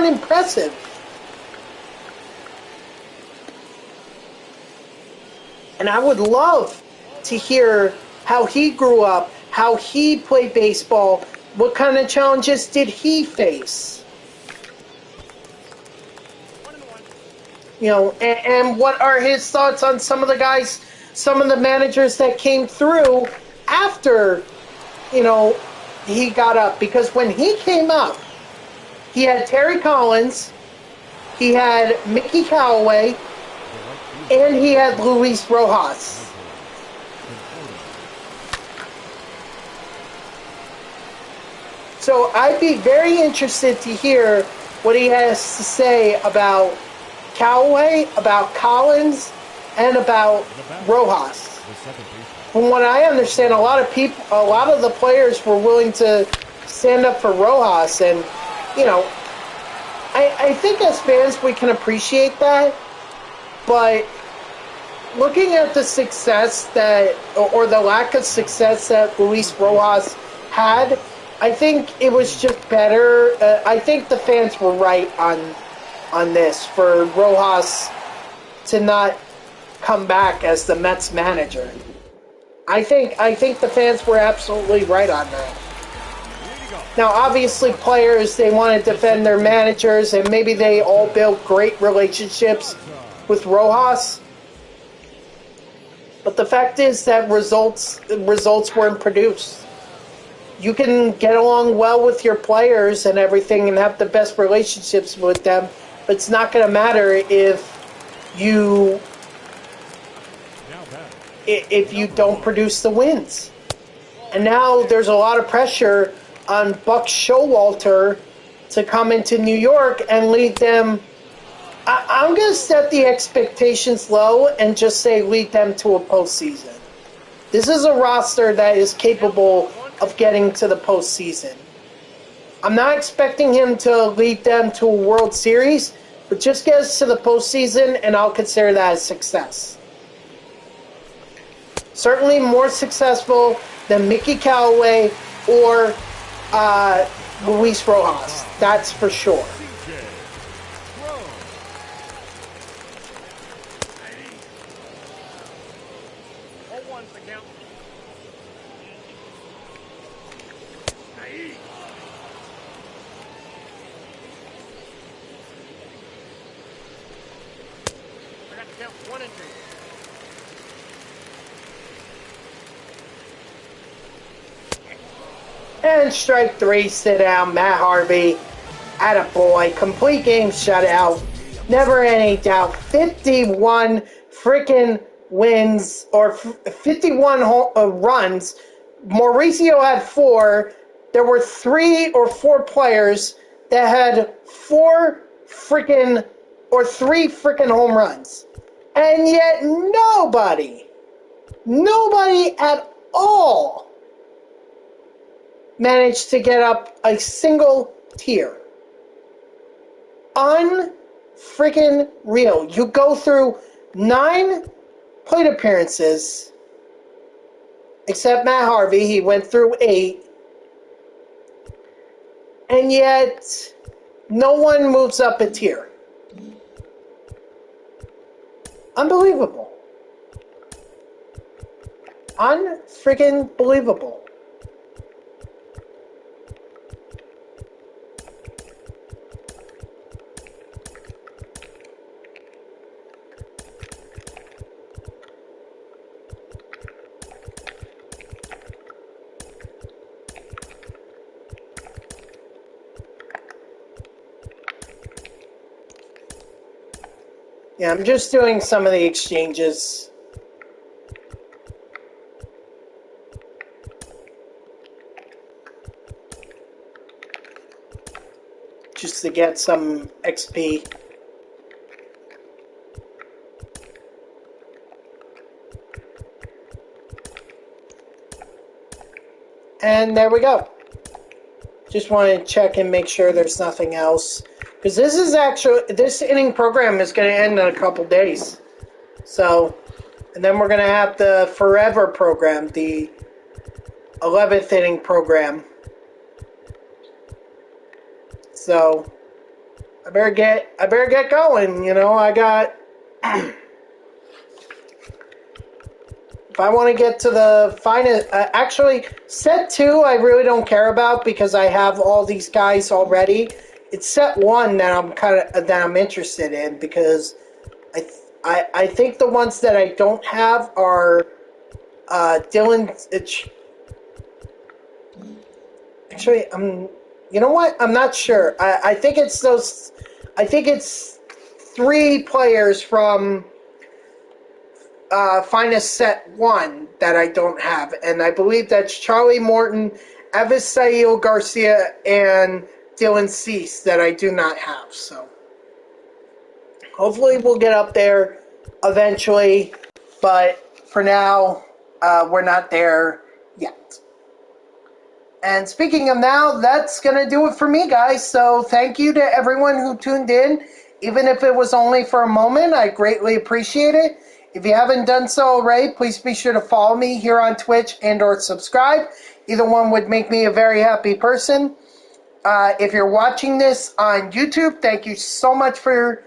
impressive. And I would love to hear how he grew up, how he played baseball, what kind of challenges did he face. You know, and what are his thoughts on some of the guys, some of the managers that came through after, you know, he got up. Because when he came up, he had Terry Collins, he had Mickey Callaway, and he had Luis Rojas. So I'd be very interested to hear what he has to say about Callaway, about Collins, and about Rojas. From what I understand, a lot of the players were willing to stand up for Rojas, and you know, I think as fans we can appreciate that, but looking at the success that, or the lack of success that Luis Rojas had, I think it was just better. I think the fans were right on this for Rojas to not come back as the Mets manager. I think the fans were absolutely right on that. Now, obviously, players, they want to defend their managers, and maybe they all built great relationships with Rojas. But the fact is that results weren't produced. You can get along well with your players and everything and have the best relationships with them, but it's not going to matter if you don't produce the wins. And now there's a lot of pressure on Buck Showalter to come into New York and lead them. I'm going to set the expectations low and just say lead them to a postseason. This is a roster that is capable of getting to the postseason. I'm not expecting him to lead them to a World Series, but just get us to the postseason, and I'll consider that a success. Certainly more successful than Mickey Callaway or Luis Rojas. That's for sure. And strike 3, sit down, Matt Harvey. Attaboy, complete game shutout. Never any doubt. 51 freaking wins, or 51 runs. Mauricio had 4. There were 3 or 4 players that had 3 freaking home runs. And yet nobody at all managed to get up a single tier. Unfreaking real. You go through 9 plate appearances, except Matt Harvey, he went through 8, and yet no one moves up a tier. Unbelievable. unfreaking believable. Yeah, I'm just doing some of the exchanges. Just to get some XP. And there we go. Just want to check and make sure there's nothing else. Because this inning program is going to end in a couple days. So, and then we're going to have the Forever program, the 11th inning program. So, I better get going. You know, I got. If I want to get to the finest, actually, set 2 I really don't care about because I have all these guys already. It's set 1 that I'm interested in because I think the ones that I don't have are Dylan. Actually, you know what? I'm not sure. I think it's those. I think it's 3 players from Finest Set 1 that I don't have, and I believe that's Charlie Morton, Avisail Garcia, and Dylan Cease that I do not have. So hopefully we'll get up there eventually, but for now we're not there yet. And speaking of now, that's going to do it for me, guys. So thank you to everyone who tuned in. Even if it was only for a moment, I greatly appreciate it. If you haven't done so already, please be sure to follow me here on Twitch and or subscribe. Either one would make me a very happy person. If you're watching this on YouTube, thank you so much for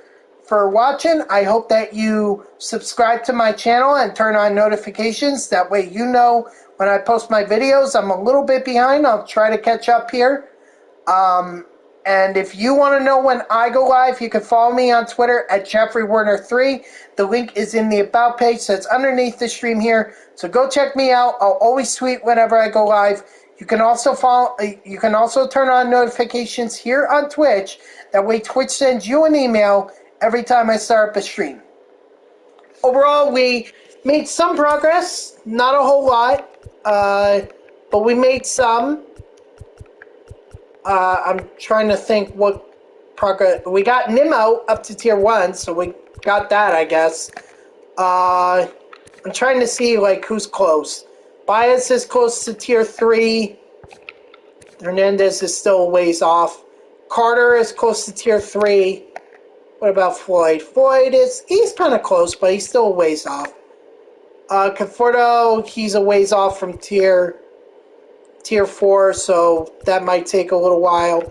watching. I hope that you subscribe to my channel and turn on notifications. That way you know when I post my videos. I'm a little bit behind. I'll try to catch up here. And if you want to know when I go live, you can follow me on Twitter at JeffreyWerner3. The link is in the About page, so it's underneath the stream here. So go check me out. I'll always tweet whenever I go live. You can also turn on notifications here on Twitch. That way Twitch sends you an email every time I start up a stream. Overall, we made some progress. Not a whole lot, but we made some. I'm trying to think what progress. We got Nimmo up to tier 1, so we got that, I guess. I'm trying to see like who's close. Bias is close to tier 3. Hernandez is still a ways off. Carter is close to tier 3. What about Floyd? He's kind of close, but he's still a ways off. Conforto, he's a ways off from tier 4, so that might take a little while.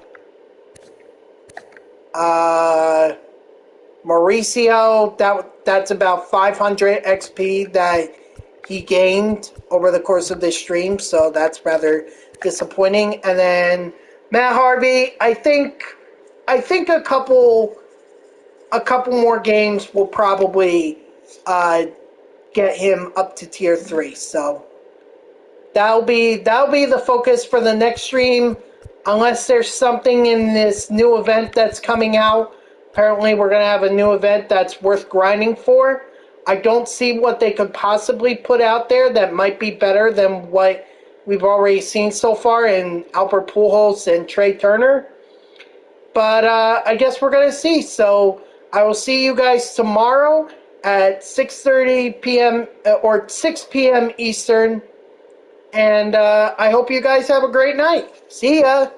Mauricio, that's about 500 XP that he gained over the course of this stream, so that's rather disappointing. And then Matt Harvey, I think a couple more games will probably get him up to tier 3. So that'll be the focus for the next stream, unless there's something in this new event that's coming out. Apparently we're going to have a new event that's worth grinding for. I don't see what they could possibly put out there that might be better than what we've already seen so far in Albert Pujols and Trey Turner. But I guess we're going to see. So I will see you guys tomorrow at 6:30 p.m. or 6 p.m. Eastern. And I hope you guys have a great night. See ya!